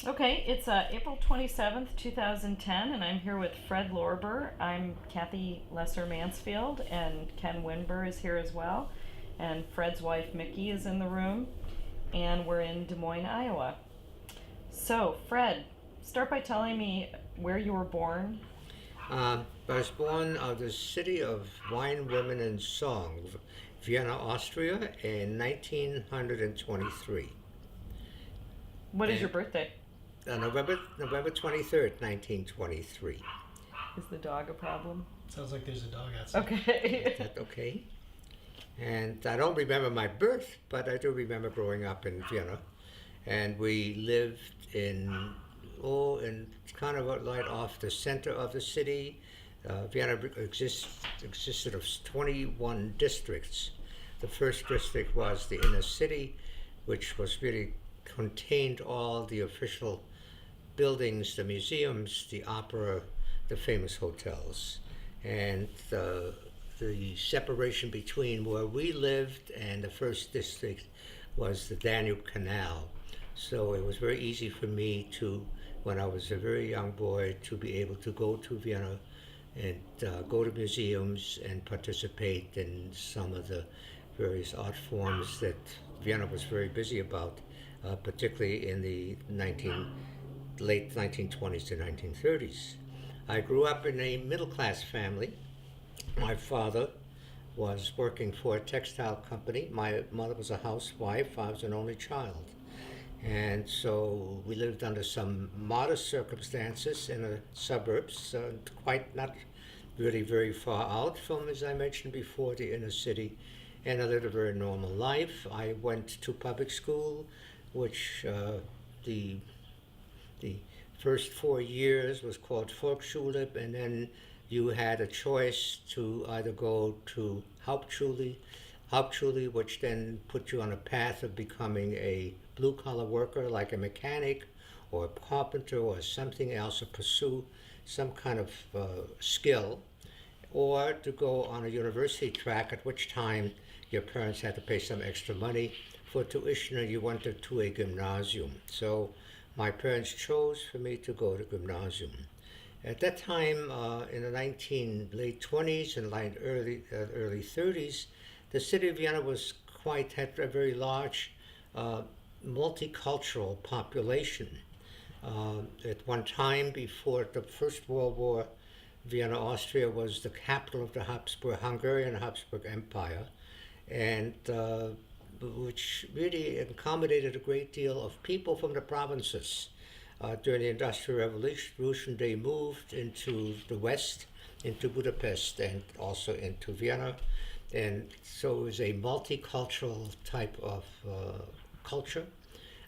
Okay, it's April 27th, 2010, and I'm here with Fred Lorber. I'm Kathy Lesser Mansfield, and Ken Winber is here as well. And Fred's wife, Mickey, is in the room, and we're in Des Moines, Iowa. So, Fred, start by telling me where you were born. I was born of the city of Wine, Women, and Song, Vienna, Austria, in 1923. What is your And birthday? November 23rd, 1923. Is the dog a problem? Sounds like there's a dog outside. Okay. Is that okay? And I don't remember my birth, but I do remember growing up in Vienna. And we lived in kind of right off the center of the city. Vienna existed of 21 districts. The first district was the inner city, which was really contained all the official buildings, the museums, the opera, the famous hotels. And the separation between where we lived and the first district was the Danube Canal. So it was very easy for me to, when I was a very young boy, to be able to go to Vienna and go to museums and participate in some of the various art forms that Vienna was very busy about, particularly in the late 1920s to 1930s. I grew up in a middle-class family. My father was working for a textile company. My mother was a housewife. I was an only child. And so we lived under some modest circumstances in the suburbs, quite not really very far out from, as I mentioned before, the inner city, and I lived a very normal life. I went to public school, which the the first 4 years was called Volksschule, and then you had a choice to either go to Hauptschule, which then put you on a path of becoming a blue-collar worker, like a mechanic or a carpenter or something else, or pursue some kind of skill, or to go on a university track, at which time your parents had to pay some extra money for tuition and you went to a gymnasium. So my parents chose for me to go to gymnasium. At that time, in the late 20s and early 30s, the city of Vienna had a very large multicultural population. At one time, before the First World War, Vienna, Austria was the capital of the Hungarian Habsburg Empire, and which really accommodated a great deal of people from the provinces. During the Industrial Revolution, they moved into the West, into Budapest, and also into Vienna. And so it was a multicultural type of culture.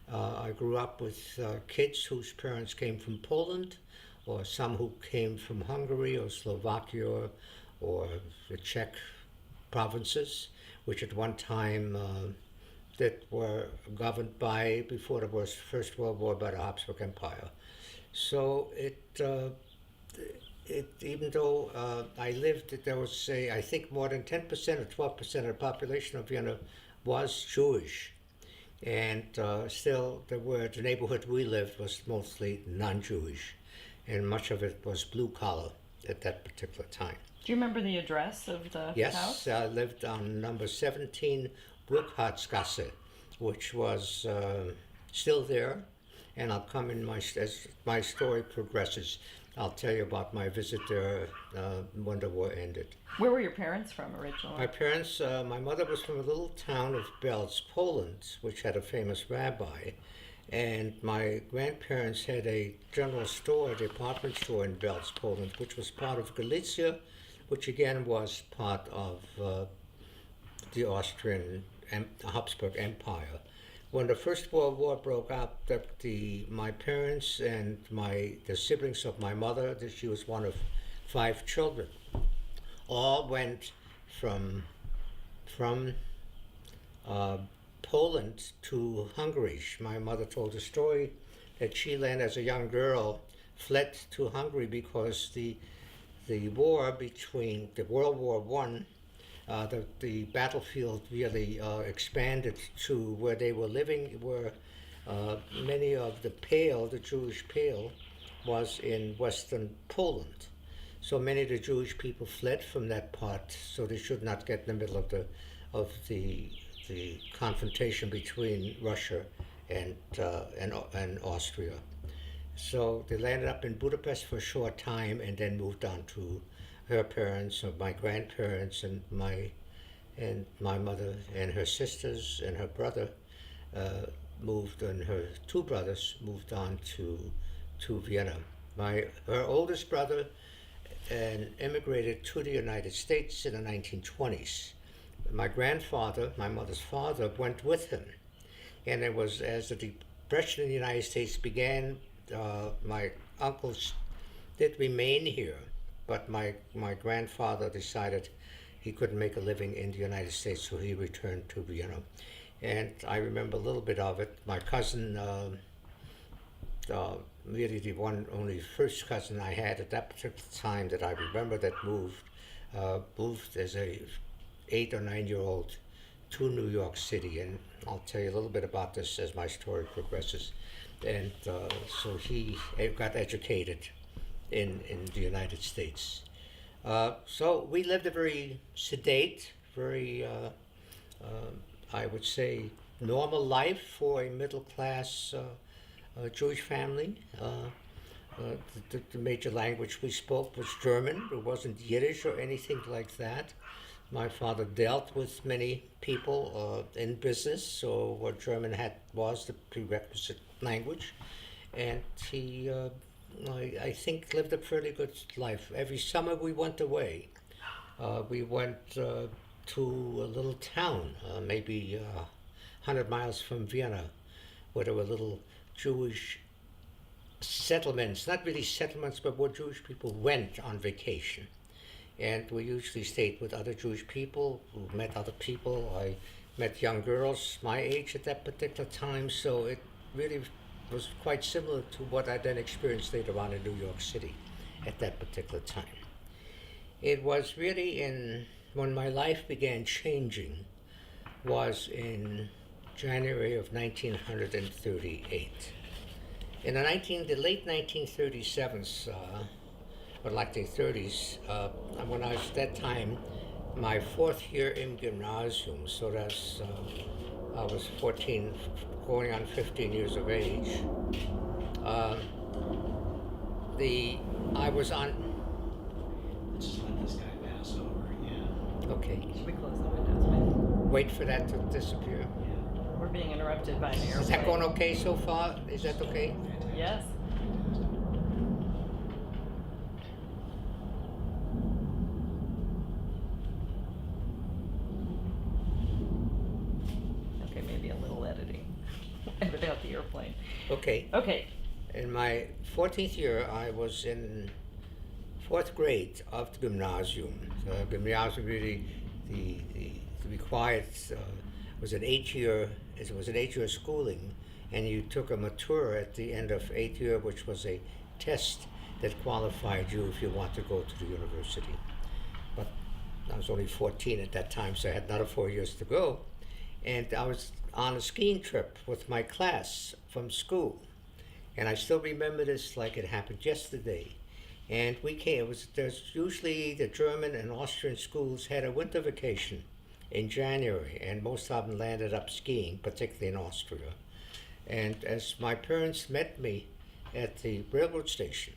I grew up with kids whose parents came from Poland, or some who came from Hungary or Slovakia or the Czech provinces, which at one time that were governed before the First World War, by the Habsburg Empire. So even though I lived, there was I think more than 10% or 12% of the population of Vienna was Jewish. And still, the neighborhood we lived was mostly non-Jewish, and much of it was blue-collar at that particular time. Do you remember the address of the house? Yes, I lived on number 17 Burkhardtgasse, which was still there, and I'll come as my story progresses. I'll tell you about my visit there when the war ended. Where were your parents from originally? My mother was from a little town of Belz, Poland, which had a famous rabbi, and my grandparents had a department store in Belz, Poland, which was part of Galicia, which again was part of the Austrian Habsburg Empire. When the First World War broke out, my parents and the siblings of my mother, she was one of 5 children, all went from Poland to Hungary. My mother told a story that she then, as a young girl, fled to Hungary because the war between the World War One, the battlefield really expanded to where they were living, were Many of the Pale, the Jewish Pale, was in western Poland. So many of the Jewish people fled from that part, so they should not get in the middle of the confrontation between Russia and Austria. So they landed up in Budapest for a short time and then moved on to her parents or my grandparents and my mother and her sisters and her brother moved, and her two brothers moved on to Vienna. Her oldest brother immigrated to the United States in the 1920s. My grandfather, my mother's father, went with him. And it was as the Depression in the United States began, my uncles did remain here, but my grandfather decided he couldn't make a living in the United States, so he returned to Vienna. And I remember a little bit of it. My cousin, really the only first cousin I had at that particular time that I remember that moved as a 8 or 9-year-old to New York City, and I'll tell you a little bit about this as my story progresses. And so he got educated in the United States. So we lived a very sedate, very, I would say, normal life for a middle-class Jewish family. The major language we spoke was German. It wasn't Yiddish or anything like that. My father dealt with many people in business, so what German was the prerequisite language. And he, I think, lived a fairly good life. Every summer we went away. We went to a little town, maybe 100 miles from Vienna, where there were little Jewish settlements, not really settlements, but where Jewish people went on vacation. And we usually stayed with other Jewish people who met other people. I met young girls my age at that particular time, so it really was quite similar to what I then experienced later on in New York City at that particular time. It was really when my life began changing was in January of 1938. In the late 1937s, or like the 30s, when I was at that time, my 4th year in gymnasium, so that's, I was 14, going on 15 years of age. I was on. Let's let this guy pass over, yeah. Okay. Should we close the windows, maybe? Wait for that to disappear. Yeah. We're being interrupted by an airplane. Is that going okay so far? Is that okay? Yes. Okay, maybe a little editing. Edit out the airplane. Okay. Okay. In my 14th year, I was in 4th grade of the gymnasium. Gymnasium really, the required was an 8-year. It was an 8-year schooling, and you took a matura at the end of 8th year, which was a test that qualified you if you want to go to the university. But I was only 14 at that time, so I had another 4 years to go. And I was on a skiing trip with my class from school. And I still remember this like it happened yesterday. And we came, there's usually the German and Austrian schools had a winter vacation in January, and most of them landed up skiing, particularly in Austria. And as my parents met me at the railroad station,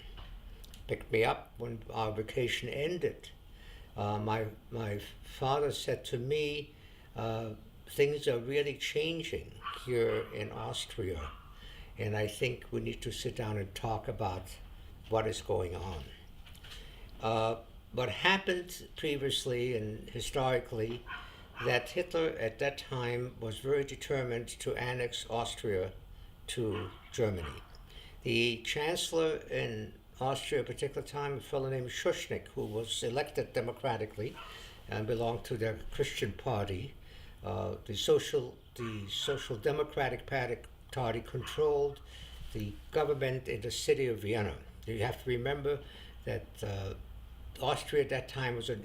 picked me up when our vacation ended, my father said to me, things are really changing here in Austria, and I think we need to sit down and talk about what is going on. What happened previously and historically, that Hitler at that time was very determined to annex Austria to Germany. The chancellor in Austria at a particular time, a fellow named Schuschnigg, who was elected democratically and belonged to the Christian party, the Social Democratic Party controlled the government in the city of Vienna. You have to remember that Austria at that time was a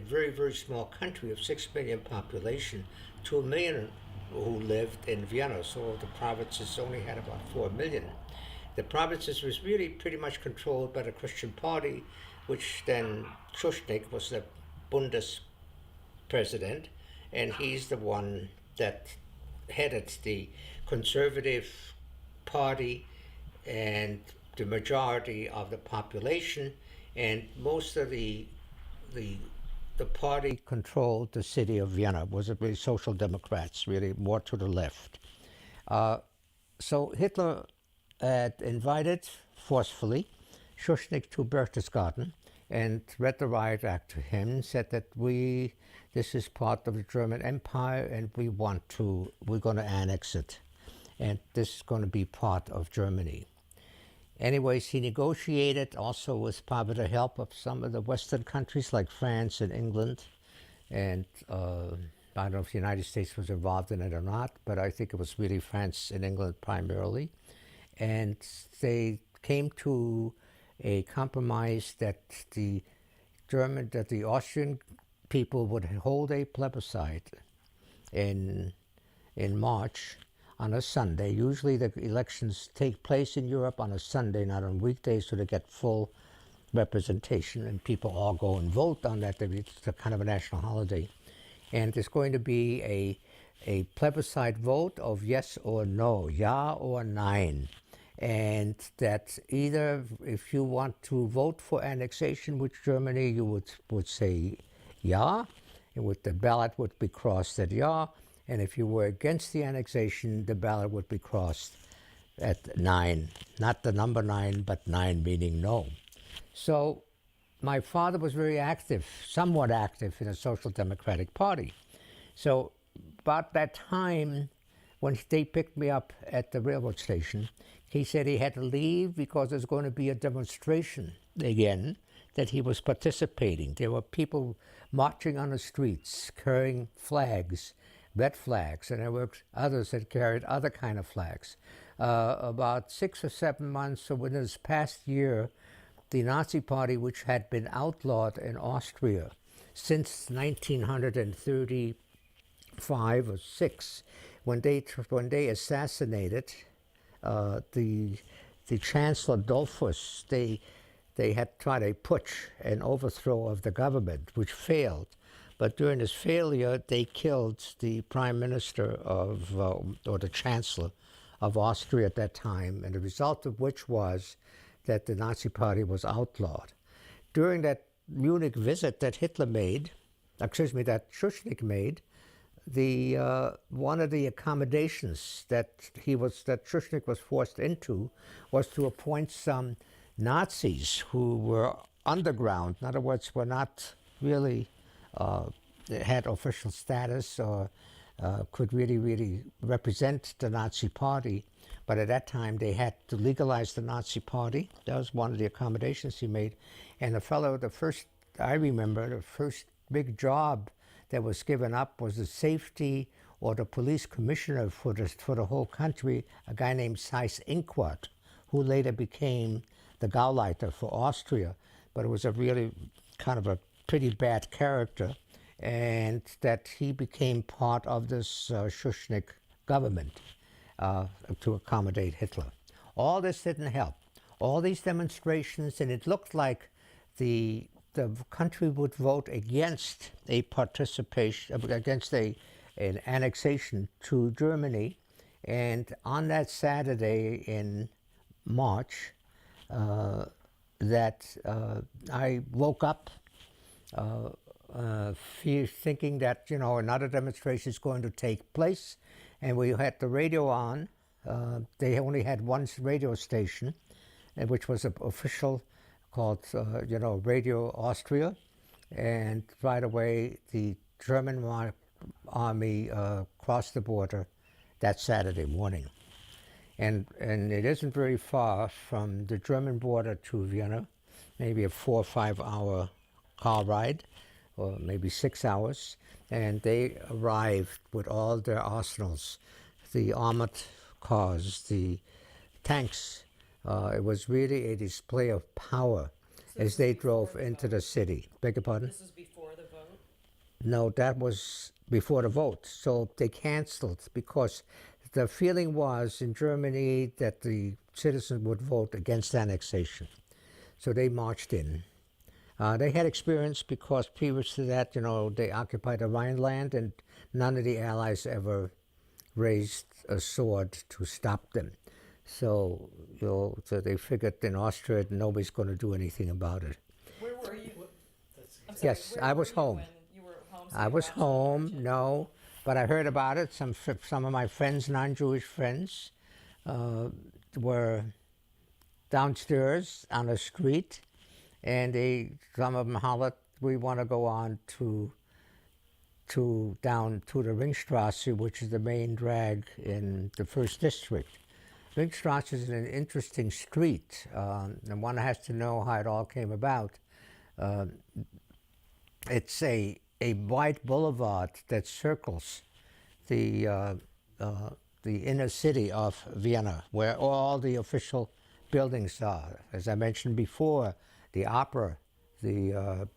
very, very small country of 6 million population. To 1 million who lived in Vienna. So the provinces only had about 4 million. The provinces was really pretty much controlled by the Christian Party, which then Schuschnigg was the Bundes president, and he's the one that headed the conservative party and the majority of the population, and most of the the party controlled the city of Vienna. Was it really social democrats, really more to the left? So Hitler had invited forcefully Schuschnigg to Berchtesgaden and read the riot act to him, said that this is part of the German Empire and we're going to annex it. And this is going to be part of Germany. Anyways, he negotiated also with probably the help of some of the Western countries like France and England. And I don't know if the United States was involved in it or not, but I think it was really France and England primarily. And they came to a compromise that the Austrian people would hold a plebiscite in March on a Sunday. Usually the elections take place in Europe on a Sunday, not on weekdays, so they get full representation and people all go and vote on that. It's a kind of a national holiday. And there's going to be a plebiscite vote of yes or no, ja or nein. And that either if you want to vote for annexation with Germany, you would say ja, and the ballot would be crossed at ja. And if you were against the annexation, the ballot would be crossed at 9. Not the number 9, but 9 meaning no. So my father was very active, somewhat active in the Social Democratic Party. So about that time, when they picked me up at the railroad station, he said he had to leave because there's going to be a demonstration again that he was participating. There were people marching on the streets, carrying flags, red flags, and there were others that carried other kind of flags. About 6 or 7 months, so within this past year, the Nazi Party, which had been outlawed in Austria since 1935 or 6, when they assassinated the Chancellor Dollfuss, they had tried a putsch, an overthrow of the government, which failed. But during this failure, they killed the prime minister or the chancellor of Austria at that time, and the result of which was that the Nazi Party was outlawed. During that Munich visit that that Schuschnigg made, one of the accommodations that Schuschnigg was forced into was to appoint some Nazis who were underground. In other words, were not really had official status or could really represent the Nazi Party. But at that time, they had to legalize the Nazi Party. That was one of the accommodations he made. And the first big job that was given up was the safety or the police commissioner for the whole country, a guy named Seyss-Inquart, who later became the Gauleiter for Austria. But it was a really kind of a pretty bad character, and that he became part of this Schuschnigg government to accommodate Hitler. All this didn't help. All these demonstrations, and it looked like the country would vote against an annexation to Germany. And on that Saturday in March, I woke up thinking that another demonstration is going to take place, and we had the radio on. They only had one radio station, which was official, called Radio Austria, and right away the German army crossed the border that Saturday morning, and it isn't very far from the German border to Vienna, maybe a 4 or 5 hour car ride, or maybe 6 hours, and they arrived with all their arsenals, the armored cars, the tanks. It was really a display of power as they drove into the city. Beg your pardon? This is before the vote? No, that was before the vote. So they canceled because the feeling was in Germany that the citizens would vote against annexation. So they marched in. They had experience because previous to that, they occupied the Rhineland, and none of the Allies ever raised a sword to stop them. So, so they figured in Austria nobody's going to do anything about it. Where were you? That's, I'm sorry, Yes, where I were was you home. when you were home? So I you was watched the march home, in? no, but I heard about it. Some of my friends, non-Jewish friends, were downstairs on the street, and some of them hollered, "We want to go on down to the Ringstrasse, which is the main drag in the first district." Ringstrasse is an interesting street, and one has to know how it all came about. It's a wide boulevard that circles the inner city of Vienna, where all the official buildings are. As I mentioned before, the opera, the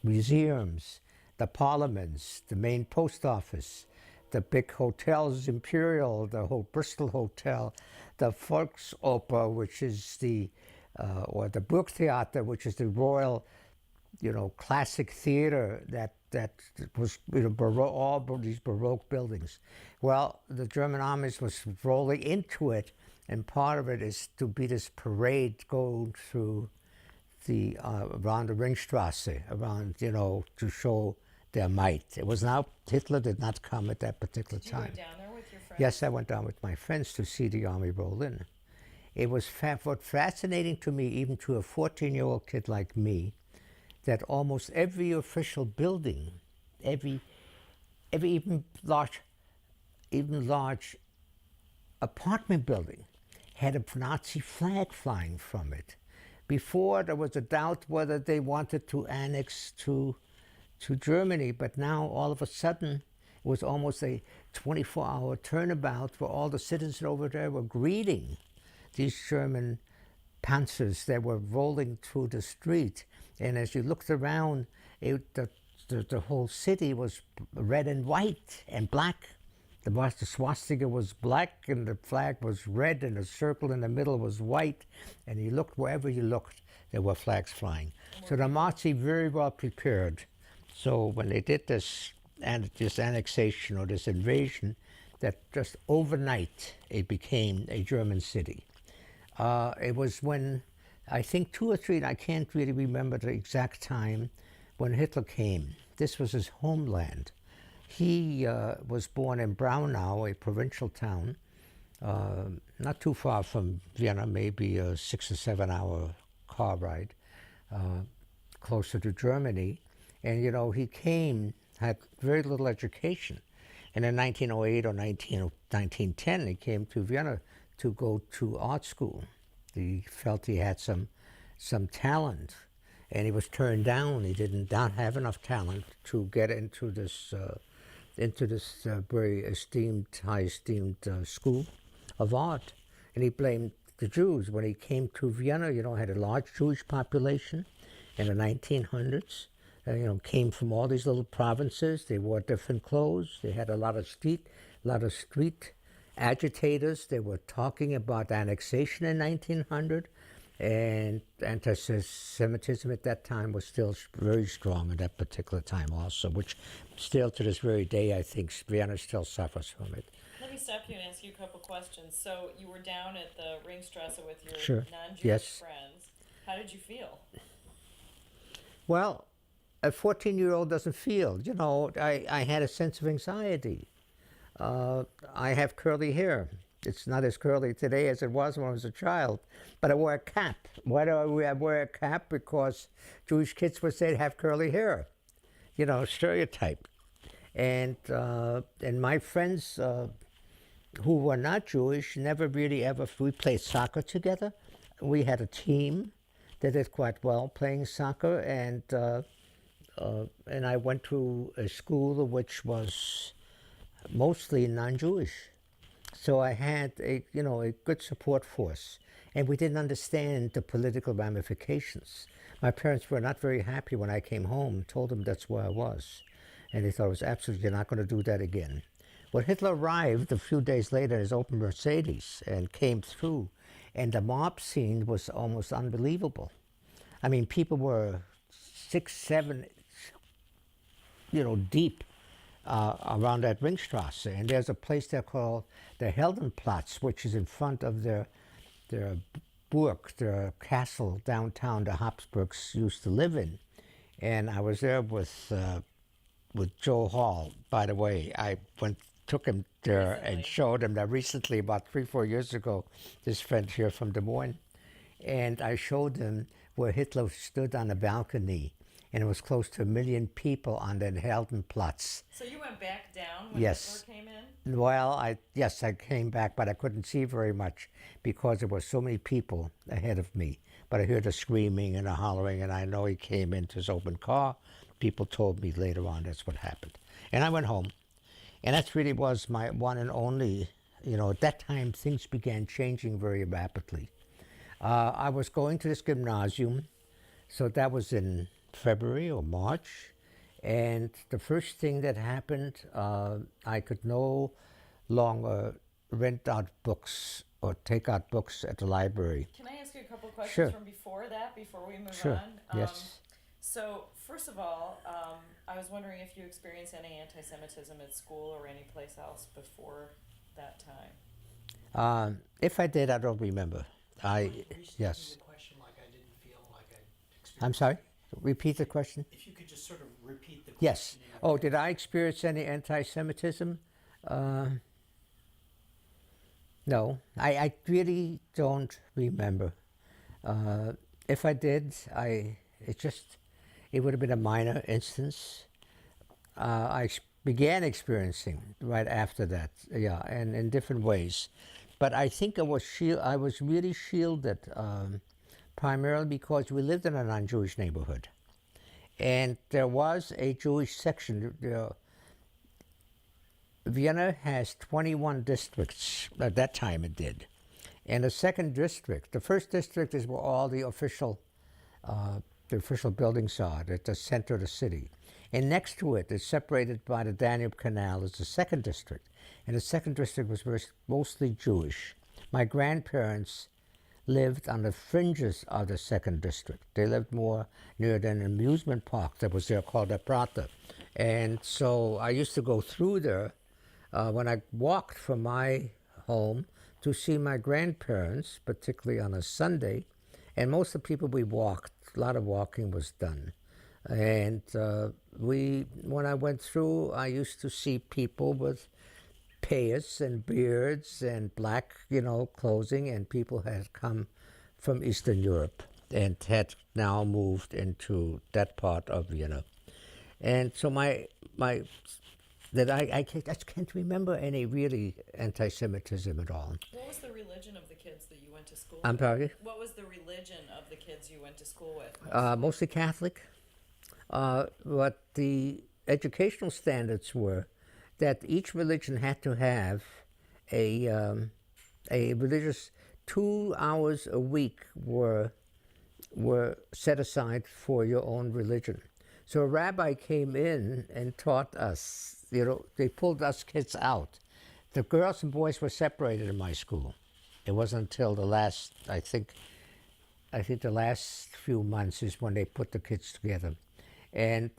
museums, the parliaments, the main post office, the big hotels, Imperial, the whole Bristol Hotel, the Volksoper, which is or the Burgtheater, which is the royal, classic theater that was, all these Baroque buildings. Well, the German armies was rolling into it, and part of it is to be this parade going through around the Ringstrasse, around, to show their might. It was now, Hitler did not come at that particular time. Did you go down there with your friends? Yes, I went down with my friends to see the army roll in. It was fascinating to me, even to a 14-year-old kid like me, that almost every official building, every even large apartment building, had a Nazi flag flying from it. Before, there was a doubt whether they wanted to annex to Germany, but now all of a sudden it was almost a 24-hour turnabout where all the citizens over there were greeting these German panzers that were rolling through the street. And as you looked around, the whole city was red and white and black. The swastika was black, and the flag was red, and the circle in the middle was white. And you looked, wherever you looked, there were flags flying. So the Nazi very well prepared. So when they did this annexation or this invasion, that just overnight it became a German city. It was when, I think 2 or 3, and I can't really remember the exact time, when Hitler came. This was his homeland. He was born in Braunau, a provincial town, not too far from Vienna, maybe a 6 or 7 hour car ride, closer to Germany. And, he came, had very little education. And in 1908 or 1910, he came to Vienna to go to art school. He felt he had some talent, and he was turned down. He did not have enough talent to get into this very high esteemed school of art. And he blamed the Jews. When he came to Vienna, had a large Jewish population in the 1900s. Came from all these little provinces. They wore different clothes. They had a lot of street agitators. They were talking about annexation in 1900, and anti-Semitism at that time was still very strong at that particular time also, which still to this very day, I think Vienna still suffers from it. Let me stop you and ask you a couple questions. So you were down at the Ringstrasse with your Sure. non-Jewish Yes. friends. How did you feel? Well, a 14-year-old doesn't feel. I had a sense of anxiety. I have curly hair. It's not as curly today as it was when I was a child, but I wore a cap. Why do I wear a cap? Because Jewish kids would say have curly hair, stereotype. And my friends who were not Jewish never really ever, we played soccer together. We had a team that did quite well playing soccer, and I went to a school which was mostly non-Jewish. So I had a good support force, and we didn't understand the political ramifications. My parents were not very happy when I came home and told them that's where I was. and they thought it was absolutely, you're not going to do that again. Well, Hitler arrived a few days later in his open Mercedes and came through, and the mob scene was almost unbelievable. I mean, people were 6, 7, deep around that Ringstrasse. And there's a place there called the Heldenplatz, which is in front of their Burg, their castle downtown the Habsburgs used to live in. And I was there with Joe Hall. By the way, I took him there and showed him that recently, about 3-4 years ago, this friend here from Des Moines. And I showed him where Hitler stood on a balcony, and it was close to 1 million people on the Heldenplatz. So you went back down when Yes. Hitler came in? Well, I came back, but I couldn't see very much because there were so many people ahead of me. But I heard the screaming and the hollering, and I know he came into his open car. People told me later on that's what happened. And I went home. And that really was my one and only, at that time things began changing very rapidly. I was going to this gymnasium, so that was in February or March. And the first thing that happened, I could no longer rent out books or take out books at the library. Can I ask you a couple questions Sure. from before that, before we move Sure. on? Yes. So, first of all, I was wondering if you experienced any anti-Semitism at school or any place else before that time. If I did, I don't remember. Yes. The question like I didn't feel like I experienced. I'm sorry? Repeat the question? If you could just sort of repeat the question. Yes. Oh, did I experience any anti-Semitism? No, I really don't remember. If I did, it would have been a minor instance. I began experiencing right after that, yeah, and in different ways. But I think I was really shielded, primarily because we lived in a non-Jewish neighborhood. And there was a Jewish section. Vienna has 21 districts. At that time it did. And the second district, the first district is where all the official buildings are, at the center of the city. And next to it, it's separated by the Danube Canal, is the second district. And the second district was mostly Jewish. My grandparents lived on the fringes of the second district. They lived more near an amusement park that was there called the Prater. And so I used to go through there when I walked from my home to see my grandparents, particularly on a Sunday. And most of the people we walked, a lot of walking was done. And when I went through, I used to see people with payas and beards and black, clothing, and people had come from Eastern Europe and had now moved into that part of Vienna. And so I just can't remember any really anti-Semitism at all. What was the religion of the kids that you went to school I'm with? sorry? What was the religion of the kids you went to school with? Mostly Catholic. But the educational standards were that each religion had to have a religious 2 hours a week were set aside for your own religion. So a rabbi came in and taught us, they pulled us kids out. The girls and boys were separated in my school. It wasn't until the last, I think the last few months is when they put the kids together. And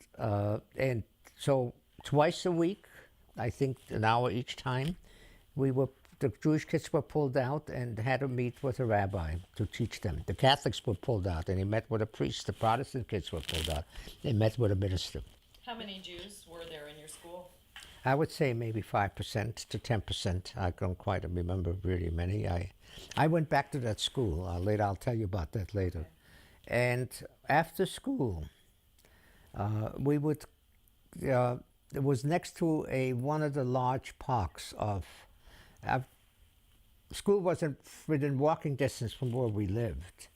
so twice a week, I think an hour each time, the Jewish kids were pulled out and had to meet with a rabbi to teach them. The Catholics were pulled out and he met with a priest. The Protestant kids were pulled out. They met with a minister. How many Jews were there in your school? I would say maybe 5% to 10%. I don't quite remember really many. I went back to that school. I'll tell you about that later. Okay. And after school, we would, it was next to one of the large parks of, school wasn't within walking distance from where we lived.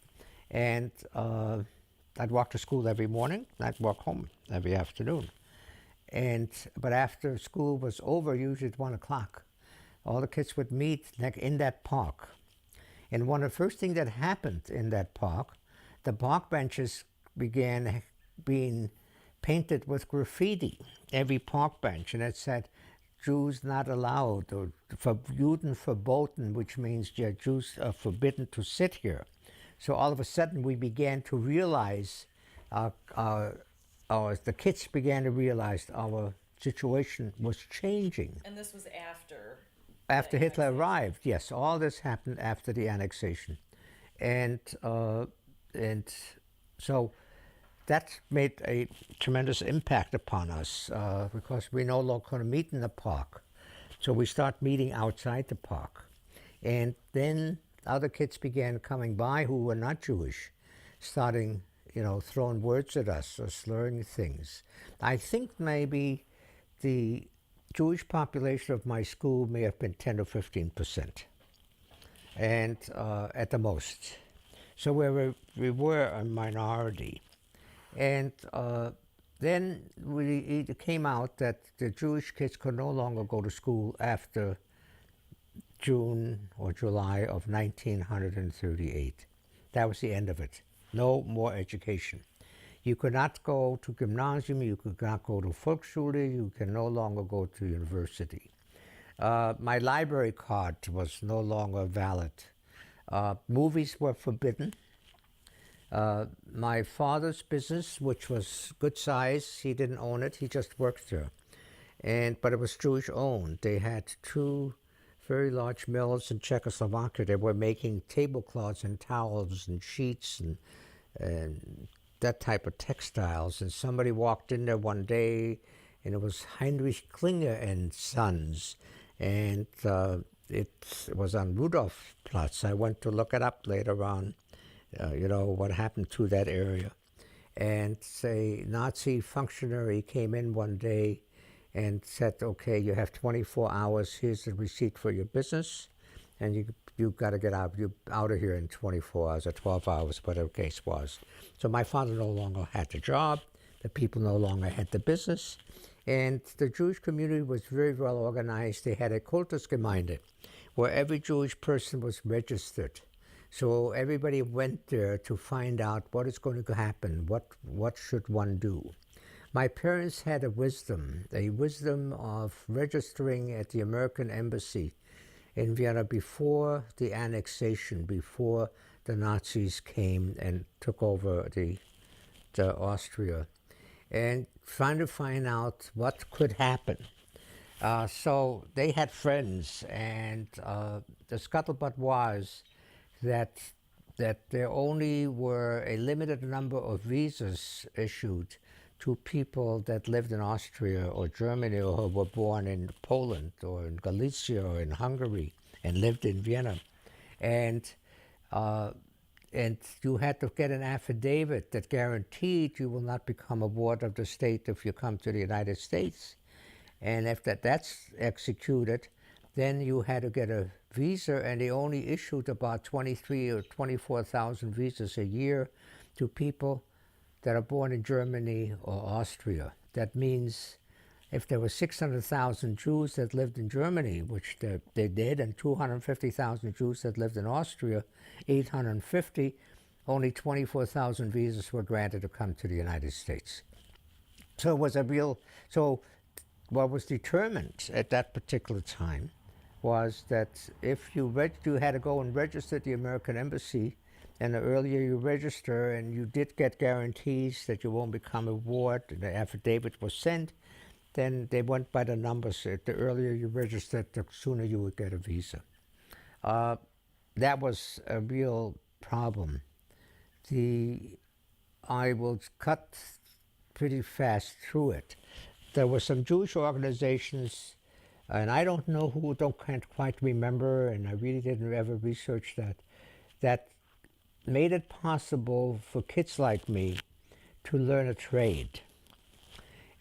And I'd walk to school every morning, I'd walk home every afternoon. But after school was over, usually at 1 o'clock, all the kids would meet in that park. And one of the first things that happened in that park, the park benches began being painted with graffiti, every park bench, and it said, Jews not allowed, or Juden verboten, which means Jews are forbidden to sit here. So all of a sudden we began to realize, the kids began to realize our situation was changing. And this was after After the Hitler annexation. arrived, yes, all this happened after the annexation. And so that made a tremendous impact upon us because we no longer could meet in the park. So we start meeting outside the park. And then other kids began coming by who were not Jewish, starting, throwing words at us or slurring things. I think maybe the Jewish population of my school may have been 10 or 15%, and at the most. So we were a minority. And then it came out that the Jewish kids could no longer go to school after June or July of 1938. That was the end of it. No more education. You could not go to gymnasium, you could not go to Volksschule, you can no longer go to university. My library card was no longer valid. Movies were forbidden. My father's business, which was good size, he didn't own it, he just worked there. But it was Jewish owned. They had two very large mills in Czechoslovakia. They were making tablecloths and towels and sheets and that type of textiles. And somebody walked in there one day, and it was Heinrich Klinger and Sons. And it was on Rudolfplatz. I went to look it up later on, what happened to that area. And a Nazi functionary came in one day and said, okay, you have 24 hours, here's the receipt for your business, and you've got to get out of here in 24 hours or 12 hours, whatever the case was. So my father no longer had the job, the people no longer had the business, and the Jewish community was very well organized. They had a Kultusgemeinde, where every Jewish person was registered. So everybody went there to find out what is going to happen, what should one do. My parents had a wisdom of registering at the American Embassy in Vienna before the annexation, before the Nazis came and took over the Austria, and trying to find out what could happen. So they had friends, and the scuttlebutt was that there only were a limited number of visas issued to people that lived in Austria or Germany or who were born in Poland or in Galicia or in Hungary and lived in Vienna. And you had to get an affidavit that guaranteed you will not become a ward of the state if you come to the United States. And if that's executed, then you had to get a visa, and they only issued about 23 or 24,000 visas a year to people that are born in Germany or Austria. That means if there were 600,000 Jews that lived in Germany, which they did, and 250,000 Jews that lived in Austria, 850, only 24,000 visas were granted to come to the United States. So it was so what was determined at that particular time was that if you had to go and register at the American Embassy, and the earlier you register and you did get guarantees that you won't become a ward, and the affidavit was sent, then they went by the numbers. The earlier you registered, the sooner you would get a visa. That was a real problem. I will cut pretty fast through it. There were some Jewish organizations, and I don't know who, can't quite remember, and I really didn't ever research that made it possible for kids like me to learn a trade.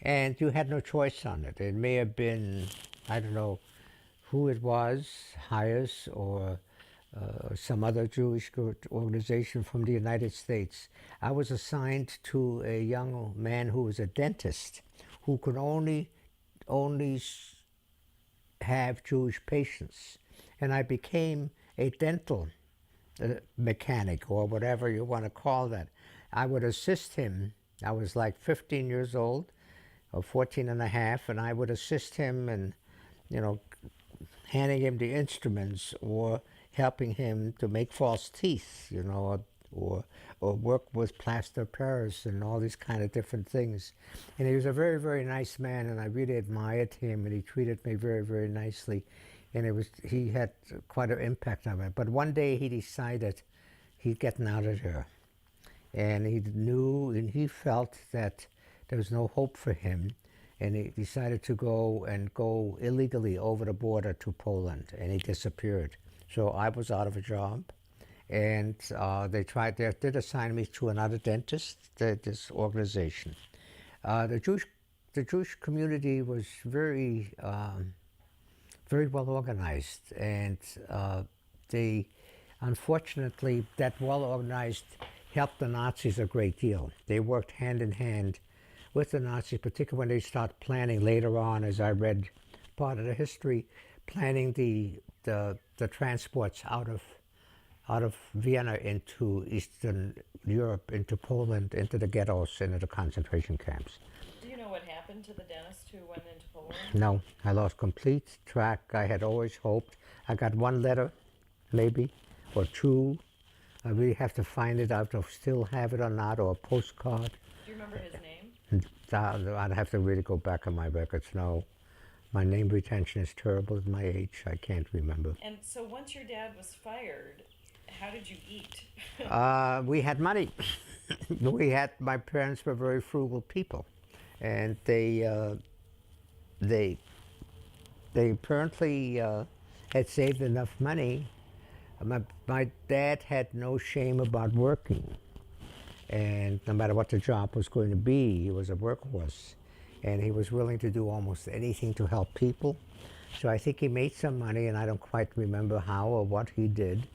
And you had no choice on it. It may have been, I don't know who it was, Hayes or some other Jewish organization from the United States. I was assigned to a young man who was a dentist who could only have Jewish patients. And I became a dental mechanic, or whatever you want to call that. I would assist him I was like 15 years old or 14 and a half, and I would assist him in, you know, handing him the instruments or helping him to make false teeth, you know, or work with plaster Paris and all these kind of different things. And he was a very, very nice man, and I really admired him, and he treated me very, very nicely. And he had quite an impact on me. But one day he decided he'd gotten out of there. And he knew and he felt that there was no hope for him. And he decided to go illegally over the border to Poland, and he disappeared. So I was out of a job, and they did assign me to another dentist, this organization. The Jewish community was very very well organized, and unfortunately, that well organized helped the Nazis a great deal. They worked hand in hand with the Nazis, particularly when they start planning later on, as I read part of the history, planning the transports out of Vienna into Eastern Europe, into Poland, into the ghettos, into the concentration camps. Do you know what happened to the dentist who went into Poland? No, I lost complete track. I had always hoped. I got one letter, maybe, or two. I really have to find it out, if I still have it or not, or a postcard. Do you remember his name? I'd have to really go back on my records. No, my name retention is terrible at my age. I can't remember. And so once your dad was fired, how did you eat? We had money. My parents were very frugal people, and they apparently had saved enough money. My dad had no shame about working, and no matter what the job was going to be, he was a workhorse, and he was willing to do almost anything to help people. So I think he made some money, and I don't quite remember how or what he did.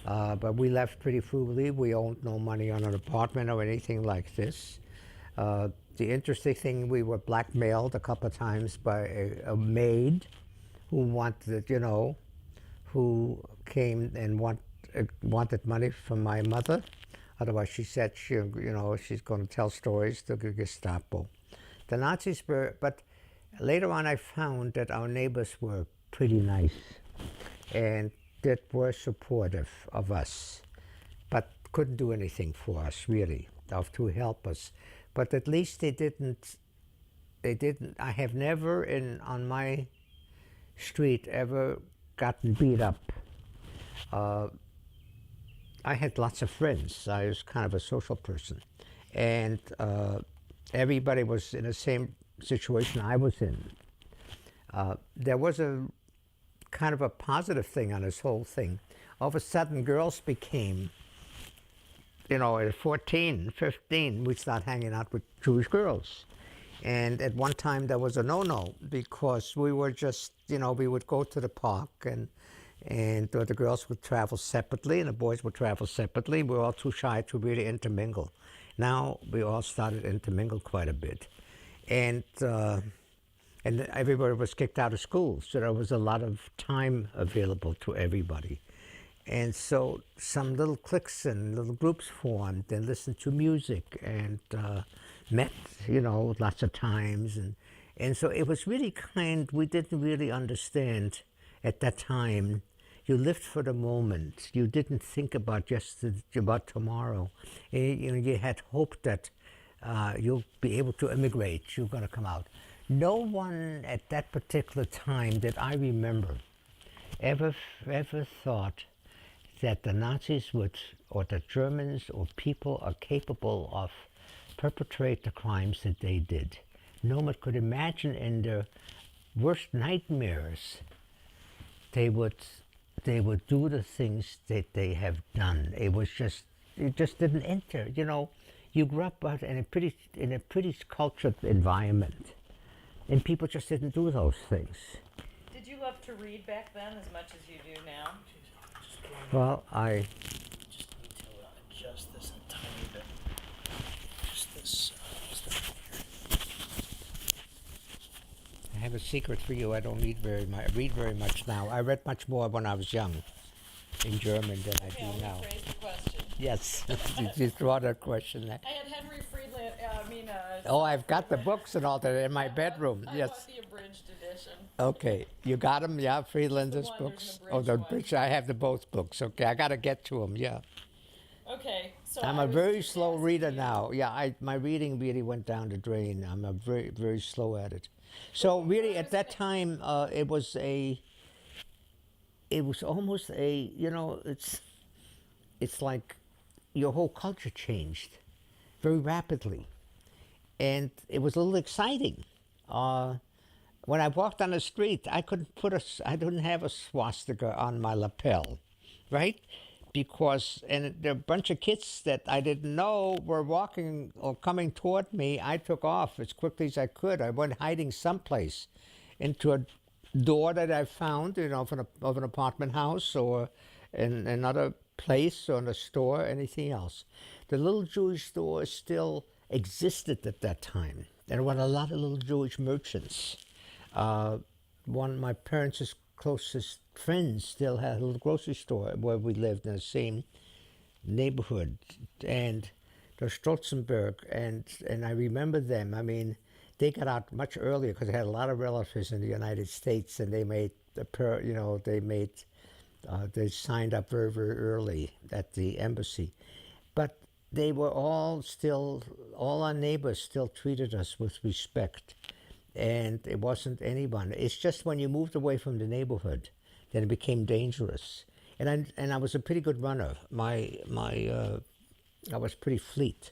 But we left pretty frugally. We owed no money on an apartment or anything like this. The interesting thing, we were blackmailed a couple of times by a maid who wanted, who came and wanted money from my mother. Otherwise, she said she's going to tell stories to the Gestapo. The Nazis were, but later on I found that our neighbors were pretty nice and that were supportive of us, but couldn't do anything for us really, to help us. But at least they didn't, I have never on my street ever gotten beat up. I had lots of friends. I was kind of a social person, and everybody was in the same situation I was in. There was a kind of a positive thing on this whole thing. All of a sudden, girls became, at 14, 15, we started hanging out with Jewish girls. And at one time, there was a no-no, because we were just, we would go to the park, and the girls would travel separately and the boys would travel separately. We were all too shy to really intermingle. Now we all started to intermingle quite a bit. And everybody was kicked out of school, so there was a lot of time available to everybody. And so some little cliques and little groups formed and listened to music and met, lots of times. And so it was really we didn't really understand at that time. You lived for the moment. You didn't think about about tomorrow. You had hope that you'll be able to immigrate. You're going to come out. No one at that particular time that I remember ever thought that the Nazis would, or the Germans or people are capable of perpetrate the crimes that they did. No one could imagine in their worst nightmares they would do the things that they have done. It just didn't enter. You grew up in a pretty cultured environment, and people just didn't do those things. Did you love to read back then as much as you do now? Well, I just need to adjust this a tiny bit. Just this stuff here. I have a secret for you. I don't read very much now. I read much more when I was young in German than I do now. Rephrase the question. Yes, you throw out that question. I had Henry Oh, I've got the books and all that in my bedroom. I Yes. bought the abridged edition. Okay, you got them, yeah, Friedlander's one, there's books. an Oh, the abridged one. bridge. I have the both books. Okay, I got to get to them. Yeah, Okay, so I'm I a was very just slow asking reader you- now. Yeah, my reading really went down the drain. I'm a very slow at it. So really, at that time, it was almost a, it's like your whole culture changed very rapidly, and it was a little exciting. When I walked on the street, I didn't have a swastika on my lapel, right? Because, and there were a bunch of kids that I didn't know were walking or coming toward me. I took off as quickly as I could. I went hiding someplace into a door that I found, of an apartment house or in another place or in a store, anything else. The little Jewish store still existed at that time. There were a lot of little Jewish merchants. One of my parents' closest friends still had a little grocery store where we lived in the same neighborhood, and the Stolzenberg, and I remember them. I mean, they got out much earlier because they had a lot of relatives in the United States, and they made they signed up very early at the embassy, but they were all our neighbors still treated us with respect, and it wasn't anyone. It's just when you moved away from the neighborhood, then it became dangerous. And I was a pretty good runner. I was pretty fleet,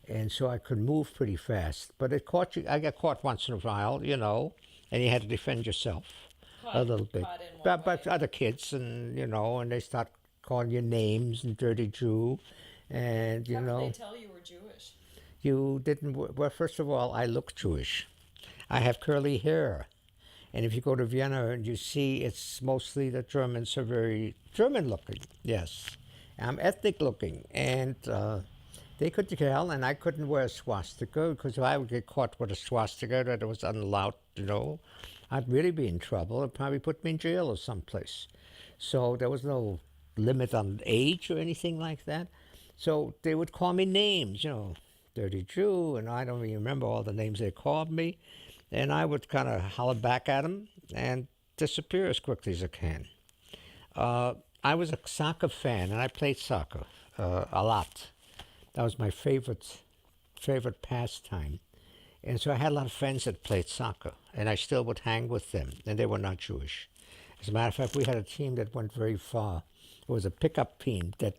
and so I could move pretty fast. But it caught you. I got caught once in a while, and you had to defend yourself a little bit. Caught in what But way? other kids, and they start calling you names and dirty Jew, and How could they tell you were Jewish? you didn't. Well, first of all, I look Jewish. I have curly hair. And if you go to Vienna and you see, it's mostly the Germans are very German looking. Yes. I'm ethnic looking. And they could tell, and I couldn't wear a swastika because if I would get caught with a swastika that was unallowed, I'd really be in trouble. It'd probably put me in jail or someplace. So there was no limit on age or anything like that. So they would call me names, Dirty Jew, and I don't even remember all the names they called me. And I would kind of holler back at them and disappear as quickly as I can. I was a soccer fan, and I played soccer a lot. That was my favorite pastime. And so I had a lot of friends that played soccer, and I still would hang with them, and they were not Jewish. As a matter of fact, we had a team that went very far. It was a pickup team that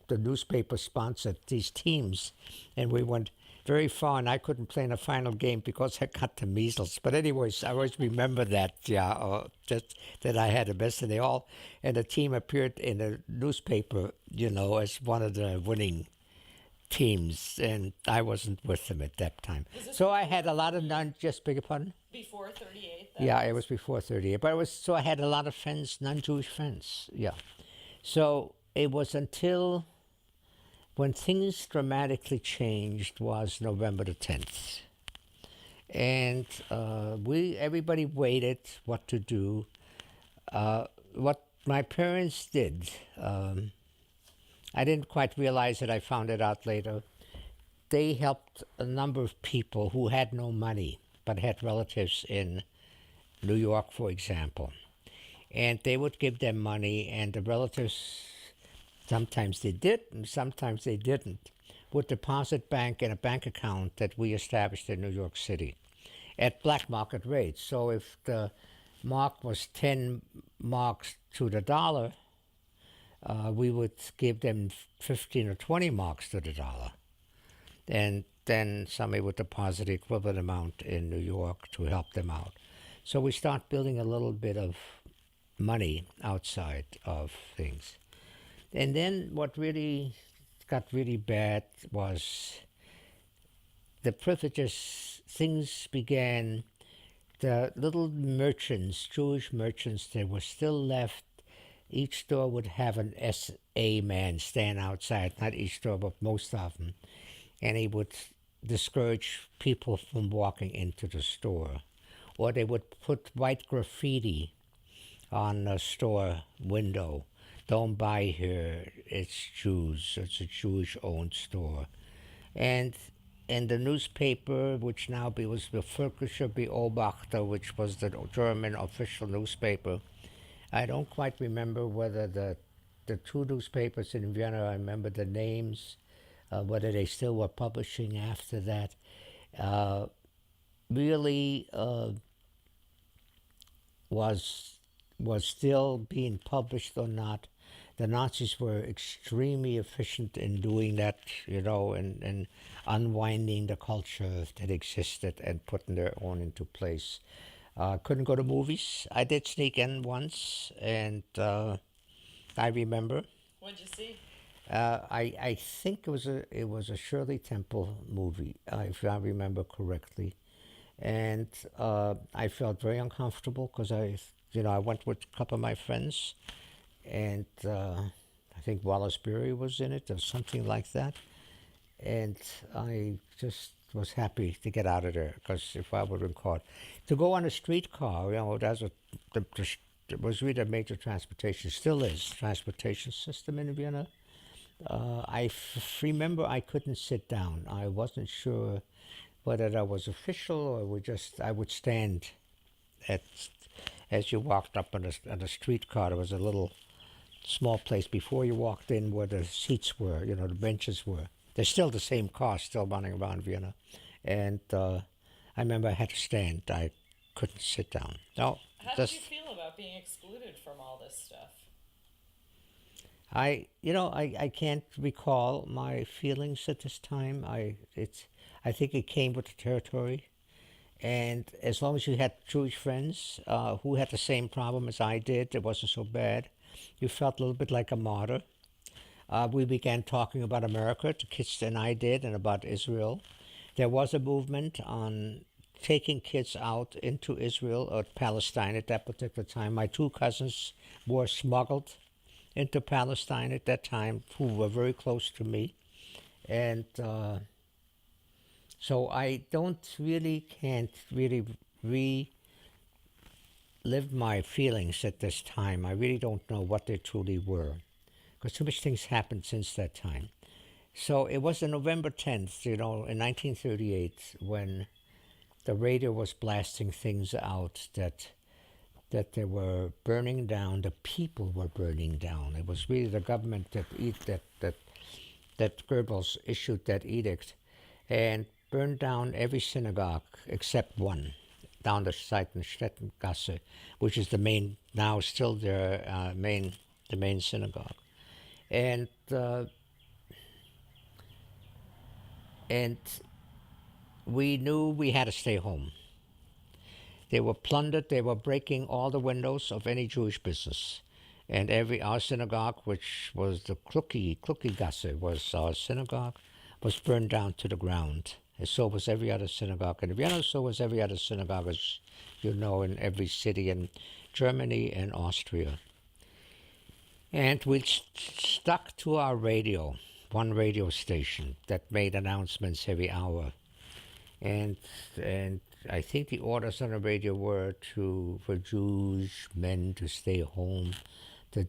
the newspaper sponsored these teams, and we went very far, and I couldn't play in a final game because I got the measles. But anyways, I always remember that, just that I had the best, and the team appeared in the newspaper, as one of the winning teams, and I wasn't with them at that time. So I had a lot of just beg your pardon? Before 38? Yeah, it was before 38. But so I had a lot of friends, non-Jewish friends. Yeah. So it was until when things dramatically changed was November the 10th. And everybody waited what to do. What my parents did, I didn't quite realize it. I found it out later. They helped a number of people who had no money but had relatives in New York, for example. And they would give them money, and the relatives, sometimes they did and sometimes they didn't, would deposit bank in a bank account that we established in New York City at black market rates. So if the mark was 10 marks to the dollar, we would give them 15 or 20 marks to the dollar. And then somebody would deposit the equivalent amount in New York to help them out. So we start building a little bit of money outside of things. And then what really got really bad was the privileges. Things began, the little merchants, Jewish merchants that were still left, each store would have an SA man stand outside, not each store, but most of them. And he would discourage people from walking into the store. Or they would put white graffiti on a store window. Don't buy here, it's Jews, it's a Jewish-owned store. And in the newspaper, which now was the Völkische Beobachter, which was the German official newspaper. I don't quite remember whether the two newspapers in Vienna, I remember the names, whether they still were publishing after that. Really was still being published or not. The Nazis were extremely efficient in doing that, and unwinding the culture that existed and putting their own into place. Couldn't go to movies. I did sneak in once, and I remember. What'd you see? I think it was a Shirley Temple movie, if I remember correctly, and I felt very uncomfortable because I went with a couple of my friends, and I think Wallace Beery was in it or something like that, and I just was happy to get out of there because if I would have been caught, to go on a streetcar, it was really a major transportation, still is transportation system in Vienna. I remember I couldn't sit down. I wasn't sure whether that was official or I would stand as you walked up on a streetcar. There was a little small place before you walked in where the seats were, the benches were. They're still the same car, still running around Vienna. And I remember I had to stand. I couldn't sit down. No, How did you feel about being excluded from all this stuff? I can't recall my feelings at this time. I think it came with the territory, and as long as you had Jewish friends who had the same problem as I did, it wasn't so bad. You felt a little bit like a martyr. We began talking about America, the kids and I did, and about Israel. There was a movement on taking kids out into Israel or Palestine at that particular time. My two cousins were smuggled into Palestine at that time, who were very close to me. And so I can't really relive my feelings at this time. I really don't know what they truly were, because too much things happened since that time. So it was on November 10th, in 1938, when the radio was blasting things out that they were burning down, the people were burning down. It was really the government that Goebbels issued that edict and burned down every synagogue except one, down the Seitenstättengasse, which is the main, now still the main synagogue. And we knew we had to stay home. They were plundered. They were breaking all the windows of any Jewish business. And our synagogue, which was the Klucki-Gasse, was our synagogue, was burned down to the ground. And so was every other synagogue in Vienna, so was every other synagogue, as you know, in every city in Germany and Austria. And we stuck to our radio, one radio station that made announcements every hour. And I think the orders on the radio were for Jewish men to stay home. The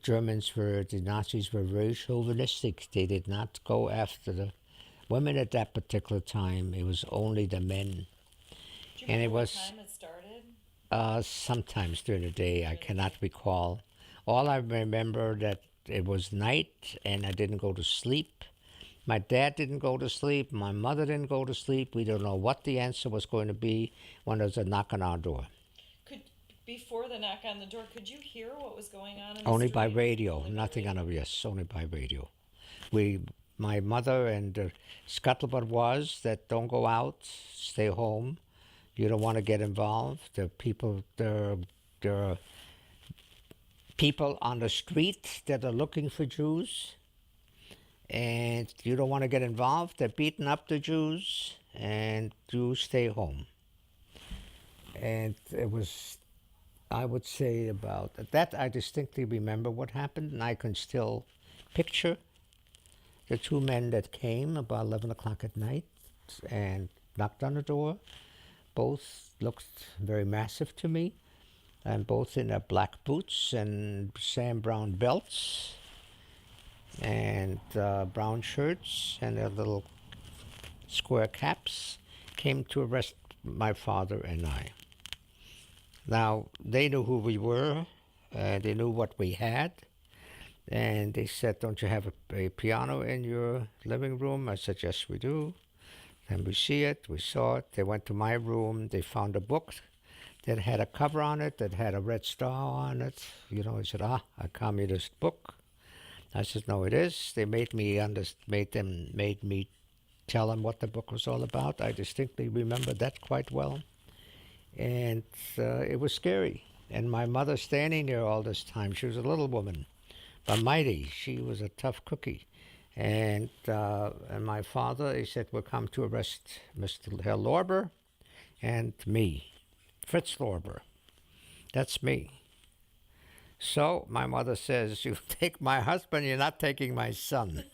Nazis were very chauvinistic. They did not go after the women at that particular time. It was only the men. Do you remember what time it started? Sometimes during the day. I cannot recall. All I remember that it was night and I didn't go to sleep. My dad didn't go to sleep. My mother didn't go to sleep. We don't know what the answer was going to be when there was a knock on our door. Before the knock on the door, could you hear what was going on in the Only street? by radio, nothing on yes, only by radio. My mother and the scuttlebutt was that don't go out, stay home. You don't want to get involved. There are people on the street that are looking for Jews, and you don't want to get involved. They're beating up the Jews, and Jews stay home. And it was, I would say, about that. I distinctly remember what happened, and I can still picture the two men that came about 11 o'clock at night and knocked on the door. Both looked very massive to me, and both in their black boots and Sam Brown belts and brown shirts and their little square caps, came to arrest my father and I. Now, they knew who we were, they knew what we had, and they said, "Don't you have a piano in your living room?" I said, "Yes, we do." And we saw it. They went to my room, they found a book that had a cover on it, that had a red star on it. He said, a communist book. I said, "No, it is." They made me tell them what the book was all about. I distinctly remember that quite well. And it was scary. And my mother standing there all this time, she was a little woman, but mighty. She was a tough cookie. And my father, he said, "We'll come to arrest Mr. Herr Lorber and me, Fritz Lorber. That's me." So my mother says, "You take my husband, you're not taking my son."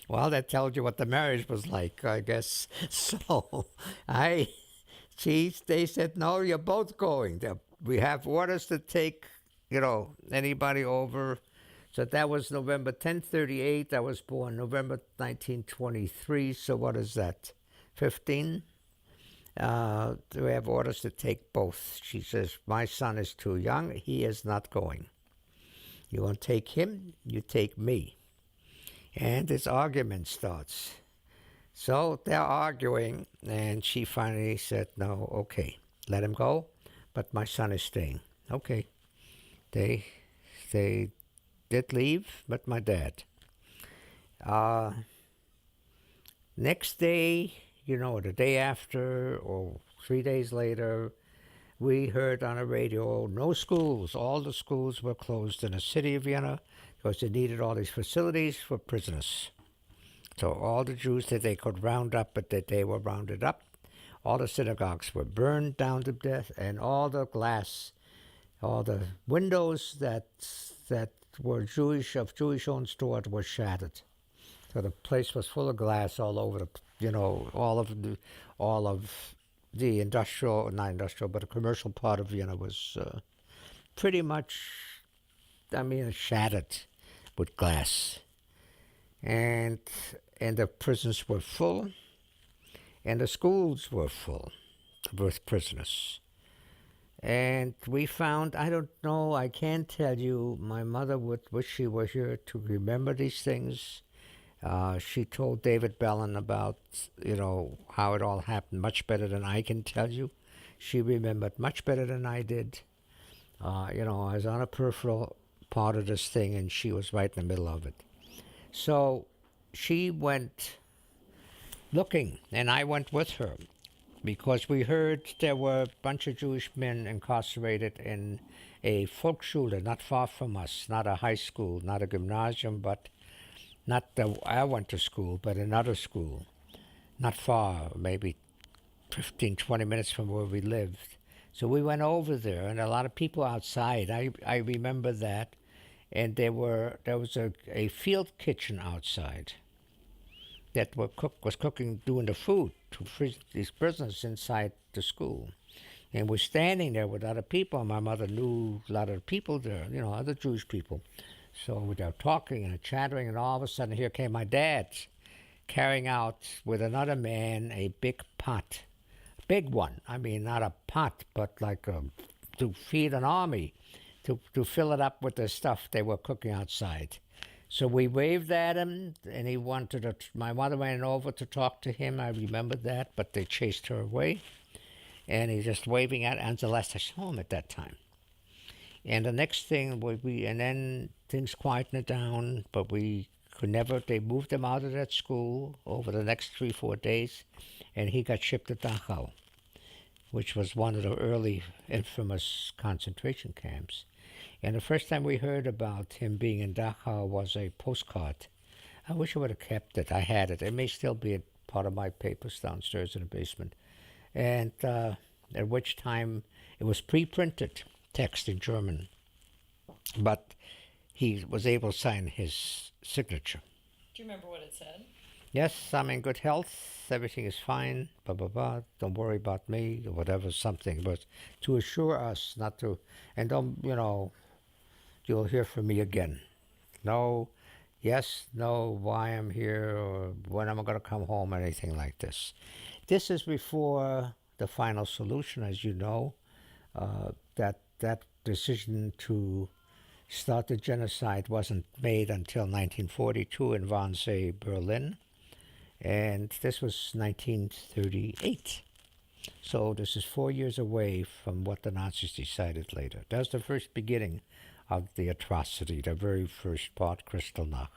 Well, that tells you what the marriage was like, I guess. So they said, "No, you're both going. We have orders to take, anybody over." So that was November 1038. I was born November 1923. So what is that? 15? We have orders to take both. She says, "My son is too young. He is not going. You won't take him, you take me." And this argument starts. So they're arguing, and she finally said, "No, okay, let him go, but my son is staying." Okay. They did leave, but my dad. Next day, the day after, or 3 days later, we heard on the radio, no schools. All the schools were closed in the city of Vienna because they needed all these facilities for prisoners. So all the Jews that they could round up, but that they were rounded up. All the synagogues were burned down to death, and all the glass, all the windows that were Jewish-owned stores were shattered. So the place was full of glass all over all of the industrial, not industrial, but the commercial part of Vienna was pretty much, shattered with glass. And the prisons were full, and the schools were full with prisoners. And we found, I don't know, I can't tell you, my mother would wish she were here to remember these things. She told David Bellin about, how it all happened much better than I can tell you. She remembered much better than I did. I was on a peripheral part of this thing, and she was right in the middle of it. So she went looking, and I went with her, because we heard there were a bunch of Jewish men incarcerated in a Volksschule not far from us, not a high school, not a gymnasium, but I went to school, but another school, not far, maybe 15, 20 minutes from where we lived. So we went over there, and a lot of people outside. I remember that, and there was a field kitchen outside that was cooking, doing the food to freeze these prisoners inside the school. And we're standing there with other people. My mother knew a lot of people there, other Jewish people. So we were talking and chattering, and all of a sudden here came my dad carrying out with another man a big pot. Big one. Not a pot, but like to feed an army, to fill it up with the stuff they were cooking outside. So we waved at him, and he my mother went over to talk to him. I remember that, but they chased her away. And he's just waving at, and the last I saw him at that time. And the next thing, and then things quietened down, but we could never, they moved him out of that school over the next 3-4 days, and he got shipped to Dachau, which was one of the early infamous concentration camps. And the first time we heard about him being in Dachau was a postcard. I wish I would have kept it. I had it. It may still be a part of my papers downstairs in the basement. And at which time it was pre-printed text in German. But he was able to sign his signature. Do you remember what it said? Yes, I'm in good health. Everything is fine. Blah, blah, blah. Don't worry about me, or whatever, something. But to assure us not to, and don't, you'll hear from me again. No, yes, no, why I'm here, or when I'm going to come home, or anything like this. This is before the final solution, as you know. That decision to start the genocide wasn't made until 1942 in Wannsee, Berlin, and this was 1938. So this is 4 years away from what the Nazis decided later. That's the first beginning of the atrocity, the very first part, Kristallnacht.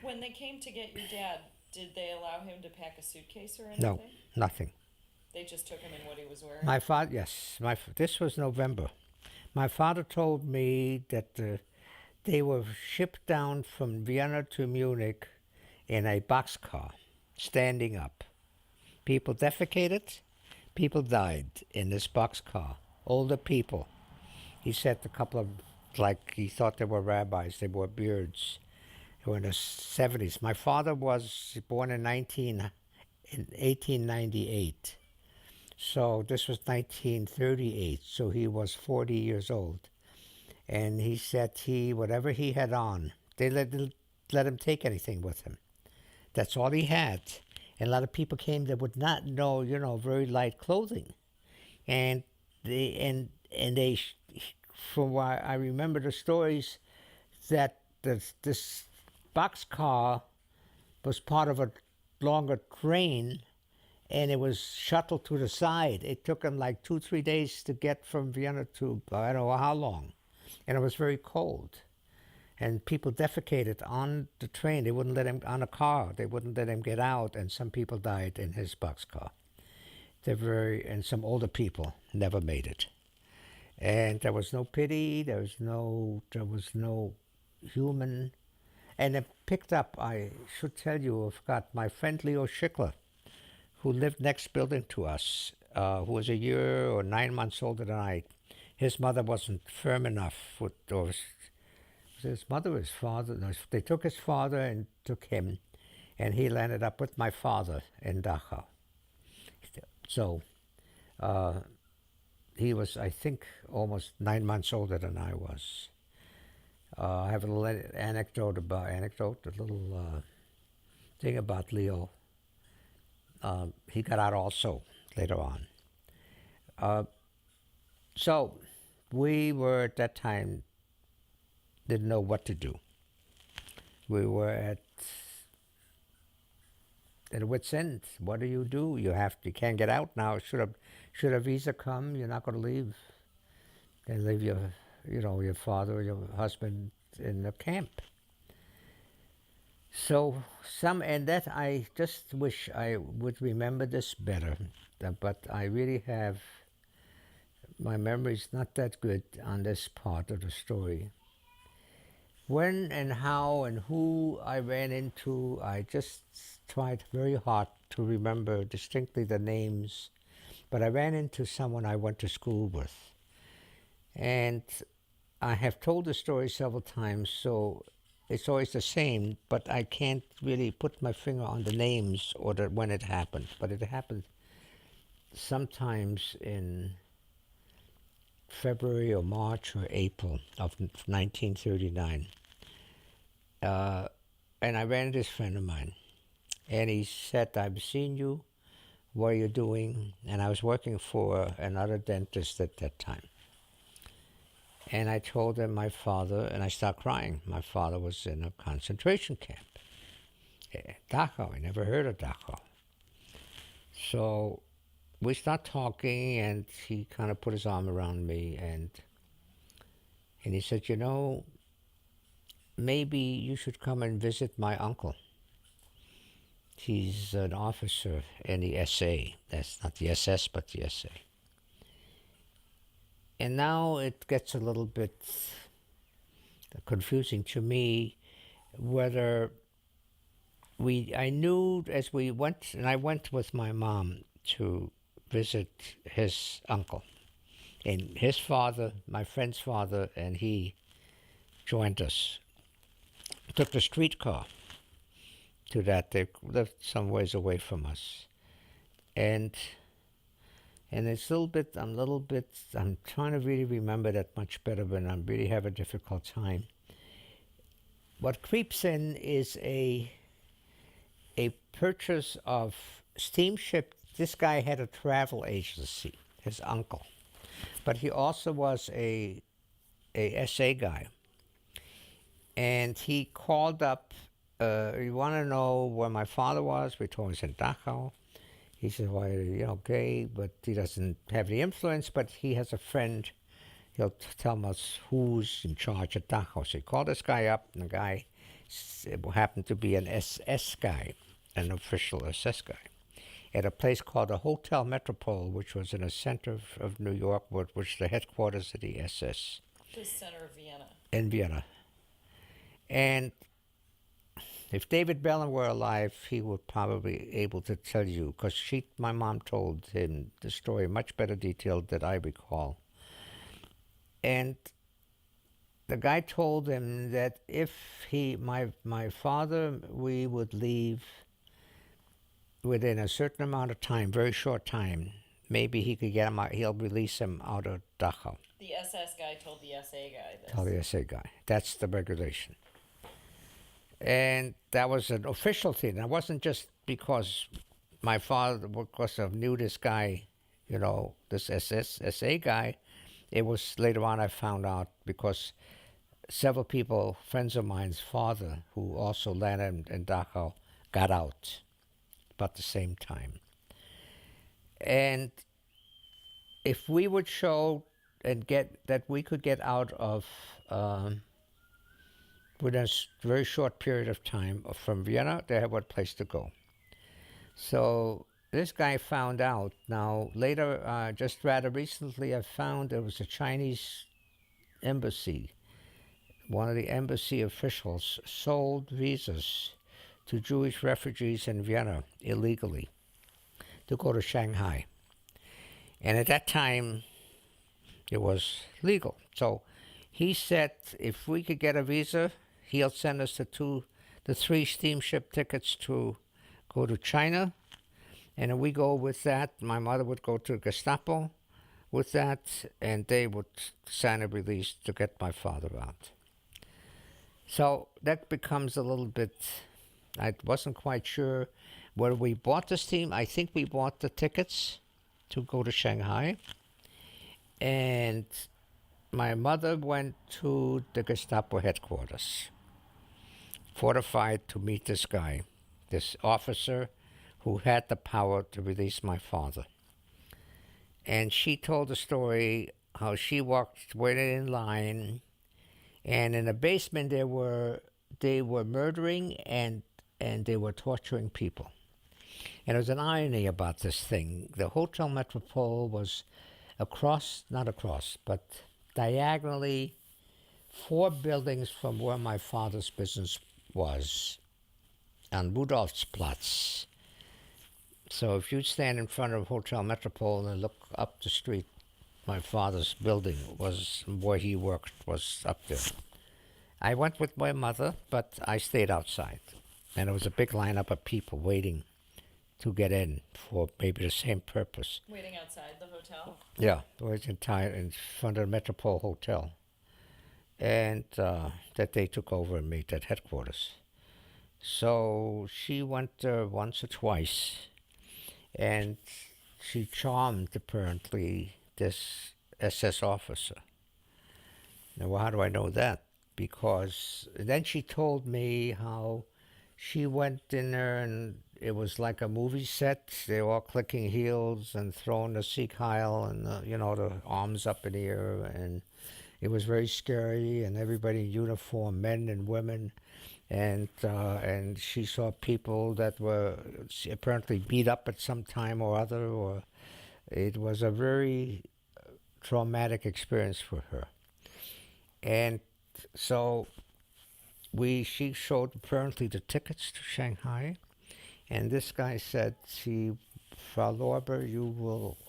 When they came to get your dad, did they allow him to pack a suitcase or No, anything? nothing. They just took him in what he was wearing? My father, yes, this was November. My father told me that they were shipped down from Vienna to Munich in a boxcar, standing up. People defecated, people died in this boxcar. Older people. He said a couple of, like, he thought they were rabbis, they wore beards. They were in the 70s. My father was born in 1898. So this was 1938, so he was 40 years old. And he said whatever he had on, they let him take anything with him. That's all he had. And a lot of people came that would not know, very light clothing. And they, from what I remember the stories, that this boxcar was part of a longer train, and it was shuttled to the side. It took him like 2-3 days to get from Vienna to I don't know how long, and it was very cold. And people defecated on the train. They wouldn't let him on a car. They wouldn't let him get out, and some people died in his boxcar. And some older people never made it. And there was no pity. There was no human. And it picked up. I should tell you, I forgot, my friend Leo Schickler, who lived next building to us, who was a year or 9 months older than I. His mother wasn't firm enough his mother or his father. No, they took his father and took him, and he landed up with my father in Dachau. So he was, I think, almost 9 months older than I was. I have a little anecdote, a little thing about Leo. He got out also later on. So we were at that time, didn't know what to do. We were at wit's end. What do? You can't get out now. Should a visa come, you're not going to leave. They leave your father or your husband in the camp. So I just wish I would remember this better, but I really have, my memory's not that good on this part of the story. When and how and who I ran into, I just tried very hard to remember distinctly the names, but I ran into someone I went to school with. And I have told the story several times, so it's always the same, but I can't really put my finger on the names or when it happened. But it happened sometimes in February or March or April of 1939. And I ran into this friend of mine, and he said, I've seen you, what are you doing? And I was working for another dentist at that time. And I told him my father, and I started crying. My father was in a concentration camp. Dachau, I never heard of Dachau. So we start talking, and he kind of put his arm around me, and he said, maybe you should come and visit my uncle. He's an officer in the SA. That's not the SS, but the SA. And now it gets a little bit confusing to me whether I knew as we went, and I went with my mom to visit his uncle. And his father, my friend's father, and he joined us. Took the streetcar to that. They lived some ways away from us. And it's I'm trying to really remember that much better, but I really have a difficult time. what creeps in is a purchase of steamship. This guy had a travel agency, his uncle, but he also was a SA guy, and he called up. You want to know where my father was? We told him he's in Dachau. He said, "Well, gay, but he doesn't have any influence. But he has a friend. He'll tell us who's in charge at Dachau." So he called this guy up, and the guy happened to be an SS guy, an official SS guy, at a place called the Hotel Metropole, which was in the center of New York, which was the headquarters of the SS. The center of Vienna. In Vienna. And if David Bellin were alive, he would probably be able to tell you, because my mom told him the story much better detailed than I recall. And the guy told him that if my father, we would leave within a certain amount of time, very short time, maybe he could get him out, he'll release him out of Dachau. The SS guy told the SA guy this. Tell the SA guy. That's the regulation. And that was an official thing. That wasn't just because my father, because I knew this guy, this SA guy. It was later on I found out because several people, friends of mine's father, who also landed in Dachau, got out about the same time. And if we would show and get that we could get out of within a very short period of time from Vienna, they had one place to go. So this guy found out. Now, later, just rather recently, I found there was a Chinese embassy. One of the embassy officials sold visas to Jewish refugees in Vienna illegally to go to Shanghai. And at that time, it was legal. So he said if we could get a visa, he'll send us the 3 steamship tickets to go to China. And if we go with that, my mother would go to Gestapo with that, and they would sign a release to get my father out. So that becomes a little bit, I wasn't quite sure whether we bought the steam. I think we bought the tickets to go to Shanghai. And my mother went to the Gestapo headquarters, fortified to meet this guy, this officer who had the power to release my father. And she told the story how she waited in line, and in the basement they were murdering and they were torturing people. And there was an irony about this thing. The Hotel Metropole was not across, but diagonally 4 buildings from where my father's business was, on Rudolfsplatz. So if you stand in front of Hotel Metropole and look up the street, my father's building was where he worked, was up there. I went with my mother, but I stayed outside. And there was a big lineup of people waiting to get in for maybe the same purpose. Waiting outside the hotel? Yeah, it was in front of the Metropole Hotel. And that they took over and made that headquarters. So she went there once or twice, and she charmed, apparently, this SS officer. Now, how do I know that? Because then she told me how she went in there and it was like a movie set. They were all clicking heels and throwing the Sieg Heil and, the arms up in the air. And it was very scary, and everybody in uniform, men and women. And she saw people that were apparently beat up at some time or other, or it was a very traumatic experience for her. And so she showed apparently the tickets to Shanghai, and this guy said, Frau Lorber,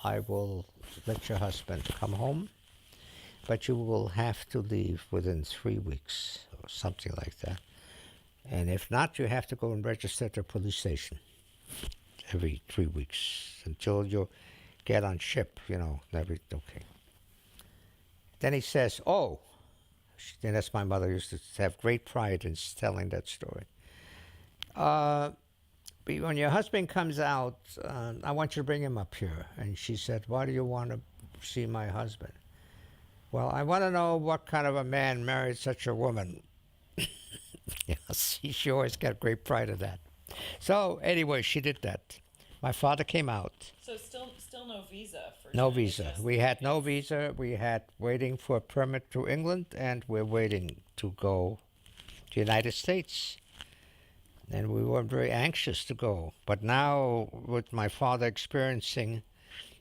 I will let your husband come home, but you will have to leave within 3 weeks, or something like that. And if not, you have to go and register at the police station every 3 weeks until you get on ship, okay. Then he says, And that's my mother used to have great pride in telling that story. But when your husband comes out, I want you to bring him up here. And she said, why do you want to see my husband? Well, I want to know what kind of a man married such a woman. Yes, she always got great pride of that. So anyway, she did that. My father came out. So still no visa for No Jen, visa. just We the had no tickets. visa. We had waiting for a permit to England, and we're waiting to go to the United States. And we weren't very anxious to go. But now, with my father experiencing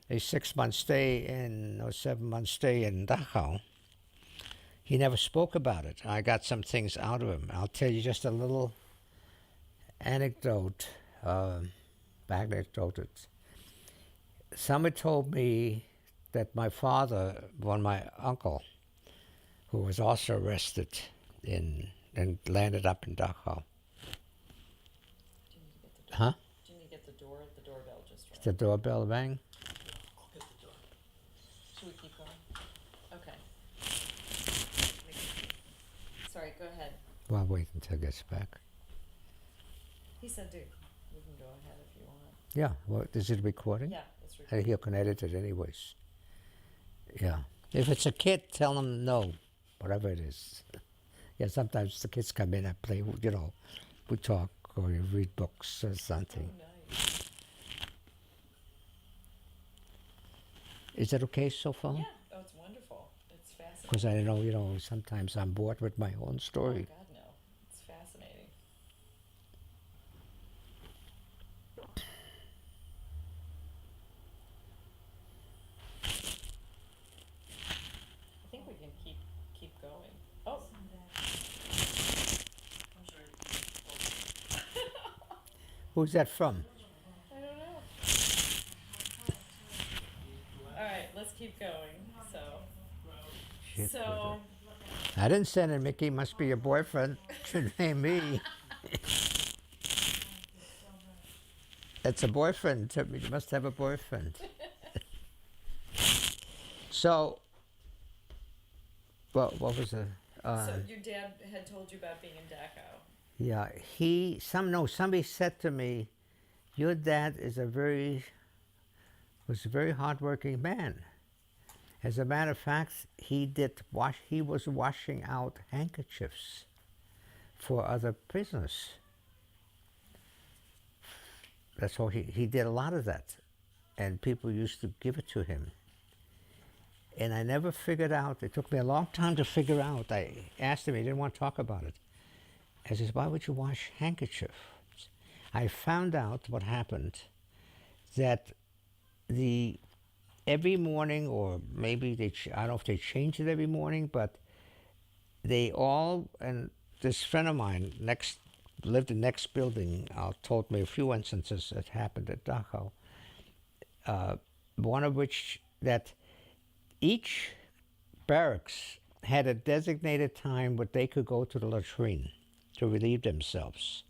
a 6-month stay in, or 7-month stay in Dachau, he never spoke about it. I got some things out of him. I'll tell you just a little anecdote. Somebody told me that my father, my uncle, who was also arrested and landed up in Dachau. Do you need to get the door? Huh? Do you need to get the door? The doorbell just rang. The doorbell rang. I'll get the door. Should we keep going? Okay. Sorry, go ahead. Well, I'll wait until he gets back. He said, dude, we can go ahead if you want. Yeah, well, is it recording? Yeah, it's And recording. he can edit it anyways. Yeah. If it's a kid, tell them no, whatever it is. Yeah, sometimes the kids come in and play, we talk or we read books or something. Oh, nice. Is that okay so far? Yeah. Oh, it's wonderful. It's fascinating. Because I know, sometimes I'm bored with my own Oh, story. God, no. It's fascinating. I think we can keep going. Oh. Who's that from? I don't know. All right, let's keep going. Shit, So I didn't send it, Mickey. Must be your boyfriend. Should name me. That's a boyfriend. You must have a boyfriend. So, what was it? so your dad had told you about being in Dachau. Yeah, somebody said to me, your dad was a very hardworking man. As a matter of fact, he was washing out handkerchiefs for other prisoners. That's all he did a lot of that. And people used to give it to him. And I never figured out, it took me a long time to figure out. I asked him, he didn't want to talk about it. I says, why would you wash handkerchiefs? I found out what happened, that every morning, or maybe I don't know if they changed it every morning, but and this friend of mine lived in the next building, told me a few instances that happened at Dachau. One of which that each barracks had a designated time where they could go to the latrine to relieve themselves.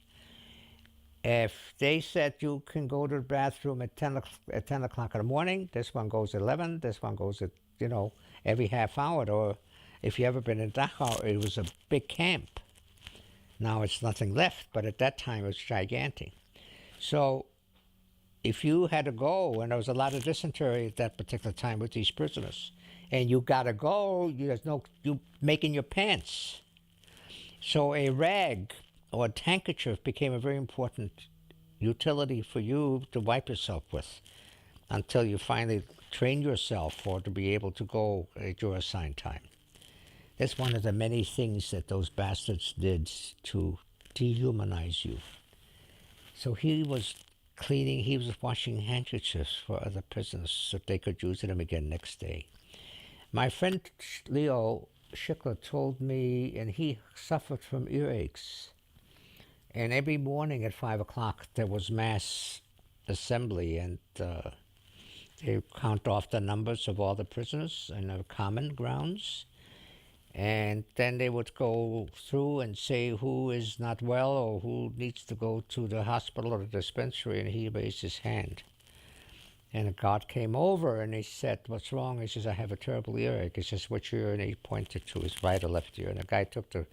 If they said you can go to the bathroom at 10 o'clock in the morning, this one goes at 11, this one goes at, every half hour. Or if you ever been in Dachau, it was a big camp. Now it's nothing left, but at that time it was gigantic. So if you had to go, and there was a lot of dysentery at that particular time with these prisoners, and you got to go, you making your pants. So a rag or a handkerchief became a very important utility for you to wipe yourself with until you finally train yourself or to be able to go at your assigned time. That's one of the many things that those bastards did to dehumanize you. So he was washing handkerchiefs for other prisoners so they could use them again next day. My friend Leo Schickler told me, and he suffered from earaches. And every morning at 5 o'clock there was mass assembly, and they count off the numbers of all the prisoners in the common grounds. And then they would go through and say who is not well or who needs to go to the hospital or the dispensary, and he raised his hand. And a guard came over and he said, "What's wrong?" He says, "I have a terrible earache." He says, "Which ear?" And he pointed to his right or left ear. And the guy took the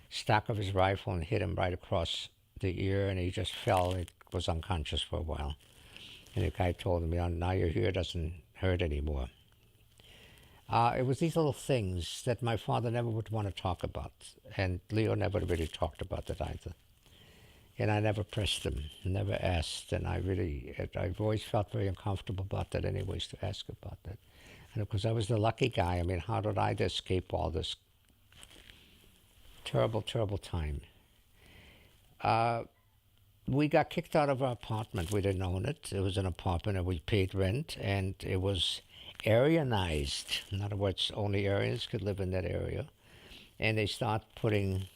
stock of his rifle and hit him right across the ear, and he just fell. He was unconscious for a while. And the guy told him, "Now your ear doesn't hurt anymore." It was these little things that my father never would want to talk about. And Leo never really talked about it either. And I never pressed him, never asked. And I've always felt very uncomfortable about that anyways, to ask about that. And because I was the lucky guy, I mean, how did I escape all this terrible, terrible time? We got kicked out of our apartment. We didn't own it. It was an apartment and we paid rent, and it was Aryanized. In other words, only Aryans could live in that area. And they start putting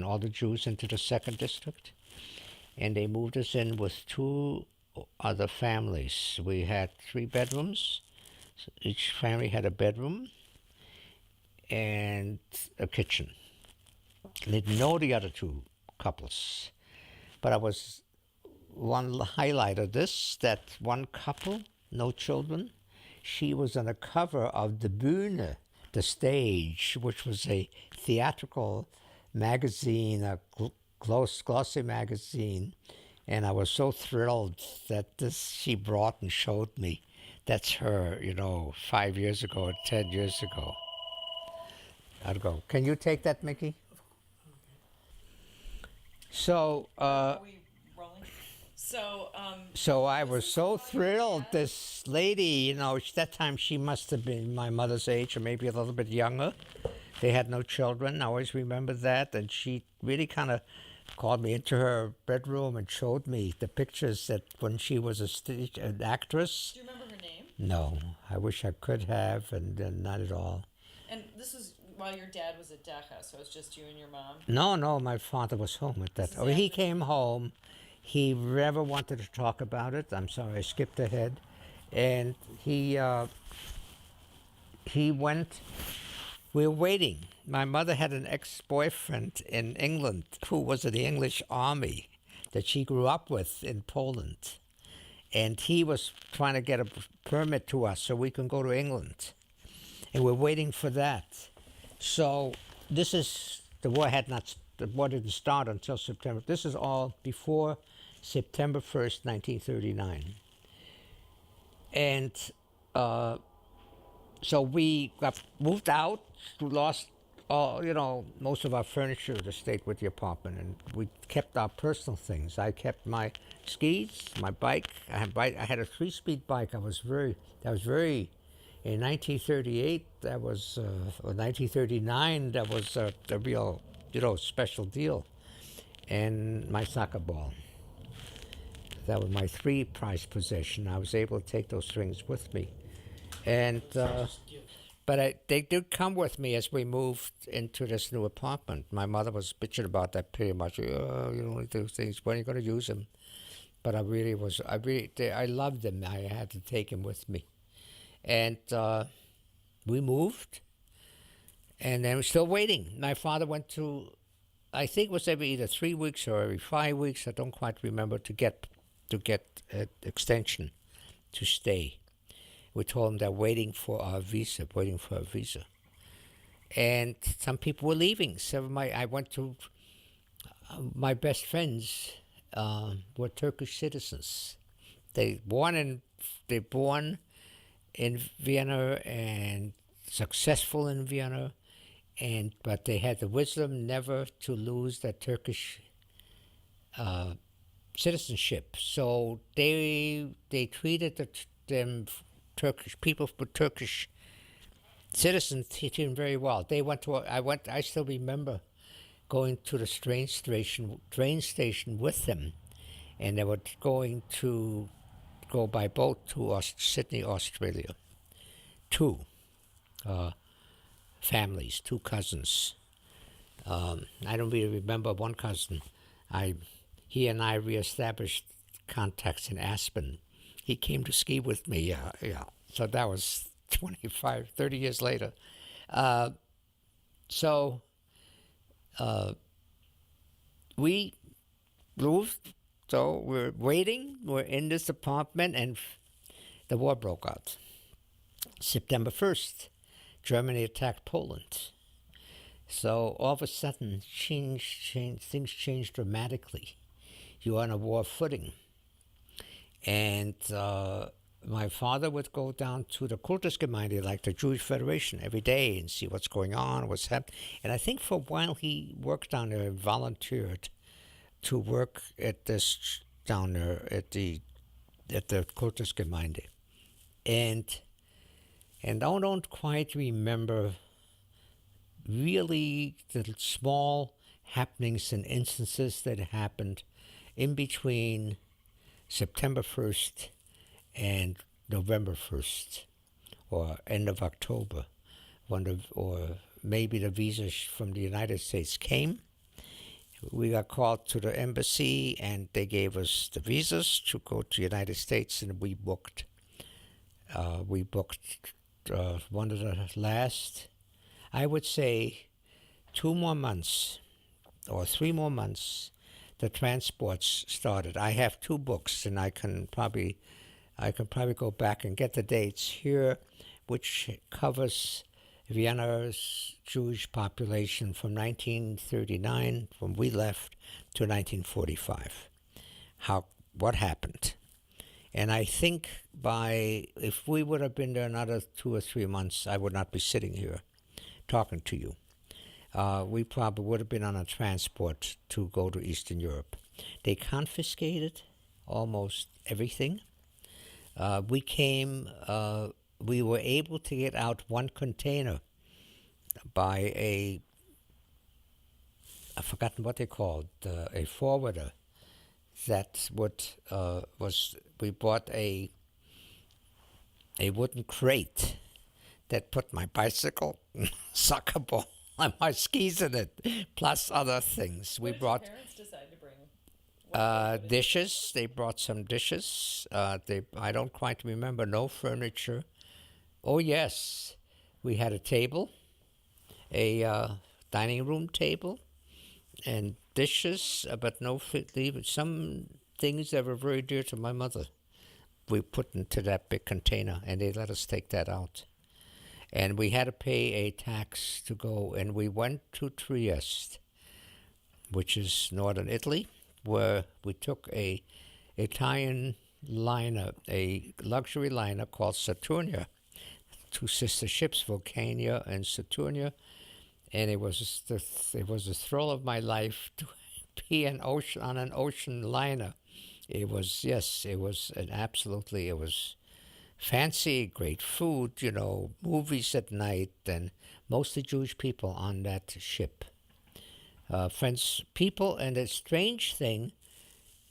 all the Jews into the second district. And they moved us in with two other families. We had 3 bedrooms. So each family had a bedroom and a kitchen. Didn't know the other 2 couples. But I was one highlight of this, that one couple, no children, she was on the cover of the Bühne, the stage, which was a theatrical magazine, a glossy magazine. And I was so thrilled that this she brought and showed me. That's her, 5 years ago or 10 years ago. I'd go, "Can you take that, Mickey?" So, Are we rolling? so I was so thrilled. This lady, that time she must have been my mother's age or maybe a little bit younger. They had no children. I always remember that. And she really kind of called me into her bedroom and showed me the pictures that when she was an actress. Do you remember her name? No, I wish I could have, and not at all. And this is while your dad was at Dachau, so it was just you and your mom? No, my father was home at that. Oh, he came home. He never wanted to talk about it. I'm sorry, I skipped ahead. And he went. We were waiting. My mother had an ex-boyfriend in England who was in the English army that she grew up with in Poland. And he was trying to get a permit to us so we can go to England. And we're waiting for that. So the war didn't start until September. This is all before September 1st, 1939. And so we got moved out. We lost most of our furniture that stayed with the apartment, and we kept our personal things. I kept my skis, my bike. I had a 3-speed bike. That was very. In 1938, or 1939, that was a real, special deal. And my soccer ball. That was my 3 prized possession. I was able to take those things with me. And, but they did come with me as we moved into this new apartment. My mother was bitching about that pretty much. Those things, when are you going to use them? But I loved them. I had to take them with me. And we moved, and then we're still waiting. My father went to, I think it was every either 3 weeks or every 5 weeks, I don't quite remember, to get an extension to stay. We told him they're waiting for our visa. And some people were leaving. I went to, my best friends were Turkish citizens. They born in Vienna and successful in Vienna, but they had the wisdom never to lose their Turkish citizenship. So they treated them Turkish people with Turkish citizens treated them very well. They went to I still remember going to the train station with them, and they were going to go by boat to Sydney, Australia. 2 families, 2 cousins. I don't really remember one cousin. He and I reestablished contacts in Aspen. He came to ski with me. Yeah. So that was 30 years later. We moved. So we're waiting. We're in this apartment, and the war broke out. September 1st, Germany attacked Poland. So all of a sudden, things changed dramatically. You're on a war footing. And my father would go down to the Kultusgemeinde, like the Jewish Federation, every day and see what's going on, what's happening. And I think for a while he worked down there and volunteered to work at this down there at the Kultusgemeinde. And I don't quite remember really the small happenings and instances that happened in between September 1st and November 1st, or end of October, or maybe the visas from the United States came. We got called to the embassy, and they gave us the visas to go to the United States, and we booked. One of the last, I would say, 2 more months or 3 more months. The transports started. I have 2 books, and I can probably go back and get the dates here, which covers Vienna's Jewish population from 1939, when we left, to 1945. What happened? And I think if we would have been there another 2 or 3 months, I would not be sitting here talking to you. We probably would have been on a transport to go to Eastern Europe. They confiscated almost everything. We were able to get out 1 container by I've forgotten what they called, a forwarder that we bought a wooden crate that put my bicycle, soccer ball, and my skis in it, plus other things. What did your parents decide to bring? Dishes. They brought some dishes. I don't quite remember. No furniture. Oh yes, we had a table, a dining room table, and dishes, but no some things that were very dear to my mother. We put into that big container, and they let us take that out. And we had to pay a tax to go, and we went to Trieste, which is northern Italy, where we took a Italian liner, a luxury liner called Saturnia, 2 sister ships, Vulcania and Saturnia, and it was the thrill of my life to be on an ocean liner. It was fancy, great food, movies at night, and mostly Jewish people on that ship. Friends, people, and a strange thing,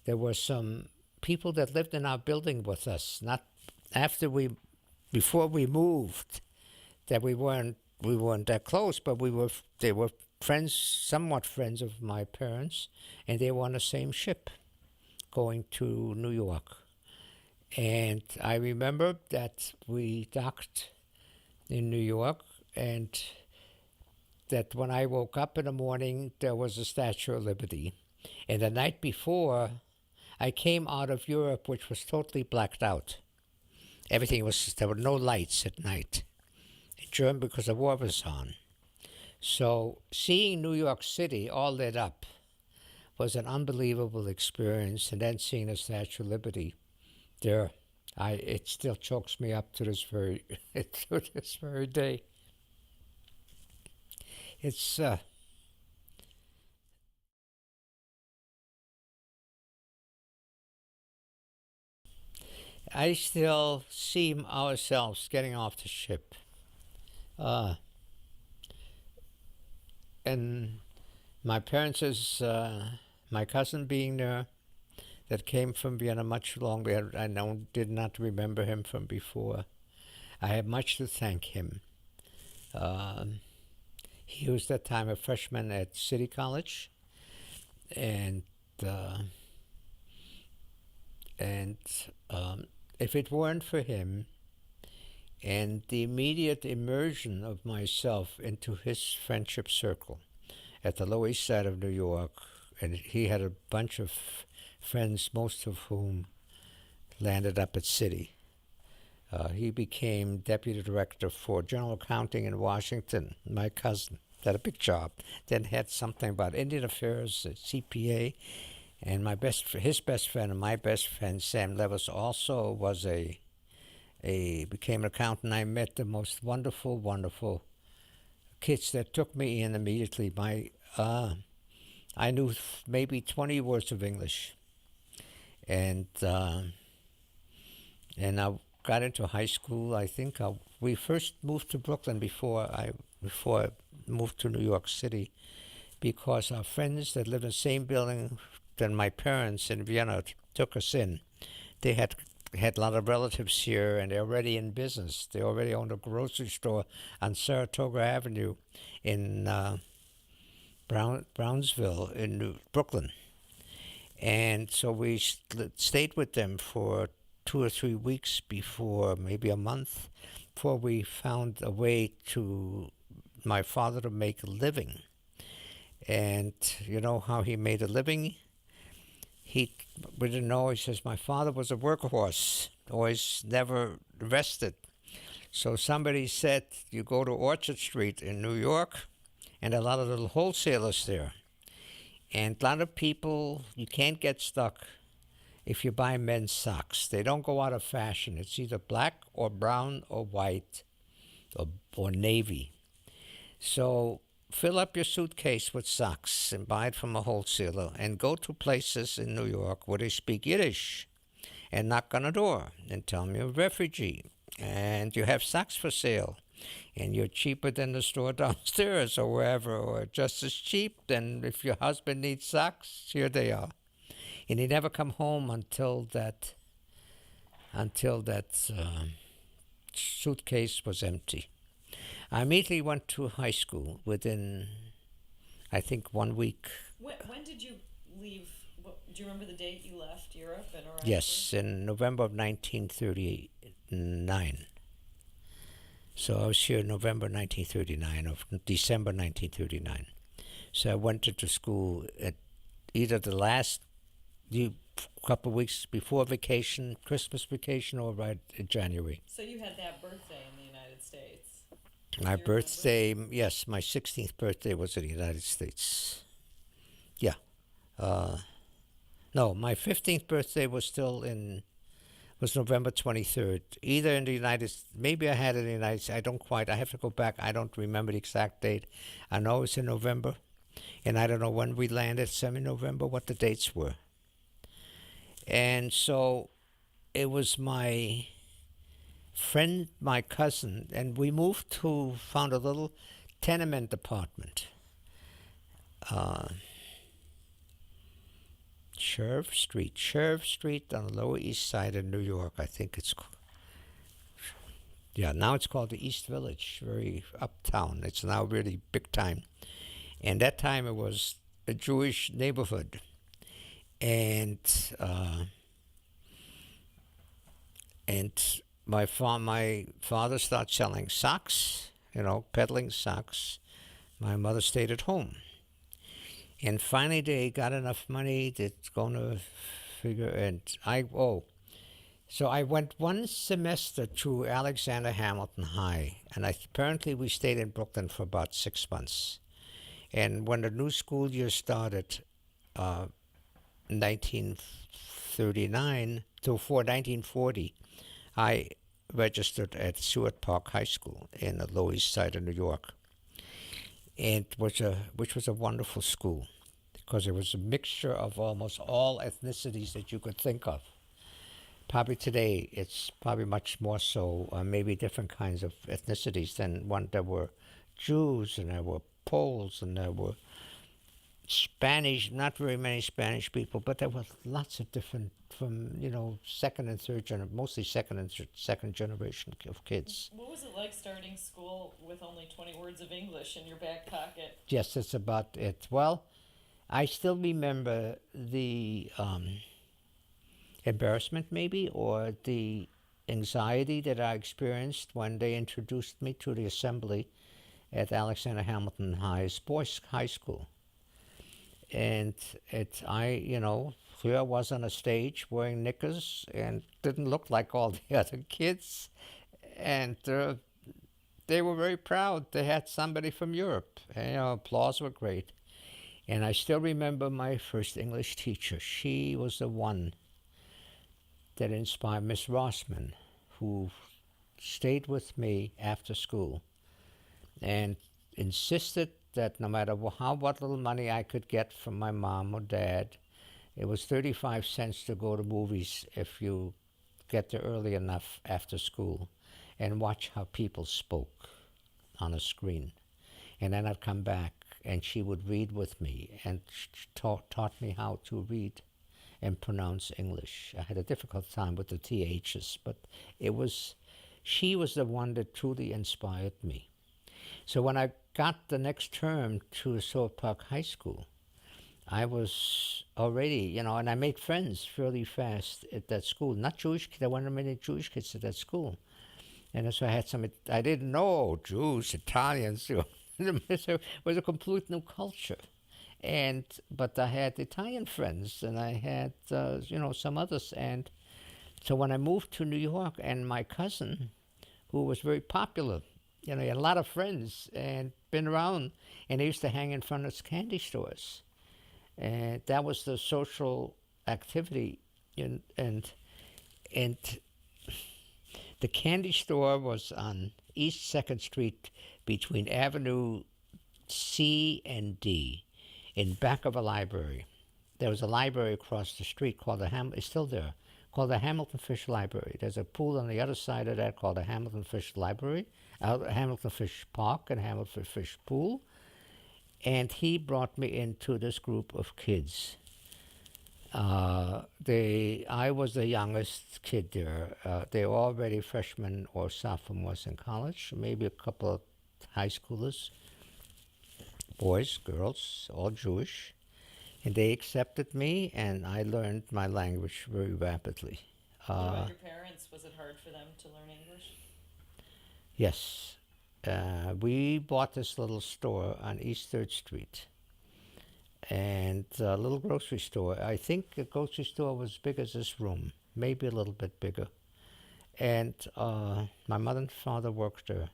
there were some people that lived in our building with us, not before we moved, that we weren't that close, but they were friends, somewhat friends of my parents, and they were on the same ship going to New York. And I remember that we docked in New York, and that when I woke up in the morning, there was a Statue of Liberty. And the night before, I came out of Europe, which was totally blacked out. There were no lights at night in Germany because the war was on. So seeing New York City all lit up was an unbelievable experience. And then seeing the Statue of Liberty there, it still chokes me up to this very day. It's I still see ourselves getting off the ship, and my parents' my cousin being there, that came from Vienna much longer. I did not remember him from before. I have much to thank him. He was that time a freshman at City College, and if it weren't for him and the immediate immersion of myself into his friendship circle at the Lower East Side of New York, and he had a bunch of friends, most of whom landed up at City. He became deputy director for general accounting in Washington. My cousin had a big job. Then had something about Indian affairs, CPA, and his best friend and my best friend Sam Levis also was became an accountant. I met the most wonderful, wonderful kids that took me in immediately. I knew maybe 20 words of English, and I got into high school. I think we first moved to Brooklyn before I moved to New York City, because our friends that lived in the same building than my parents in Vienna took us in. They had a lot of relatives here, and they're already in business. They already owned a grocery store on Saratoga Avenue in Brownsville in Brooklyn. And so we stayed with them for 2 or 3 weeks before, maybe a month, before we found a way my father to make a living. And you know how he made a living? We didn't know. He says, my father was a workhorse, always never rested. So somebody said, you go to Orchard Street in New York, and a lot of little wholesalers there. And a lot of people, you can't get stuck if you buy men's socks. They don't go out of fashion. It's either black or brown or white or navy. So fill up your suitcase with socks and buy it from a wholesaler, and go to places in New York where they speak Yiddish and knock on a door and tell them you're a refugee and you have socks for sale and you're cheaper than the store downstairs or wherever, or just as cheap. Then if your husband needs socks, here they are. And he never come home until that suitcase was empty. I immediately went to high school within, I think, 1 week. When did you leave? Do you remember the date you left Europe and arrived? Yes, in November of 1939. So I was here in November 1939, or December 1939. So I went into school at either the last couple of weeks before vacation, Christmas vacation, or right in January. So you had that birthday in the United States. My birthday, yes, my 16th birthday was in the United States. Yeah. No, my 15th birthday was November 23rd. Either in the United States, maybe I had it in the United States. I have to go back. I don't remember the exact date. I know it's in November, and I don't know when we landed, semi-November, what the dates were. And so it was my friend, my cousin, and we found a little tenement apartment. Sheriff Street on the Lower East Side of New York, I think it's called. Yeah, now it's called the East Village, very uptown. It's now really big time. And that time it was a Jewish neighborhood. And my father started selling socks, peddling socks. My mother stayed at home. And finally they got enough money that's going to figure, so I went one semester to Alexander Hamilton High, and apparently we stayed in Brooklyn for about 6 months. And when the new school year started, 1939 to 1940, I registered at Seward Park High School in the Lower East Side of New York, and which was a wonderful school because it was a mixture of almost all ethnicities that you could think of. Probably today it's probably much more so, maybe different kinds of ethnicities than one. There were Jews and there were Poles and there were Spanish, not very many Spanish people, but there were lots of different from, second and third generation, mostly second generation of kids. What was it like starting school with only 20 words of English in your back pocket? Yes, that's about it. Well, I still remember the embarrassment maybe, or the anxiety that I experienced when they introduced me to the assembly at Alexander Hamilton High's Boys High School. And here I was on a stage wearing knickers and didn't look like all the other kids. And they were very proud. They had somebody from Europe. And, applause were great. And I still remember my first English teacher. She was the one that inspired Miss Rossman, who stayed with me after school and insisted that no matter what little money I could get from my mom or dad, it was 35 cents to go to movies if you get there early enough after school and watch how people spoke on a screen. And then I'd come back and she would read with me and taught me how to read and pronounce English. I had a difficult time with the THs, but she was the one that truly inspired me. So when I got the next term to South Park High School, I was already, and I made friends fairly fast at that school. Not Jewish kids, there weren't many Jewish kids at that school. And so I had I didn't know Jews, Italians, it was a complete new culture. But I had Italian friends and I had, some others. And so when I moved to New York, and my cousin, who was very popular, he had a lot of friends and been around, and they used to hang in front of candy stores. And that was the social activity. And the candy store was on East 2nd Street between Avenue C and D, in back of a library. There was a library across the street called it's still there, called the Hamilton Fish Library. There's a pool on the other side of that called the Hamilton Fish Library, Hamilton Fish Park and Hamilton Fish Pool. And he brought me into this group of kids. I was the youngest kid there. They were already freshmen or sophomores in college, maybe a couple of high schoolers, boys, girls, all Jewish. And they accepted me, and I learned my language very rapidly. What about your parents? Was it hard for them to learn English? Yes. We bought this little store on East 3rd Street, and a little grocery store. I think the grocery store was as big as this room, maybe a little bit bigger. And my mother and father worked there.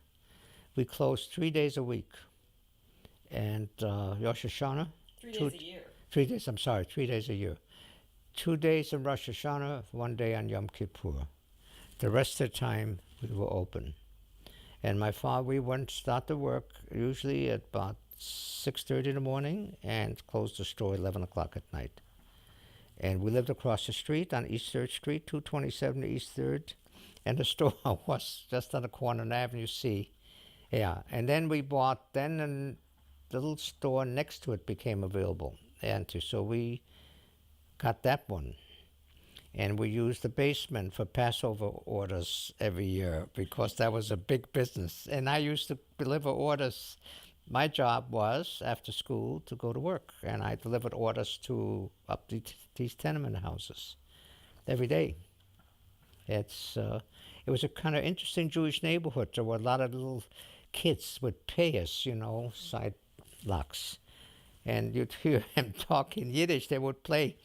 We closed 3 days a week. And Rosh Hashanah? 3 days a year. 3 days, I'm sorry, 3 days a year. 2 days in Rosh Hashanah, 1 day on Yom Kippur. The rest of the time, we were open. And my father, we went start to work usually at about 6:30 in the morning and closed the store 11 o'clock at night. And we lived across the street on East 3rd Street, 227 East 3rd. And the store was just on the corner on Avenue C. Yeah, and then we bought, the little store next to it became available. And so we got that one. And we used the basement for Passover orders every year because that was a big business. And I used to deliver orders. My job was, after school, to go to work. And I delivered orders to up these tenement houses every day. It was a kind of interesting Jewish neighborhood. There were a lot of little kids would pay us, side locks. And you'd hear them talk in Yiddish. They would play.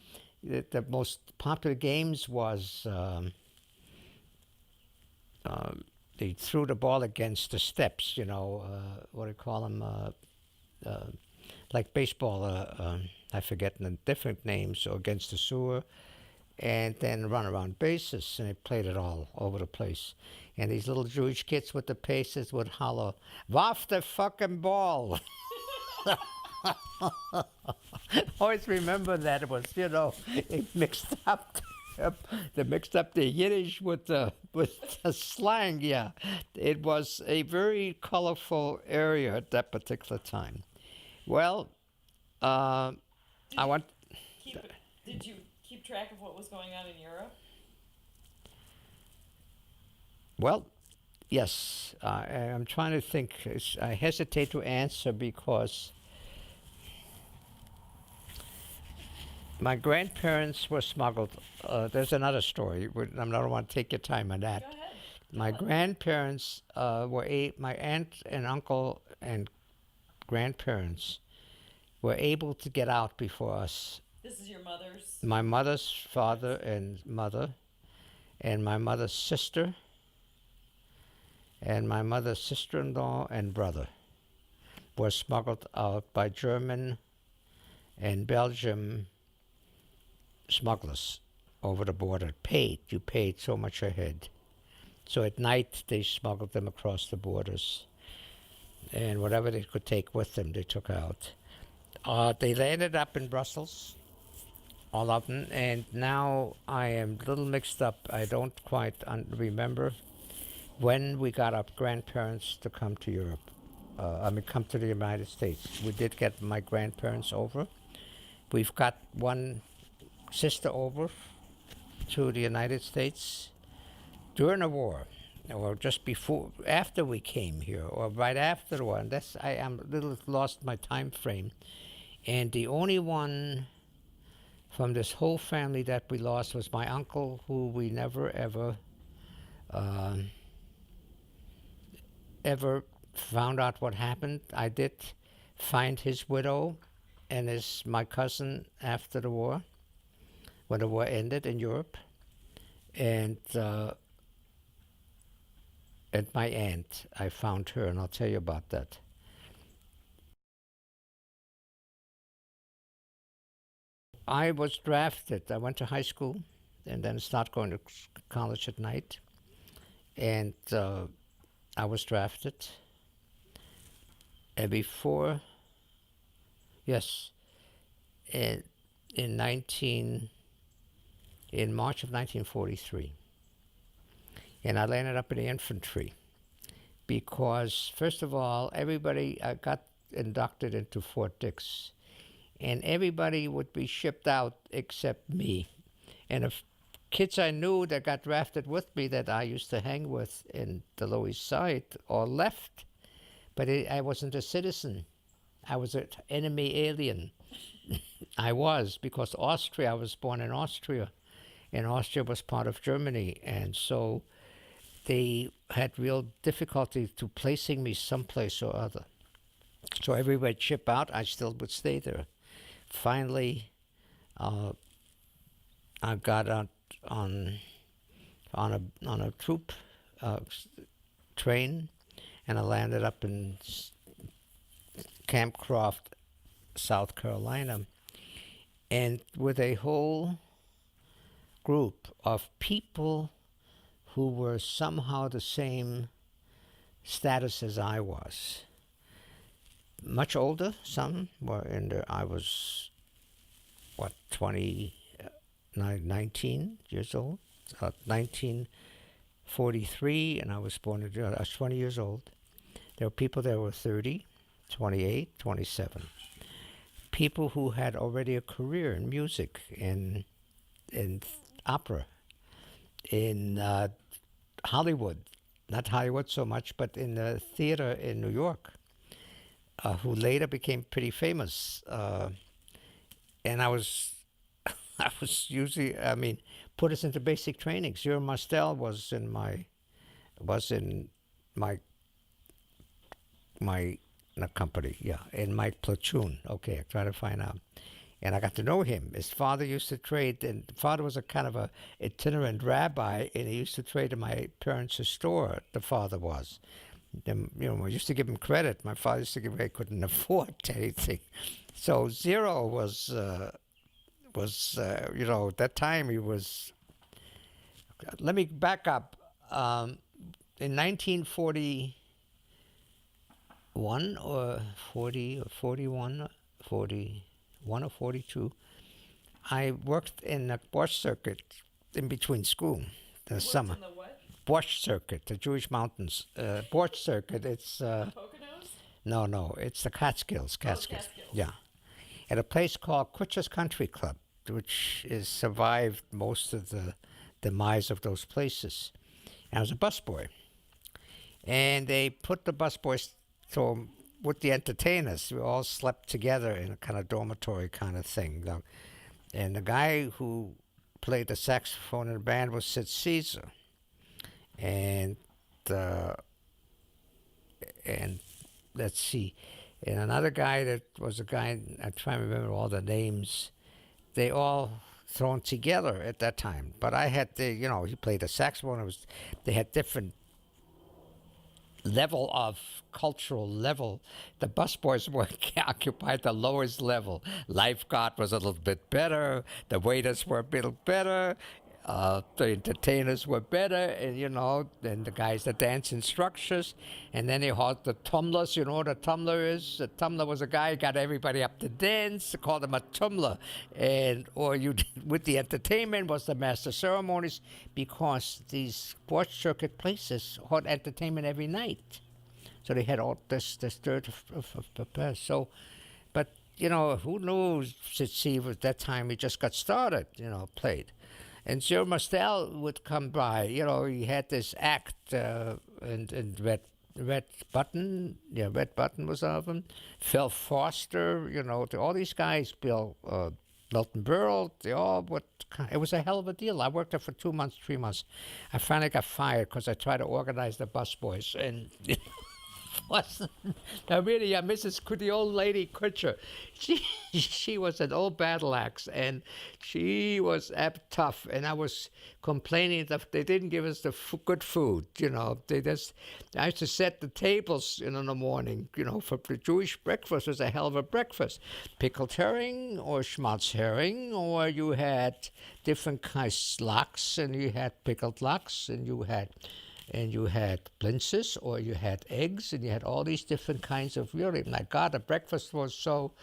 The most popular games was they threw the ball against the steps, what do you call them? Like baseball, I forget the different names, or against the sewer, and then run around bases, and they played it all over the place. And these little Jewish kids with the paces would holler, "Warf the fucking ball!" Always remember that it was, it mixed up. They mixed up the Yiddish with the slang. Yeah, it was a very colorful area at that particular time. Well, Did you keep track of what was going on in Europe? Well, yes. I'm trying to think. I hesitate to answer because my grandparents were smuggled. There's another story. I don't want to take your time on that. Go ahead. My grandparents my aunt and uncle and grandparents were able to get out before us This is your mother's? My mother's father and mother, and my mother's sister, and my mother's sister-in-law and brother were smuggled out by German and Belgium smugglers over the border. You paid so much a head. So at night they smuggled them across the borders, and whatever they could take with them, they took out. They landed up in Brussels, all of them, and now I am a little mixed up. I don't quite remember when we got our grandparents to come to Europe. Come to the United States. We did get my grandparents over. We've got one sister over to the United States during the war, or just before, after we came here, or right after the war. And I am a little lost my time frame. And the only one from this whole family that we lost was my uncle, who we never ever found out what happened. I did find his widow and my cousin after the war, when the war ended in Europe, and my aunt, I found her, and I'll tell you about that. I was drafted. I went to high school and then started going to college at night, and I was drafted. And before, yes, in March of 1943, and I landed up in the infantry because, first of all, everybody got inducted into Fort Dix, and everybody would be shipped out except me. And if kids I knew that got drafted with me that I used to hang with in the Lower East Side all left, but I wasn't a citizen. I was an enemy alien. I was, because Austria, I was born in Austria, and Austria was part of Germany, and so they had real difficulty to placing me someplace or other. So everywhere I'd ship out, I still would stay there. Finally, I got out on a troop train, and I landed up in Camp Croft, South Carolina, and with a whole group of people who were somehow the same status as I was. Much older, some were in there. I was, 19 years old, 1943, and I was born, I was 20 years old. There were people that were 30, 28, 27. People who had already a career in music, in opera, in Hollywood, not Hollywood so much, but in the theater in New York, who later became pretty famous. And I was usually, put us into basic training. Zero Mostel was in my not company, yeah, in my platoon. Okay, I try to find out. And I got to know him. His father used to trade, and father was a kind of a itinerant rabbi, and he used to trade in my parents' store, the father was. And, I used to give him credit. My father used to give, I couldn't afford anything. So Zero was that time he was, let me back up. In 1941 or 40 or 41, 41 or 42, I worked in a Borscht circuit in between school, the summer. In the what? Borscht circuit, the Jewish mountains. Borscht circuit, it's... Poconos? No, it's the Catskills. Catskills. Yeah. At a place called Quitcher's Country Club, which has survived most of the demise of those places. And I was a busboy. And they put the busboys with the entertainers. We all slept together in a kind of dormitory kind of thing. And the guy who played the saxophone in the band was Sid Caesar. And let's see. And another guy that was a guy, I'm trying to remember all the names, they all thrown together at that time. But I had the, he played the saxophone. They had different level of cultural level. The busboys were occupied the lowest level. Lifeguard was a little bit better. The waiters were a little better. The entertainers were better, and then the guys, the dance instructors, and then they had the tumblers. You know what a tumbler is? A tumbler was a guy who got everybody up to dance. They called him a tumbler, with the entertainment was the master ceremonies, because these sports circuit places had entertainment every night, so they had all this third of the best. So, but who knew? See, at that time he just got started. Played. And Joe Mostel would come by. He had this act, and Red Button. Yeah, Red Button was one of them. Phil Foster. All these guys. Milton Berle. They all would. It was a hell of a deal. I worked there for 2 months, 3 months. I finally got fired because I tried to organize the busboys, and now really, the old lady Kutcher, she was an old battle axe, and she was tough, and I was complaining that they didn't give us the good food. I used to set the tables in the morning. For the Jewish breakfast was a hell of a breakfast: pickled herring or schmaltz herring, or you had different kinds of lox, and you had pickled lox, and you had blintzes, or you had eggs, and you had all these different kinds of, really, my God, the breakfast was so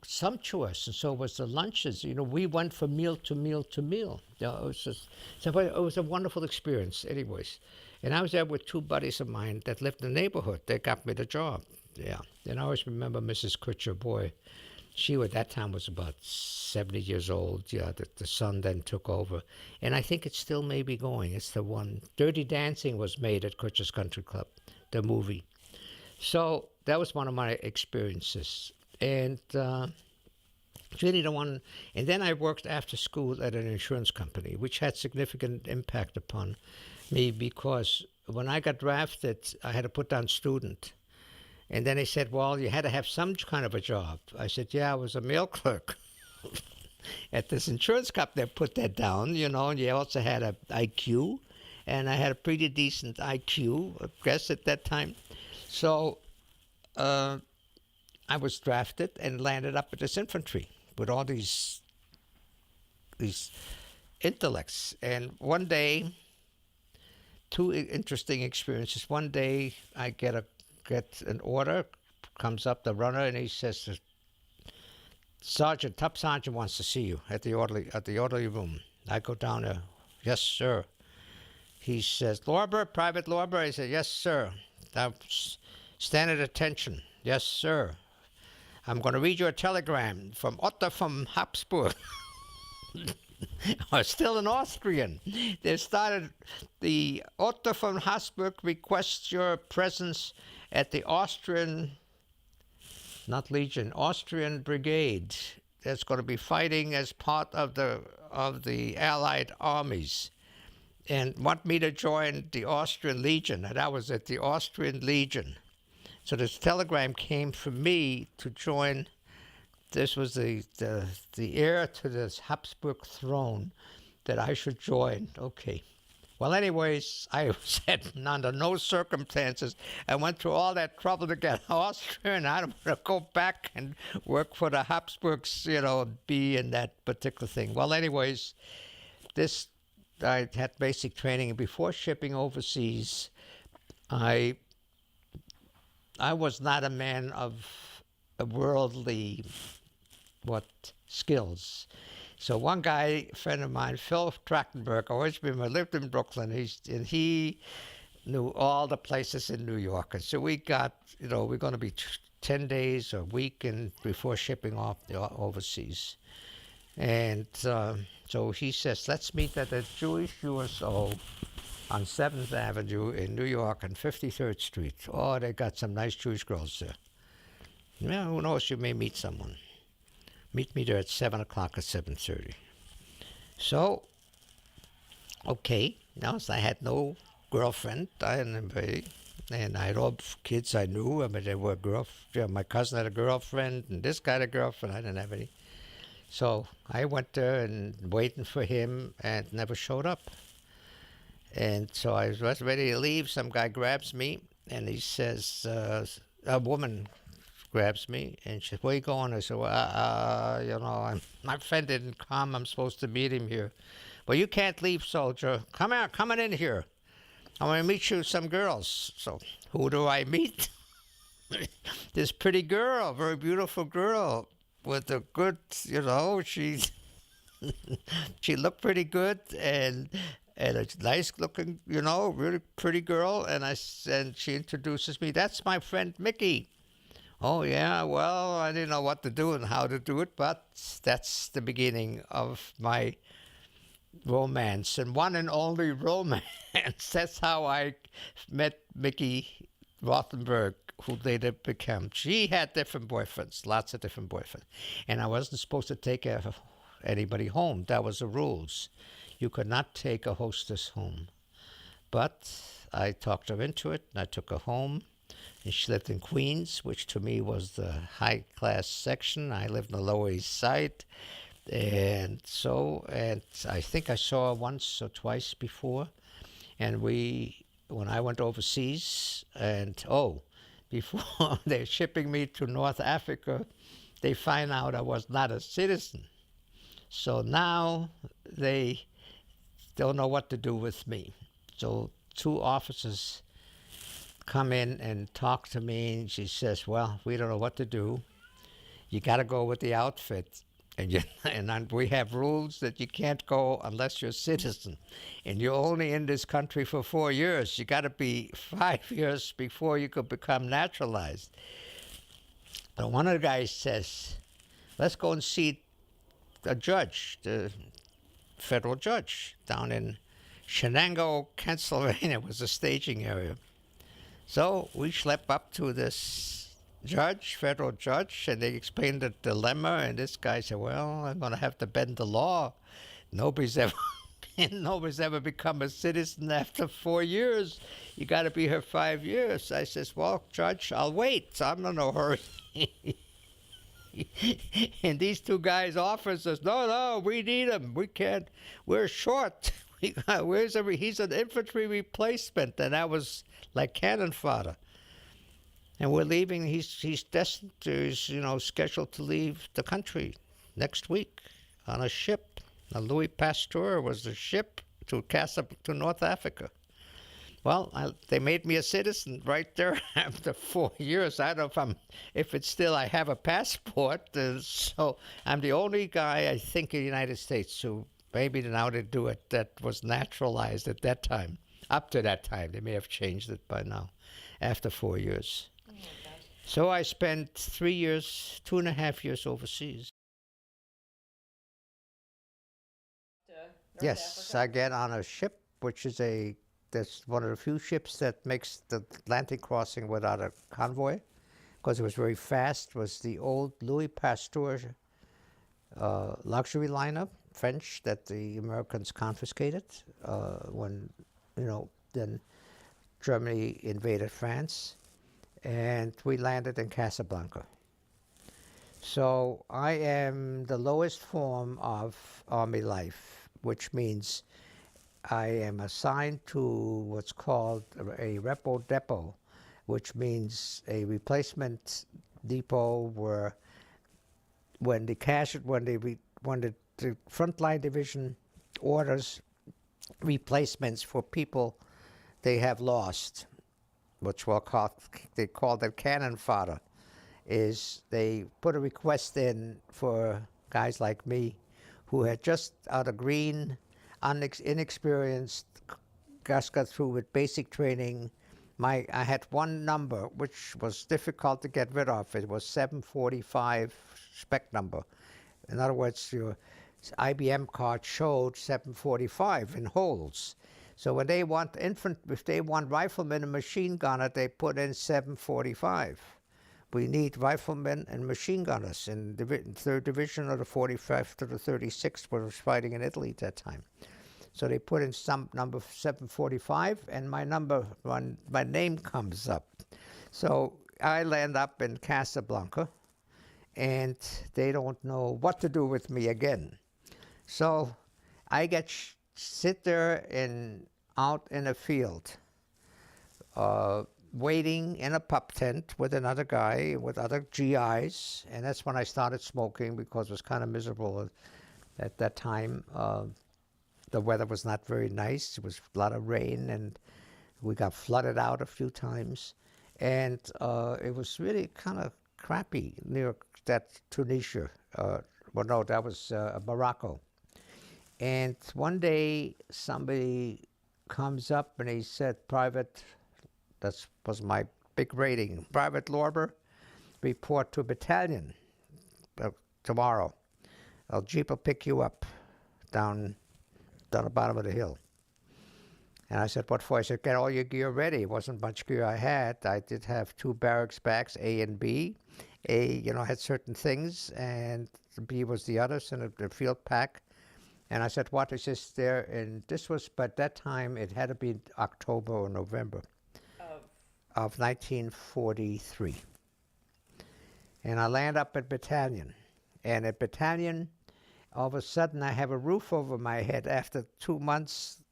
sumptuous, and so was the lunches. We went from meal to meal to meal. It was a wonderful experience anyways. And I was there with 2 buddies of mine that lived in the neighborhood. They got me the job. Yeah. And I always remember Mrs. Kutcher, boy. She at that time was about 70 years old. Yeah, the son then took over. And I think it's still maybe going. It's the one. Dirty Dancing was made at Kutcher's Country Club, the movie. So that was one of my experiences. And it's really the one. And then I worked after school at an insurance company, which had significant impact upon me, because when I got drafted, I had to put down student. And then they said, well, you had to have some kind of a job. I said, yeah, I was a mail clerk at this insurance company. They put that down, and you also had an IQ, and I had a pretty decent IQ, I guess, at that time. So I was drafted and landed up at this infantry with all these intellects. And one day, 2 interesting experiences. One day, I get an order, comes up the runner, and he says, Sergeant, top sergeant wants to see you at the orderly room. I go down there. Yes, sir. He says, Lorber, Private Lorber. I said, yes, sir. Now, stand at attention. Yes, sir. I'm going to read you a telegram from Otto from Habsburg. Still in Austrian. They started, the Otto von Habsburg requests your presence at the Austrian Brigade that's going to be fighting as part of the Allied armies, and want me to join the Austrian Legion. And I was at the Austrian Legion. So this telegram came for me to join. This was the heir to this Habsburg throne, that I should join. Okay. Well, anyways, I said under no circumstances. I went through all that trouble to get Austria, and I don't want to go back and work for the Habsburgs, be in that particular thing. Well, anyways, I had basic training, and before shipping overseas, I was not a man of worldly skills. So one guy, a friend of mine, Phil Trachtenberg, always lived in Brooklyn. He knew all the places in New York. And so we got, we're going to be 10 days or a week before shipping off overseas. And so he says, let's meet at the Jewish USO on 7th Avenue in New York and 53rd Street. Oh, they got some nice Jewish girls there. Yeah, who knows, you may meet someone. Meet me there at 7 o'clock or 7:30. So, okay. Now, I had no girlfriend. I had nobody. And I had all kids I knew. I mean, they were my cousin had a girlfriend, and this guy had a girlfriend. I didn't have any. So I went there and waiting for him and never showed up. And so I was ready to leave. Some guy grabs me and he says, a woman grabs me and she says, "Where you going?" I said, "Well, my friend didn't come. I'm supposed to meet him here." "Well, you can't leave, soldier. Come out, coming in here. I want to meet you some girls." So who do I meet? This pretty girl, very beautiful girl with a good, she looked pretty good and a nice looking, really pretty girl. And she introduces me. "That's my friend Mickey." "Oh yeah, well, I didn't know what to do and how to do it, but that's the beginning of my romance and one and only romance. That's how I met Mickey Rothenberg, who later became. She had different boyfriends, lots of different boyfriends, and I wasn't supposed to take anybody home. That was the rules. You could not take a hostess home. But I talked her into it, and I took her home. And she lived in Queens, which to me was the high-class section. I lived on the Lower East Side. And I think I saw her once or twice before. And when I went overseas, before they're shipping me to North Africa, they find out I was not a citizen. So now they don't know what to do with me. So 2 officers come in and talk to me, and she says, "Well, we don't know what to do. You got to go with the outfit. And we have rules that you can't go unless you're a citizen. And you're only in this country for 4 years. You got to be 5 years before you could become naturalized." But one of the guys says, "Let's go and see a judge, the federal judge down in Shenango, Pennsylvania." Was a staging area. So we schlep up to this federal judge, and they explained the dilemma. And this guy said, "Well, I'm going to have to bend the law. Nobody's ever become a citizen after 4 years. You got to be here 5 years." I says, "Well, Judge, I'll wait. I'm in no hurry." And these 2 guys, officers, "No, we need him. We can't. We're short. He's an infantry replacement." And that was like cannon fodder. And we're leaving. He's destined to, scheduled to leave the country next week on a ship. A Louis Pasteur was the ship to North Africa. Well, they made me a citizen right there after 4 years. I don't know if it's still, I have a passport. So I'm the only guy, I think, in the United States who, maybe now they do it, that was naturalized at that time. Up to that time. They may have changed it by now, after 4 years. Oh my gosh. So I spent 3 years, 2.5 years overseas. Yes, Africa? I get on a ship, which is that's one of the few ships that makes the Atlantic crossing without a convoy, because it was very fast. It was the old Louis Pasteur luxury liner, French, that the Americans confiscated when, then Germany invaded France, and we landed in Casablanca. So I am the lowest form of Army life, which means I am assigned to what's called a repo depot, which means a replacement depot where when the frontline division orders replacements for people they have lost, which they call that cannon fodder, is they put a request in for guys like me who had just out of green, inexperienced, just got through with basic training. I had one number which was difficult to get rid of. It was 745 spec number. In other words, your IBM card showed 745 in holes. So when they want if they want riflemen and machine gunner, they put in 745. We need riflemen and machine gunners in the 3rd Division of the 45th to the 36th, was fighting in Italy at that time. So they put in some number 745, and my name comes up. So I land up in Casablanca, and they don't know what to do with me again. So I sit there out in a field, waiting in a pup tent with another guy, with other GIs, and that's when I started smoking because it was kind of miserable at that time. The weather was not very nice. It was a lot of rain, and we got flooded out a few times, and it was really kind of crappy near that Tunisia. Well, no, that was Morocco. And one day somebody comes up and he said, "Private," that was my big rating, "Private Lorber, report to battalion tomorrow. A jeep will pick you up down the bottom of the hill." And I said, "What for?" I said, "Get all your gear ready." It wasn't much gear I had. I did have 2 barracks bags, A and B. A, had certain things, and B was the others, and a field pack. And I said, "What is this there?" And this was, by that time, it had to be October or November of 1943. And I land up at battalion. And at battalion, all of a sudden, I have a roof over my head after 2 months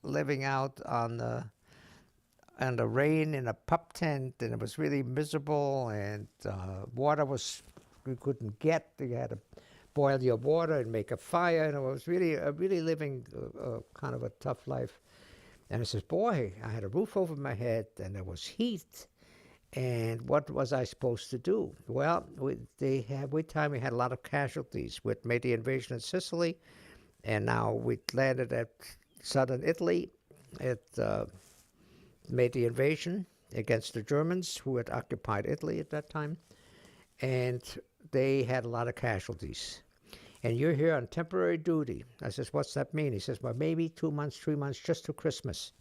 living out on the rain in a pup tent, and it was really miserable, and water we couldn't get. You had to boil your water and make a fire, and it was really living kind of a tough life. And I says, "Boy, I had a roof over my head, and there was heat, and what was I supposed to do?" Well, we had a lot of casualties. We'd made the invasion of Sicily, and now we landed at southern Italy. It made the invasion against the Germans, who had occupied Italy at that time, and they had a lot of casualties. "And you're here on temporary duty." I says, "What's that mean?" He says, "Well, maybe 2 months, 3 months, just to Christmas.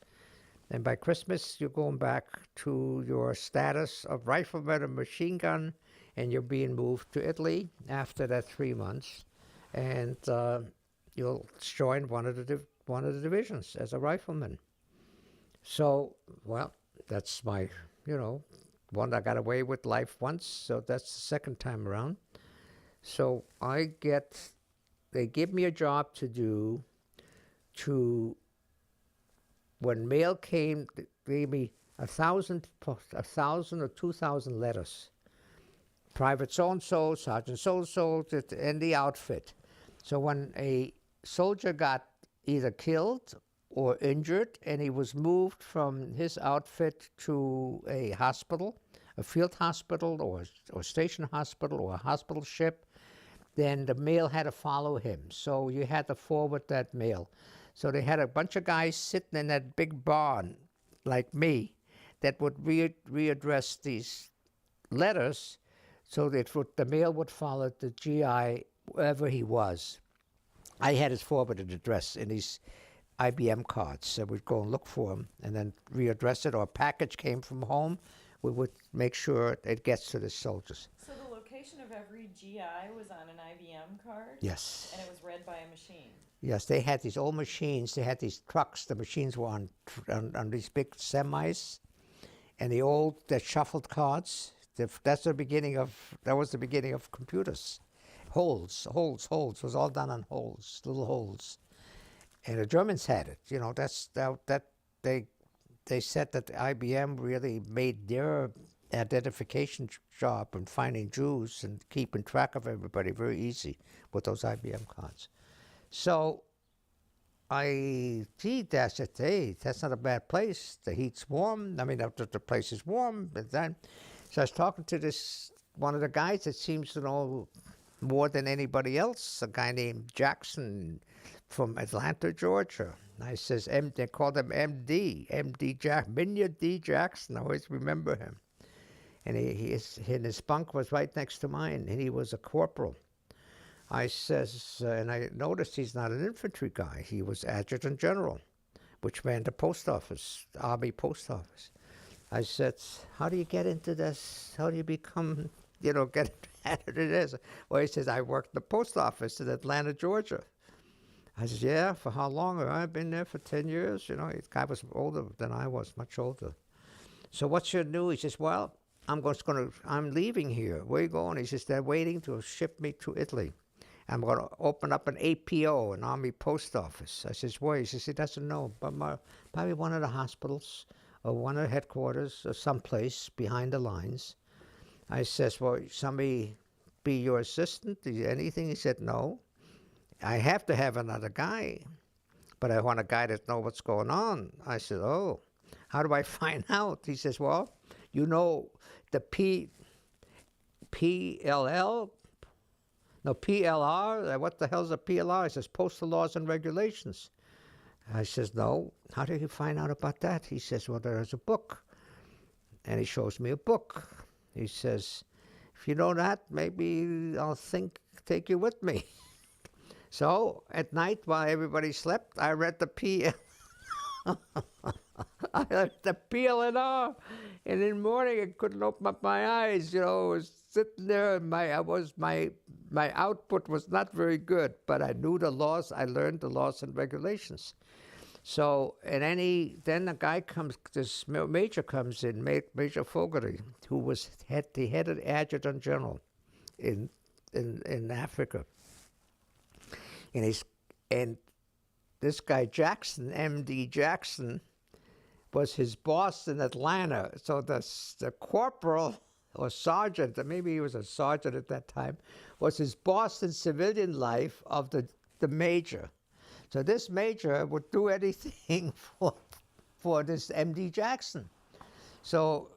And by Christmas, you're going back to your status of rifleman and machine gun, and you're being moved to Italy after that 3 months, and you'll join one of the divisions as a rifleman." So, well, that's my, one I got away with life once, so that's the second time around. So they give me a job to do when mail came, they gave me 1,000 or 2,000 letters. Private so-and-so, Sergeant so-and-so, and the outfit. So when a soldier got either killed or injured, and he was moved from his outfit to a hospital, a field hospital or station hospital or a hospital ship, then the mail had to follow him. So you had to forward that mail. So they had a bunch of guys sitting in that big barn, like me, that would readdress these letters so that the mail would follow the GI wherever he was. I had his forwarded address in these IBM cards, so we'd go and look for him and then readdress it, or a package came from home, we would make sure it gets to the soldiers. So the location of every GI was on an IBM card? Yes. And it was read by a machine? Yes, they had these old machines. They had these trucks. The machines were on these big semis, and the shuffled cards. That was the beginning of computers. Holes. It was all done on holes, little holes. And the Germans had it. They said that IBM really made their identification job in finding Jews and keeping track of everybody very easy with those IBM cards. So I said, "Hey, that's not a bad place. The heat's warm. I mean, the place is warm." So I was talking to one of the guys that seems to know more than anybody else, a guy named Jackson from Atlanta, Georgia. I says, they called him MD Minya D. Jackson. I always remember him. And his bunk was right next to mine, and he was a corporal. I says, and I noticed he's not an infantry guy. He was adjutant general, which ran the post office, Army post office. I said, "How do you get into this? How do you become, get into this?" Well, he says, "I worked the post office in Atlanta, Georgia." I said, "Yeah, for how long?" "I've been there for 10 years. The guy was older than I was, much older. "So what's your news?" He says, "Well, I'm leaving here. Where are you going? He says, they're waiting to ship me to Italy. I'm going to open up an APO, an Army Post Office. I says, where? He says, he doesn't know, but probably one of the hospitals or one of the headquarters or someplace behind the lines. I says, well, somebody be your assistant? Anything? He said, no. I have to have another guy, but I want a guy that knows what's going on. I said, oh, how do I find out? He says, well, you know the PLR, what the hell's a PLR? He says, Postal Laws and Regulations. I says, no. How did you find out about that? He says, well, there's a book. And he shows me a book. He says, if you know that, maybe I'll take you with me. So at night while everybody slept, I read the I read the PLNR, and in the morning I couldn't open up my eyes. I was sitting there, and my output was not very good, but I knew the laws. I learned the laws and regulations. So then the guy comes, this major comes in, Major Fogarty, who was the head of the adjutant general in Africa. And this guy Jackson, M.D. Jackson, was his boss in Atlanta. So the corporal or sergeant, or maybe he was a sergeant at that time, was his boss in civilian life of the major. So this major would do anything for this M.D. Jackson. So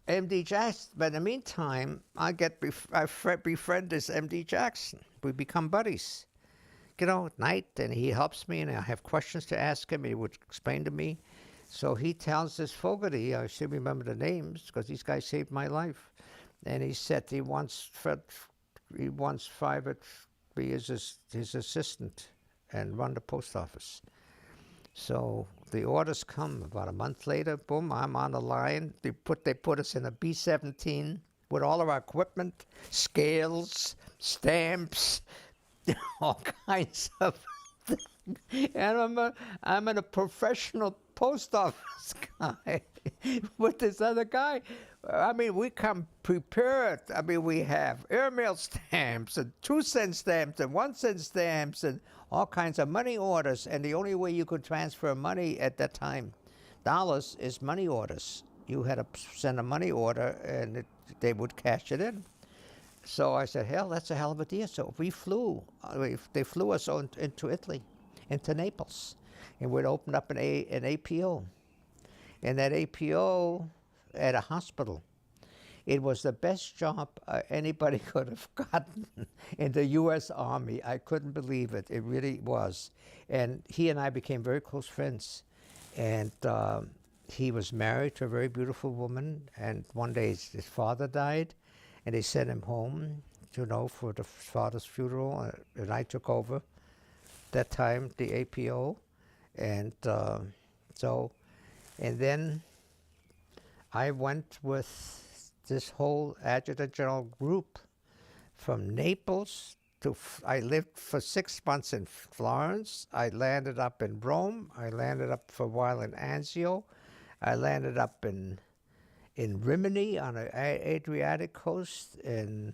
M.D. Jackson, but in the meantime, I befriend this M.D. Jackson. We become buddies. At night, and he helps me, and I have questions to ask him. He would explain to me. So he tells this Fogarty, I still remember the names because these guys saved my life. And he said he wants Private be his assistant and run the post office. So the orders come. About a month later, boom, I'm on the line. They put us in a B-17 with all of our equipment, scales, stamps, all kinds of things. And I'm a professional post office guy with this other guy. I mean, we come prepared. I mean, we have airmail stamps and 2-cent stamps and 1-cent stamps and all kinds of money orders. And the only way you could transfer money at that time, dollars, is money orders. You had to send a money order and they would cash it in. So I said, hell, that's a hell of a deal. So they flew us into Italy, into Naples, and we'd opened up an APO. And that APO at a hospital, it was the best job anybody could have gotten in the U.S. Army. I couldn't believe it. It really was. And he and I became very close friends. And he was married to a very beautiful woman. And one day his father died. And they sent him home, for the father's funeral, and I took over that time, the APO. And and then I went with this whole adjutant general group from Naples I lived for 6 months in Florence. I landed up in Rome. I landed up for a while in Anzio. I landed up in Rimini on the Adriatic coast, in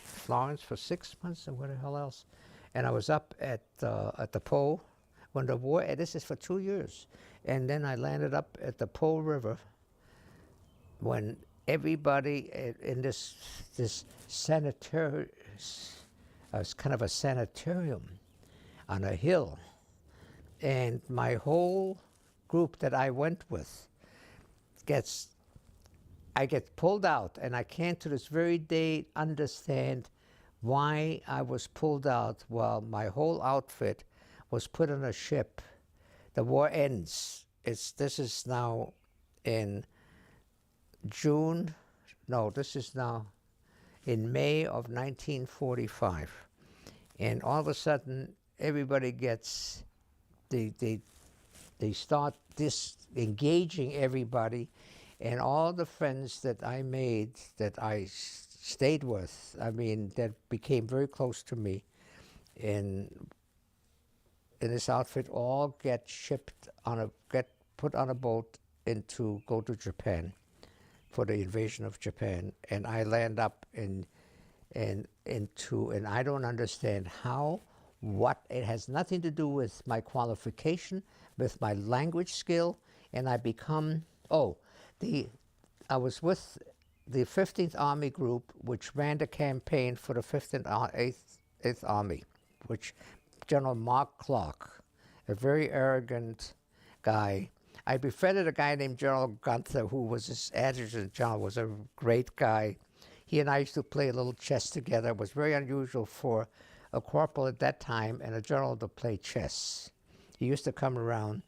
Florence for 6 months, and where the hell else? And I was up at the Po when the war. And this is for 2 years, and then I landed up at the Po River when everybody in this sanitarium, it's kind of a sanitarium on a hill, and my whole group that I went with I get pulled out, and I can't to this very day understand why I was pulled out while my whole outfit was put on a ship. The war ends. This is now in June. No, this is now in May of 1945, and all of a sudden everybody gets they start disengaging everybody, and all the friends that I made, that I stayed with, I mean, that became very close to me in this outfit, all get put on a boat go to Japan. for the invasion of Japan, and I land up and I don't understand how, what. It has nothing to do with my qualification, with my language skill, and I become, I was with the 15th Army Group, which ran the campaign for the 8th Army, which General Mark Clark, a very arrogant guy. I befriended a guy named General Gunther, who was his adjutant general, was a great guy. He and I used to play a little chess together. It was very unusual for a corporal at that time and a general to play chess. He used to come around,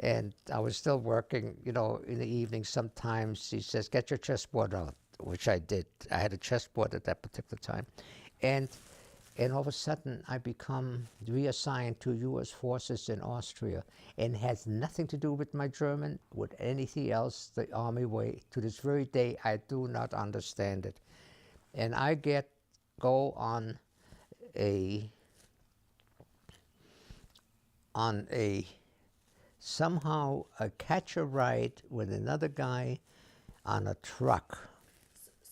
and I was still working, you know, in the evening sometimes. He says, get your chessboard out, which I did. I had a chessboard at that particular time. And all of a sudden, I become reassigned to U.S. forces in Austria, and has nothing to do with my German, with anything else, the Army way. To this very day, I do not understand it. And I go on a somehow I catch a ride with another guy on a truck.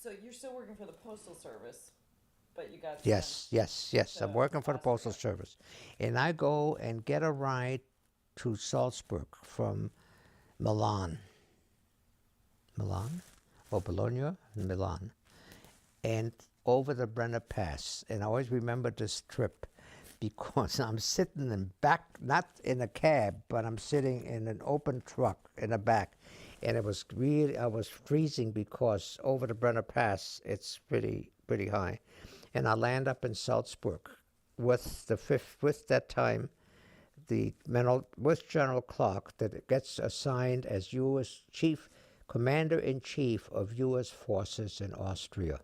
So you're still working for the Postal Service, but you got Yes. I'm working for the Postal Service. And I go and get a ride to Salzburg from Milan. Or Bologna? Milan. And over the Brenner Pass. And I always remember this trip because I'm sitting in back, not in a cab, but I'm sitting in an open truck in the back. And it was really, I was freezing because over the Brenner Pass, it's pretty high. And I land up in Salzburg with that time, with General Clark, that gets assigned as U.S. Commander-in-Chief of U.S. forces in Austria.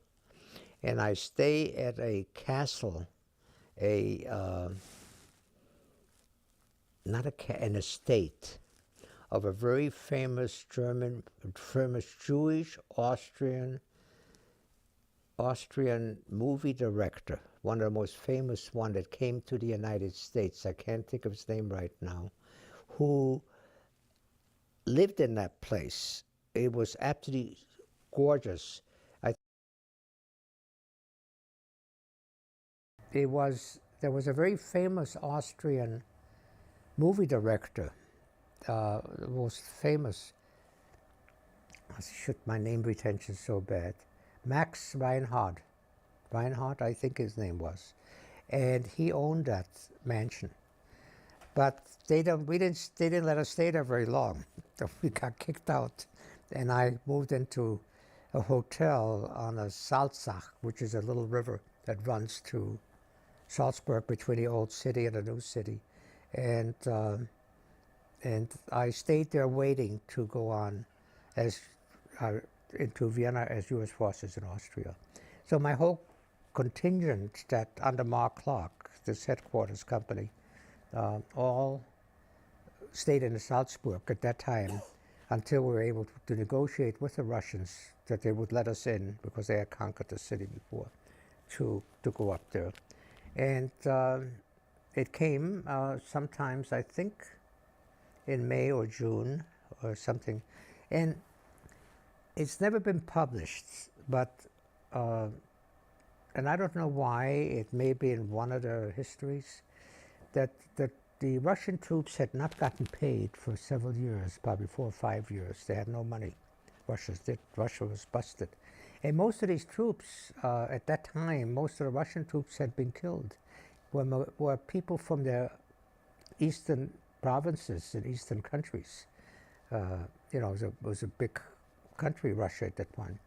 And I stay at a castle, an estate of a very famous Jewish Austrian movie director, one of the most famous one that came to the United States. I can't think of his name right now, who lived in that place. It was absolutely gorgeous. There was a very famous Austrian movie director, the most famous. My name retention's so bad. Max Reinhardt. Reinhardt, I think his name was, and he owned that mansion. But they didn't let us stay there very long. We got kicked out, and I moved into a hotel on a Salzach, which is a little river that runs to Salzburg, between the old city and the new city, and I stayed there waiting to go on into Vienna as U.S. forces in Austria. So my whole contingent that under Mark Clark, this headquarters company, all stayed in Salzburg at that time until we were able to negotiate with the Russians that they would let us in, because they had conquered the city before, to go up there. And it came sometimes, I think, in May or June or something. And it's never been published, but, and I don't know why, it may be in one of the histories, that the Russian troops had not gotten paid for several years, probably 4 or 5 years. They had no money. Russia was busted. And most of these troops, at that time, most of the Russian troops had been killed, were people from the eastern provinces and eastern countries. You know, it was a big country, Russia, at that point.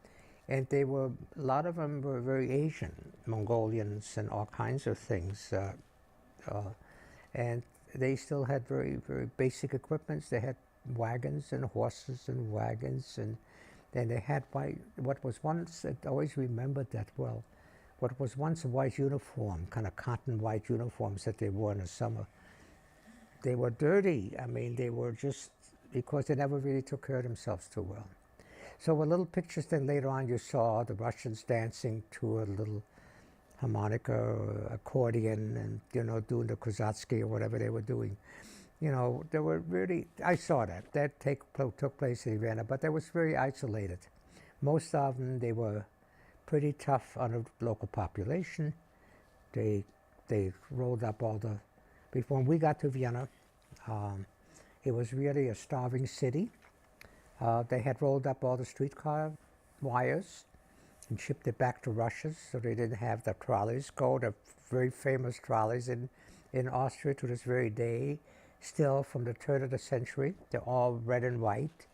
And a lot of them were very Asian, Mongolians and all kinds of things. And they still had very, very basic equipment. They had wagons and horses and wagons, and then they had what was once, I always remembered that well, what was once a white uniform, kind of cotton white uniforms that they wore in the summer. They were dirty. I mean, they were just, because they never really took care of themselves too well. So with little pictures, then later on you saw the Russians dancing to a little harmonica or accordion, and, you know, doing the Kozatsky or whatever they were doing. You know, I saw that. That took place in Vienna, but that was very isolated. Most of them, they were pretty tough on the local population. They rolled up all the. Before we got to Vienna, it was really a starving city. They had rolled up all the streetcar wires and shipped it back to Russia, so they didn't have the trolleys go. The very famous trolleys in Austria to this very day, still from the turn of the century. They're all red and white,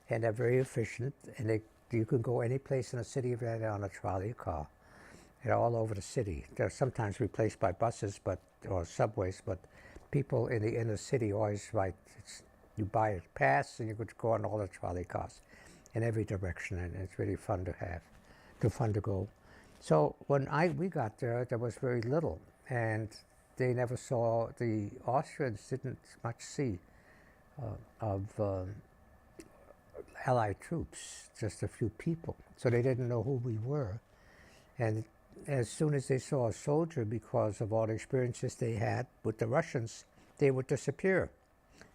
and they're very efficient. And you can go any place in the city of Vienna on a trolley car. They're all over the city. They're sometimes replaced by buses, or subways, but people in the inner city always ride. You buy a pass, and you could go on all the trolley cars in every direction, and it's really fun to have, fun to go. So when we got there, there was very little, and they never saw, the Austrians didn't much see of Allied troops, just a few people. So they didn't know who we were. And as soon as they saw a soldier, because of all the experiences they had with the Russians, they would disappear,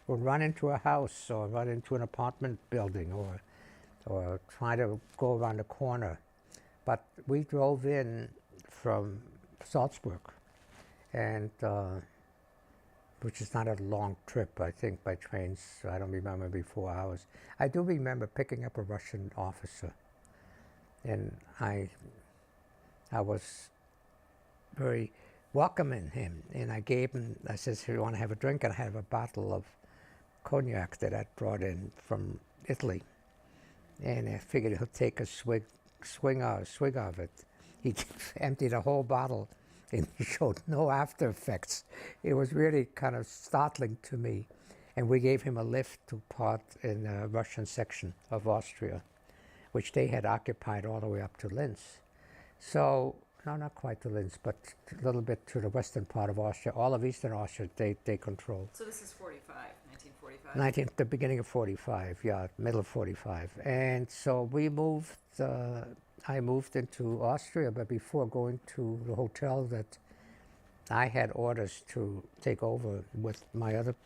or run into a house, or run into an apartment building, or try to go around the corner. But we drove in from Salzburg, and which is not a long trip, I think, by trains. I don't remember, maybe 4 hours. I do remember picking up a Russian officer, and I was very welcoming him, and I gave him, I said, "You want to have a drink?" And I have a bottle of cognac that I brought in from Italy, and I figured he'll take a swig of it. He emptied a whole bottle, and he showed no after effects. It was really kind of startling to me. And we gave him a lift to part in the Russian section of Austria, which they had occupied all the way up to Linz. So, no, not quite to Linz, but a little bit to the western part of Austria. All of eastern Austria, they controlled. So this is 1945. The beginning of 45, yeah, middle of 45. And so we moved, I moved into Austria, but before going to the hotel that I had orders to take over with my other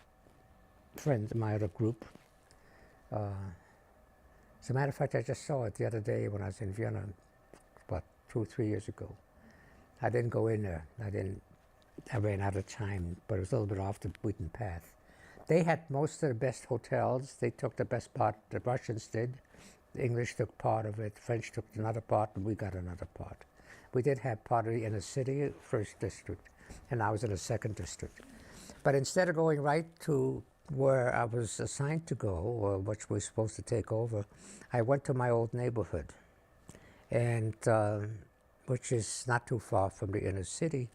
friends, my other group. As a matter of fact, I just saw it the other day when I was in Vienna, about 2 or 3 years ago. I didn't go in there. I ran out of time, but it was a little bit off the beaten path. They had most of the best hotels. They took the best part, the Russians did. The English took part of it, French took another part, and we got another part. We did have part of the inner city, first district, and I was in the second district. But instead of going right to where I was assigned to go, or which we were supposed to take over, I went to my old neighborhood, and which is not too far from the inner city.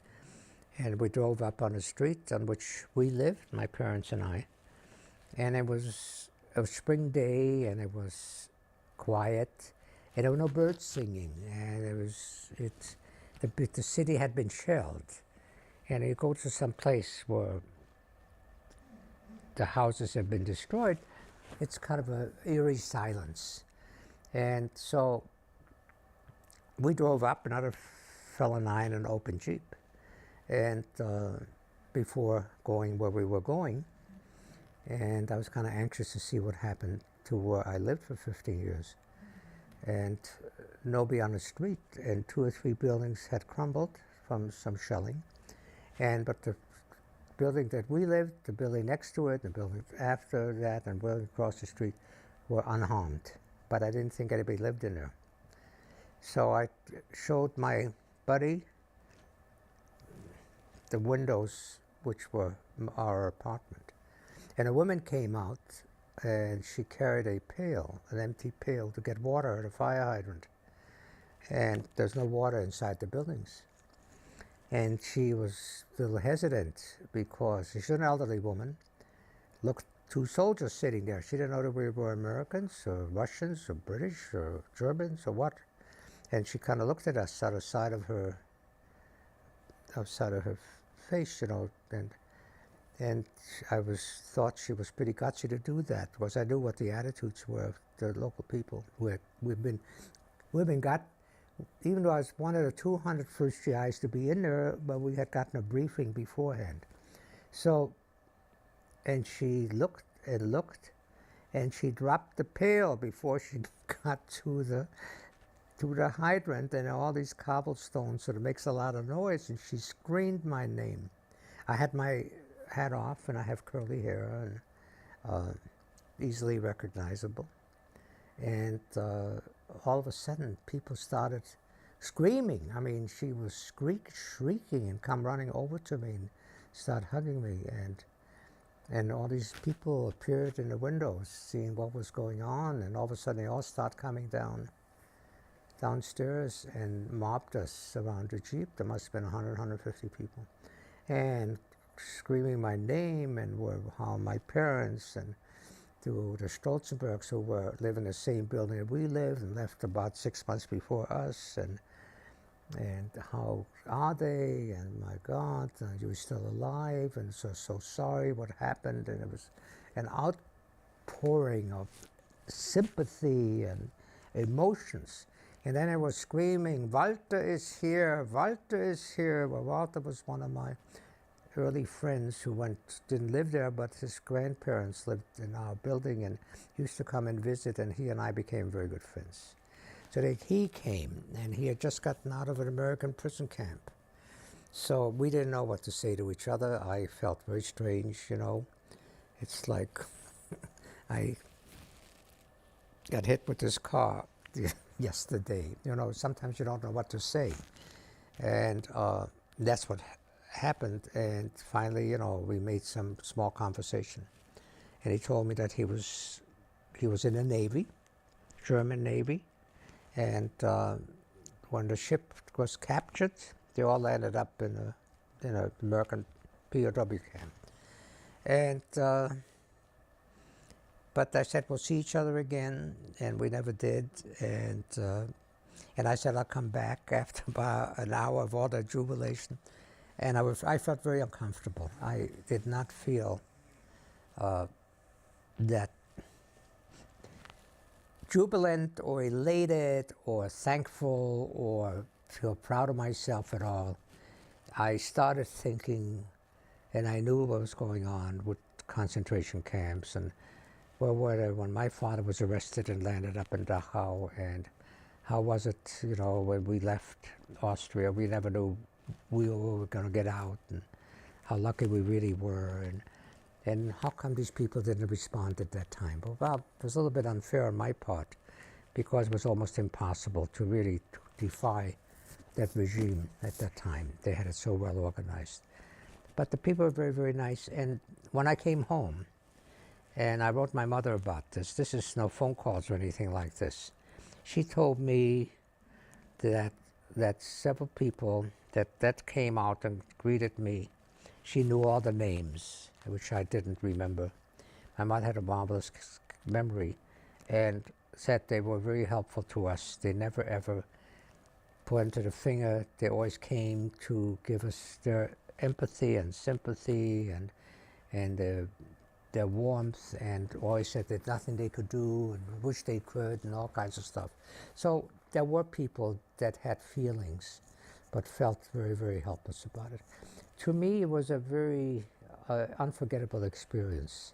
And we drove up on the street on which we lived, my parents and I. And it was a spring day, and it was quiet, and there were no birds singing. And the city had been shelled. And you go to some place where the houses have been destroyed, it's kind of an eerie silence. And so we drove up, another fellow and I, in an open Jeep. And before going where we were going, and I was kind of anxious to see what happened to where I lived for 15 years. And nobody on the street, and 2 or 3 buildings had crumbled from some shelling. But the building that we lived, the building next to it, the building after that, and building across the street were unharmed. But I didn't think anybody lived in there. So I showed my buddy the windows, which were our apartment. And a woman came out, and she carried a pail, an empty pail, to get water at a fire hydrant. And there's no water inside the buildings. And she was a little hesitant because she's an elderly woman. Looked, 2 soldiers sitting there. She didn't know that we were Americans or Russians or British or Germans or what. And she kind of looked at us out of sight of her face, you know, and I thought she was pretty gutsy to do that, because I knew what the attitudes were of the local people. We've been got, even though I was one of the 200 first GIs to be in there, but we had gotten a briefing beforehand. So, and she looked and looked, and she dropped the pail before she got to to the hydrant and all these cobblestones, so it makes a lot of noise, and she screamed my name. I had my hat off, and I have curly hair, and easily recognizable. And all of a sudden, people started screaming. I mean, she was shrieking and come running over to me and start hugging me. And all these people appeared in the windows, seeing what was going on. And all of a sudden, they all start coming downstairs and mobbed us around the Jeep. There must have been 100, 150 people. And screaming my name and were how my parents and to the Stolzenbergs, who were live in the same building that we lived and left about 6 months before us, and how are they, and my God, you're still alive, and so sorry what happened. And it was an outpouring of sympathy and emotions. And then I was screaming, Walter is here, Walter is here. Well, Walter was one of my early friends who didn't live there, but his grandparents lived in our building and used to come and visit, and he and I became very good friends. So he came, and he had just gotten out of an American prison camp. So we didn't know what to say to each other. I felt very strange, you know. It's like I got hit with this car yesterday. You know, sometimes you don't know what to say. And that's what happened. And finally, you know, we made some small conversation. And he told me that he was in the Navy, German Navy. And when the ship was captured, they all landed up in an American POW camp. And but I said, we'll see each other again, and we never did. And I said, I'll come back after about an hour of all that jubilation. And I felt very uncomfortable. I did not feel that jubilant or elated or thankful or feel proud of myself at all. I started thinking, and I knew what was going on with concentration camps, and where were they when my father was arrested and landed up in Dachau, and how was it, you know, when we left Austria, we never knew we were going to get out, and how lucky we really were, and how come these people didn't respond at that time? Well, it was a little bit unfair on my part, because it was almost impossible to really defy that regime at that time. They had it so well organized. But the people were very, very nice. And when I came home, and I wrote my mother about this is no phone calls or anything like this. She told me that several people that came out and greeted me, she knew all the names, which I didn't remember. My mother had a marvelous memory, and said they were very helpful to us. They never ever pointed a finger. They always came to give us their empathy and sympathy and their warmth, and always said there's nothing they could do and wish they could and all kinds of stuff. So there were people that had feelings but felt very, very helpless about it. To me, it was a very unforgettable experience.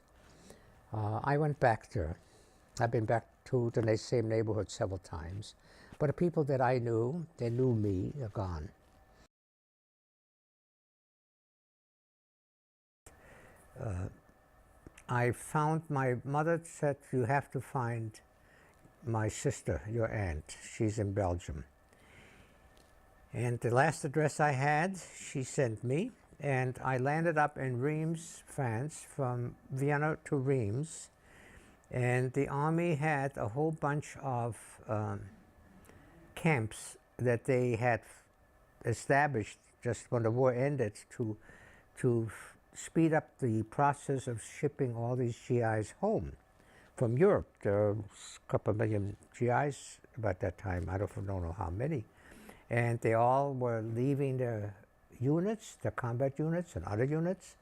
I went back there. I've been back to the same neighborhood several times. But the people that I knew, they knew me, are gone. I found, my mother said, you have to find my sister, your aunt. She's in Belgium. And the last address I had, she sent me. And I landed up in Reims, France, from Vienna to Reims. And the army had a whole bunch of camps that they had established just when the war ended to speed up the process of shipping all these GIs home from Europe. There were a couple million GIs about that time. I don't know how many. And they all were leaving their units, their combat units and other units,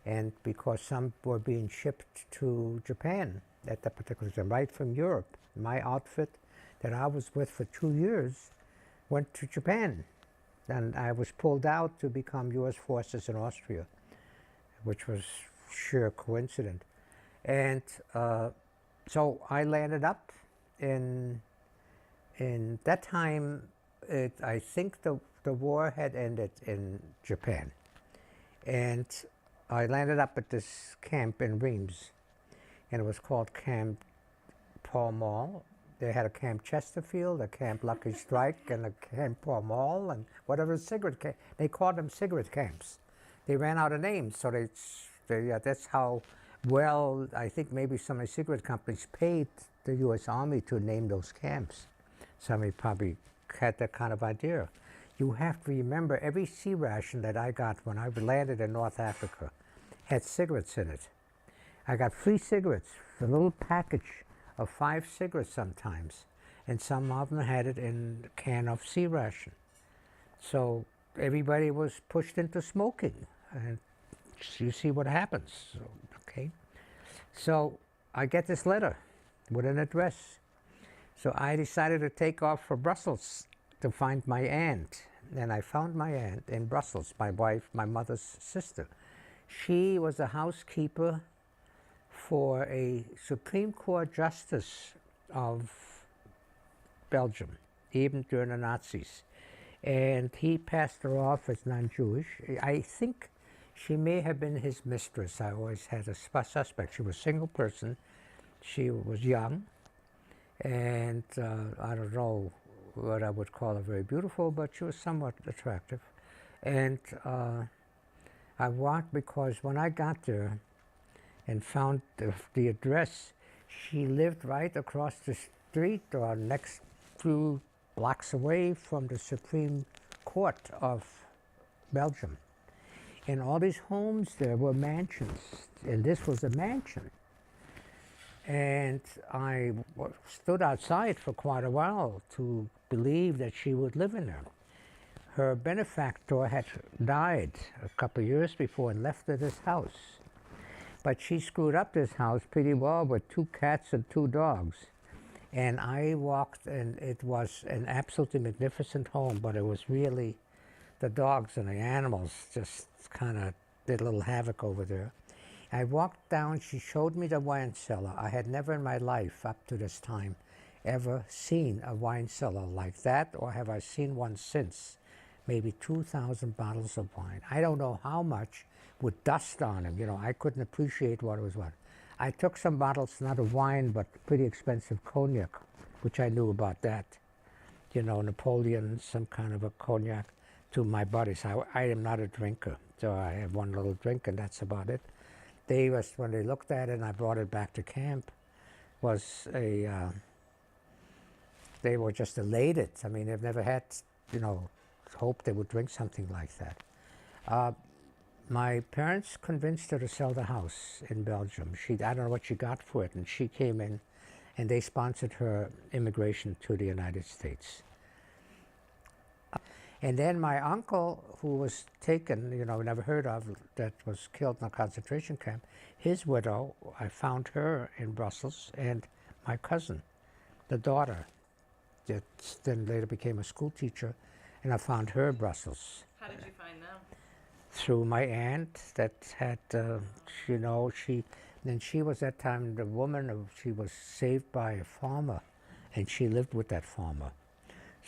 and because some were being shipped to Japan at that particular time, right from Europe. My outfit that I was with for 2 years went to Japan, and I was pulled out to become U.S. forces in Austria, which was sheer coincidence. And so I landed up in in that time, I think the war had ended in Japan. And I landed up at this camp in Reims, and it was called Camp Pall Mall. They had a Camp Chesterfield, a Camp Lucky Strike, and a Camp Pall Mall, and whatever cigarette camp. They called them cigarette camps. They ran out of names, so that's how well, I think maybe some of the cigarette companies paid the U.S. Army to name those camps. Somebody probably had that kind of idea. You have to remember, every sea ration that I got when I landed in North Africa had cigarettes in it. I got free cigarettes, a little package of 5 cigarettes sometimes, and some of them had it in a can of sea ration. So everybody was pushed into smoking, and you see what happens. Okay, so I get this letter with an address. So I decided to take off for Brussels to find my aunt, and I found my aunt in Brussels, my wife, my mother's sister. She was a housekeeper for a Supreme Court justice of Belgium, even during the Nazis. And he passed her off as non-Jewish. I think she may have been his mistress. I always had a suspect. She was a single person. She was young, and I don't know what I would call her very beautiful, but she was somewhat attractive. And I walked, because when I got there and found the address, she lived right across the street or next few blocks away from the Supreme Court of Belgium. And all these homes there were mansions, and this was a mansion. And I stood outside for quite a while to believe that she would live in there. Her benefactor had died a couple of years before and left her this house. But she screwed up this house pretty well with 2 cats and 2 dogs. And I walked, and it was an absolutely magnificent home, but it was really, the dogs and the animals just kind of did a little havoc over there. I walked down, she showed me the wine cellar. I had never in my life up to this time ever seen a wine cellar like that, or have I seen one since. Maybe 2,000 bottles of wine. I don't know how much, with dust on them. You know, I couldn't appreciate what it was what. I took some bottles, not of wine, but pretty expensive cognac, which I knew about that. You know, Napoleon, some kind of a cognac, to my buddies. I am not a drinker, so I have one little drink, and that's about it. They was, when they looked at it, and I brought it back to camp, was a, they were just elated. I mean, they've never had, you know, hoped they would drink something like that. My parents convinced her to sell the house in Belgium. I don't know what she got for it, and she came in, and they sponsored her immigration to the United States. And then my uncle, who was taken, you know, never heard of, that was killed in a concentration camp, his widow, I found her in Brussels, and my cousin, the daughter, that then later became a school teacher, and I found her in Brussels. How did you find them? Through my aunt that had, you know, she was that time the woman, she was saved by a farmer, and she lived with that farmer.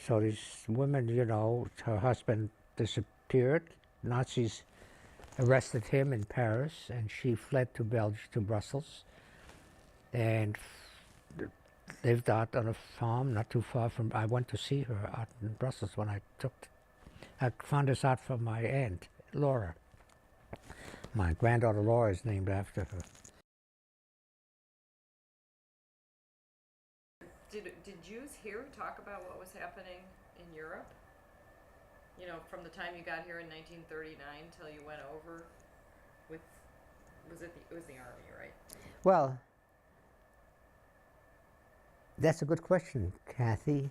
So this woman, you know, her husband disappeared. Nazis arrested him in Paris, and she fled to Brussels, and lived out on a farm not too far from. I went to see her out in Brussels when I found this out from my aunt, Laura. My granddaughter Laura is named after her. Did Jews here talk about what was happening in Europe? You know, from the time you got here in 1939 till you went over with, it was the army, right? Well, that's a good question, Kathy,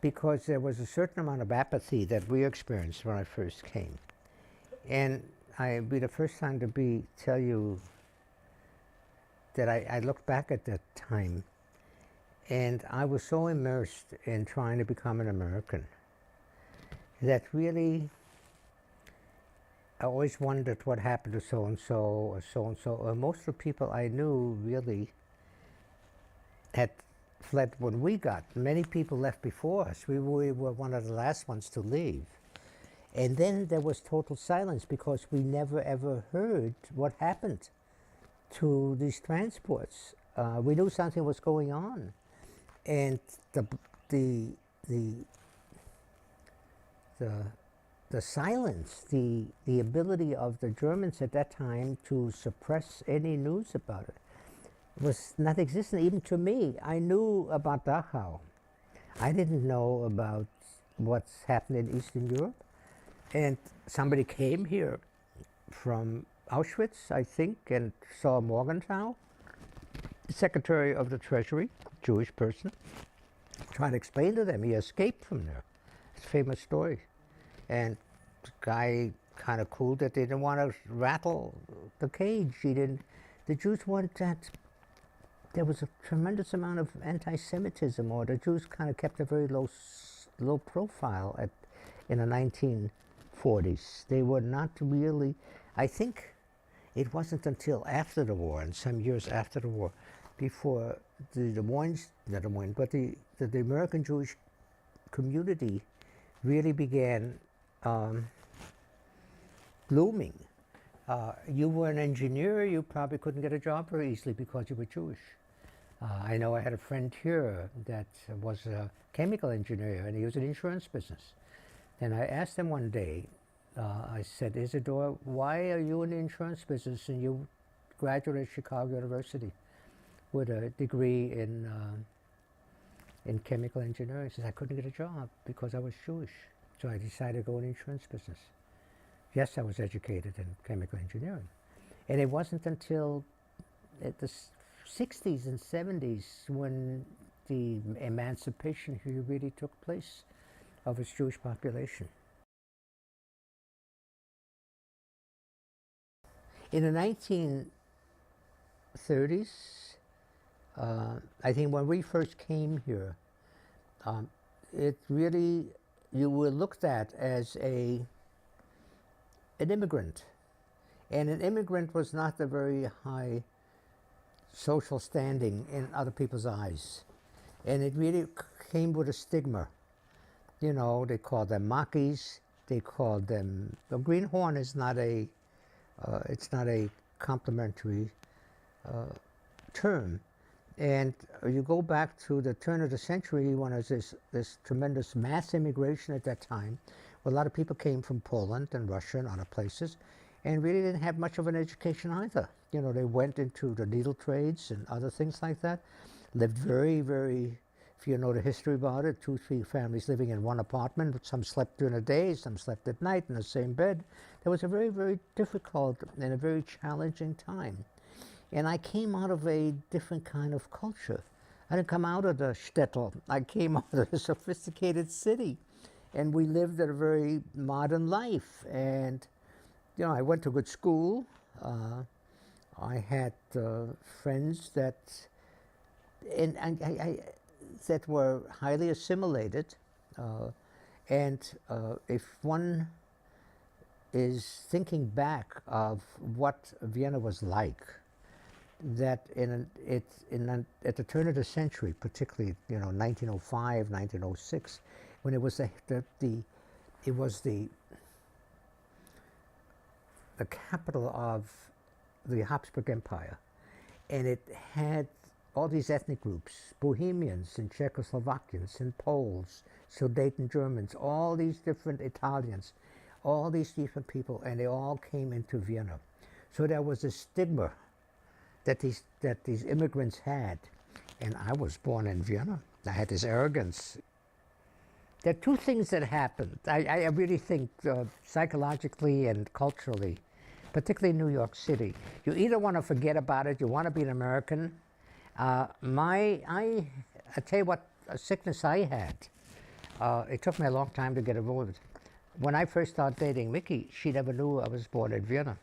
because there was a certain amount of apathy that we experienced when I first came. And it'd be the first time to tell you that I looked back at that time, and I was so immersed in trying to become an American that really I always wondered what happened to so-and-so or so-and-so. Or most of the people I knew really had fled when we got. Many people left before us. We were one of the last ones to leave. And then there was total silence because we never ever heard what happened to these transports. We knew something was going on, and the silence, the ability of the Germans at that time to suppress any news about it was not existent. Even to me, I knew about Dachau. I didn't know about what's happened in Eastern Europe. And somebody came here from Auschwitz, I think, and saw Morgenthau, Secretary of the Treasury, Jewish person, trying to explain to them he escaped from there. It's a famous story. And the guy kind of cool that they didn't want to rattle the cage. The Jews weren't that. There was a tremendous amount of anti-Semitism, or the Jews kind of kept a very low profile in the 1940s. They were not really. I think it wasn't until after the war, and some years after the war, before the American Jewish community really began blooming. You were an engineer, you probably couldn't get a job very easily because you were Jewish. I know I had a friend here that was a chemical engineer, and he was in the insurance business. And I asked him one day, I said, Isidore, why are you in the insurance business and you graduated Chicago University with a degree in chemical engineering? He says, I couldn't get a job because I was Jewish. So I decided to go in the insurance business. Yes, I was educated in chemical engineering. And it wasn't until the 60s and 70s when the emancipation here really took place of its Jewish population. In the 1930s, I think when we first came here, it really, you were looked at as an immigrant. And an immigrant was not a very high social standing in other people's eyes. And it really came with a stigma. You know, they called them Maquis, they called them, the greenhorn is not a, it's not a complimentary term. And you go back to the turn of the century when there was this tremendous mass immigration at that time, where a lot of people came from Poland and Russia and other places, and really didn't have much of an education either. You know, they went into the needle trades and other things like that, lived very, very, if you know the history about it, 2, 3 families living in one apartment. Some slept during the day, some slept at night in the same bed. It was a very, very difficult and a very challenging time. And I came out of a different kind of culture. I didn't come out of the shtetl. I came out of a sophisticated city. And we lived a very modern life. And, you know, I went to good school. I had friends that, that were highly assimilated. If one is thinking back of what Vienna was like, that at the turn of the century, particularly 1905, 1906, when it was the capital of the Habsburg Empire, and it had all these ethnic groups, Bohemians and Czechoslovakians and Poles, Sudeten Germans, all these different Italians, all these different people, and they all came into Vienna. So there was a stigma that these immigrants had, and I was born in Vienna. I had this arrogance. There are two things that happened. I really think psychologically and culturally, particularly in New York City, you either want to forget about it, you want to be an American. I tell you what a sickness I had. It took me a long time to get over it. When I first started dating Mickey, she never knew I was born in Vienna.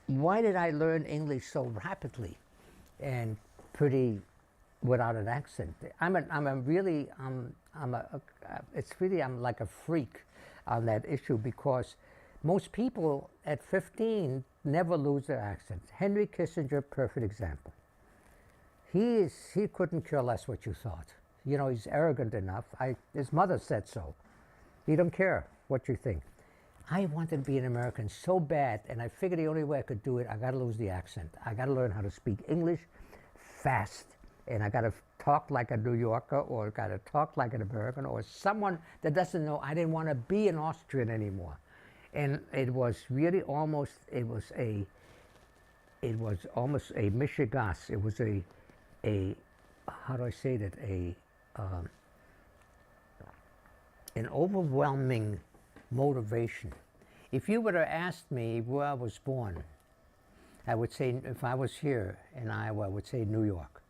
Why did I learn English so rapidly and pretty without an accent? I'm like a freak on that issue, because most people at 15 never lose their accent. Henry Kissinger, perfect example. he couldn't care less what you thought. You know, he's arrogant enough. His mother said so. He don't care what you think. I wanted to be an American so bad, and I figured the only way I could do it, I got to lose the accent. I got to learn how to speak English fast, and I got to talk like a New Yorker, or got to talk like an American, or someone that doesn't know. I didn't want to be an Austrian anymore, and it was really almost. It was almost a mishigas. It was a how do I say that? An overwhelming motivation. If you were to ask me where I was born, I would say, if I was here in Iowa, I would say New York.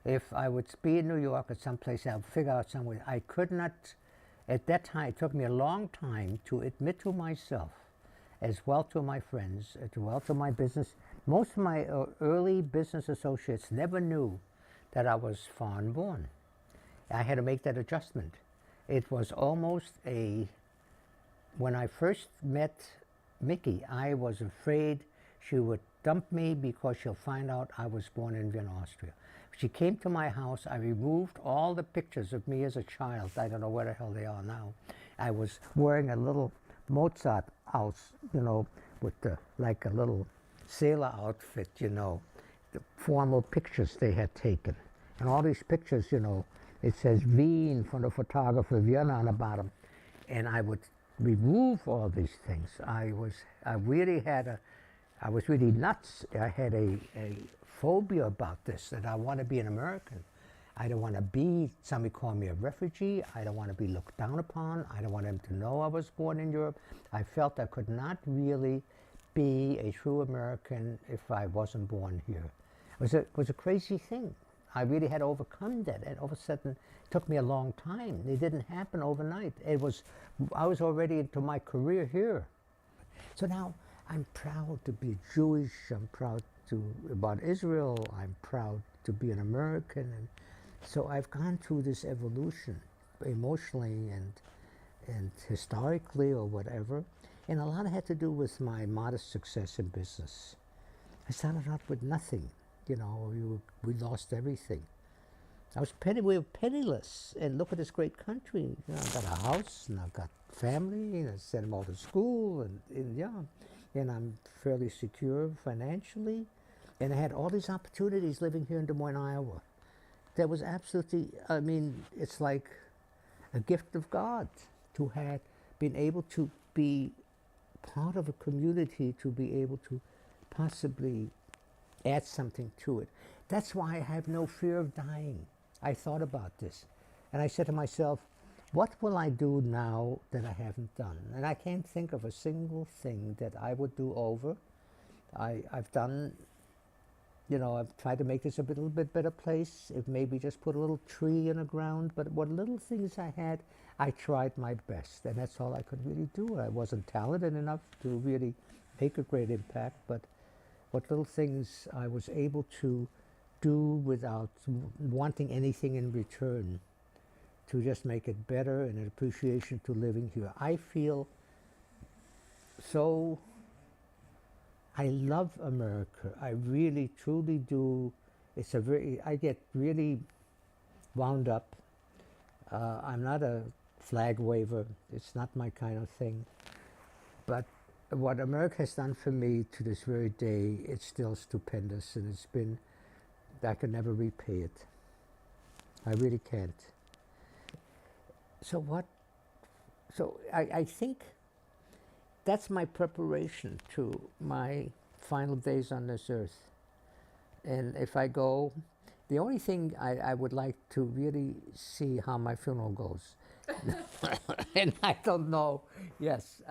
If I would be in New York or someplace, I would figure out some way. I could not, at that time, it took me a long time to admit to myself, as well to my friends, as well to my business. Most of my early business associates never knew that I was foreign born. I had to make that adjustment. It was almost when I first met Mickey, I was afraid she would dump me because she'll find out I was born in Vienna, Austria. She came to my house. I removed all the pictures of me as a child. I don't know where the hell they are now. I was wearing a little Mozart house, you know, with like a little sailor outfit, you know, the formal pictures they had taken. And all these pictures, you know, it says Wien from the photographer Vienna on the bottom. And I would remove all these things. I was really nuts. I had a phobia about this, that I want to be an American. I don't want to be, somebody call me a refugee. I don't want to be looked down upon. I don't want them to know I was born in Europe. I felt I could not really be a true American if I wasn't born here. It was a crazy thing. I really had to overcome that, and all of a sudden, it took me a long time. It didn't happen overnight. I was already into my career here. So now I'm proud to be Jewish. I'm proud about Israel. I'm proud to be an American. And so I've gone through this evolution, emotionally and historically or whatever. And a lot had to do with my modest success in business. I started out with nothing. You know, we lost everything. We were penniless, and look at this great country. You know, I've got a house, and I've got family, and I sent them all to school, and I'm fairly secure financially, and I had all these opportunities living here in Des Moines, Iowa. That was absolutely, I mean, it's like a gift of God to have been able to be part of a community, to be able to possibly add something to it. That's why I have no fear of dying. I thought about this, and I said to myself, what will I do now that I haven't done? And I can't think of a single thing that I would do over. I've done, you know, I've tried to make this a little bit better place. If maybe just put a little tree in the ground, but what little things I had, I tried my best, and that's all I could really do. I wasn't talented enough to really make a great impact, but what little things I was able to do without wanting anything in return, to just make it better, and an appreciation to living here. I feel so, I love America. I really, truly do. I get really wound up. I'm not a flag waver. It's not my kind of thing. But what America has done for me to this very day, it's still stupendous, and it's been, I could never repay it. I really can't. So I think that's my preparation to my final days on this earth. And if I go, the only thing I would like to really see how my funeral goes. And I don't know, yes.